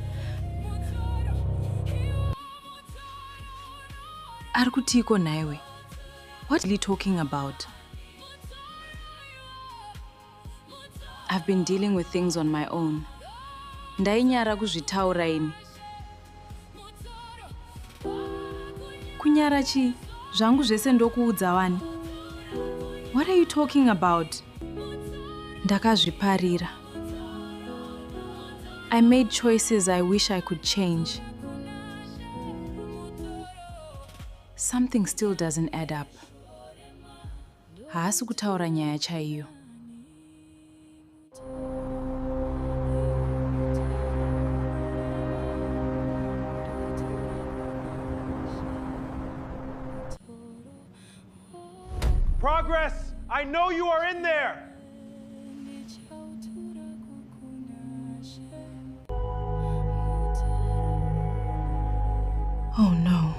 Ari kutiko naiwe? What are you talking about? I've been dealing with things on my own. Ndainyara kuzvitaura ini. Kunyara chi? Zvangu zvese ndokuudza wani. What are you talking about? Ndakazviparira. I made choices I wish I could change. Something still doesn't add up. Haasi kutaura nyaya chaiyo. Progress, I know you are in there. Oh no.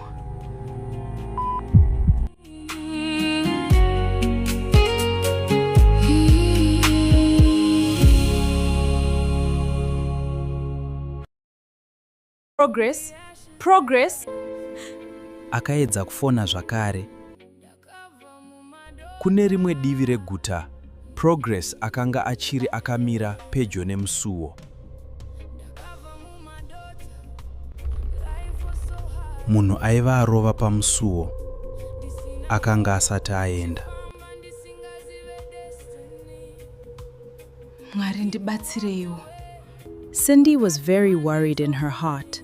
Progress? Progress? Akaedza kufona zvakare. Kune rimwe divi reguta, Progress akanga achiri akamira pedyo nemusuwo. Munhu aiva arova pamusuwo akanga asati aenda. Mwari ndibatsireiwo. Cindy was very worried in her heart.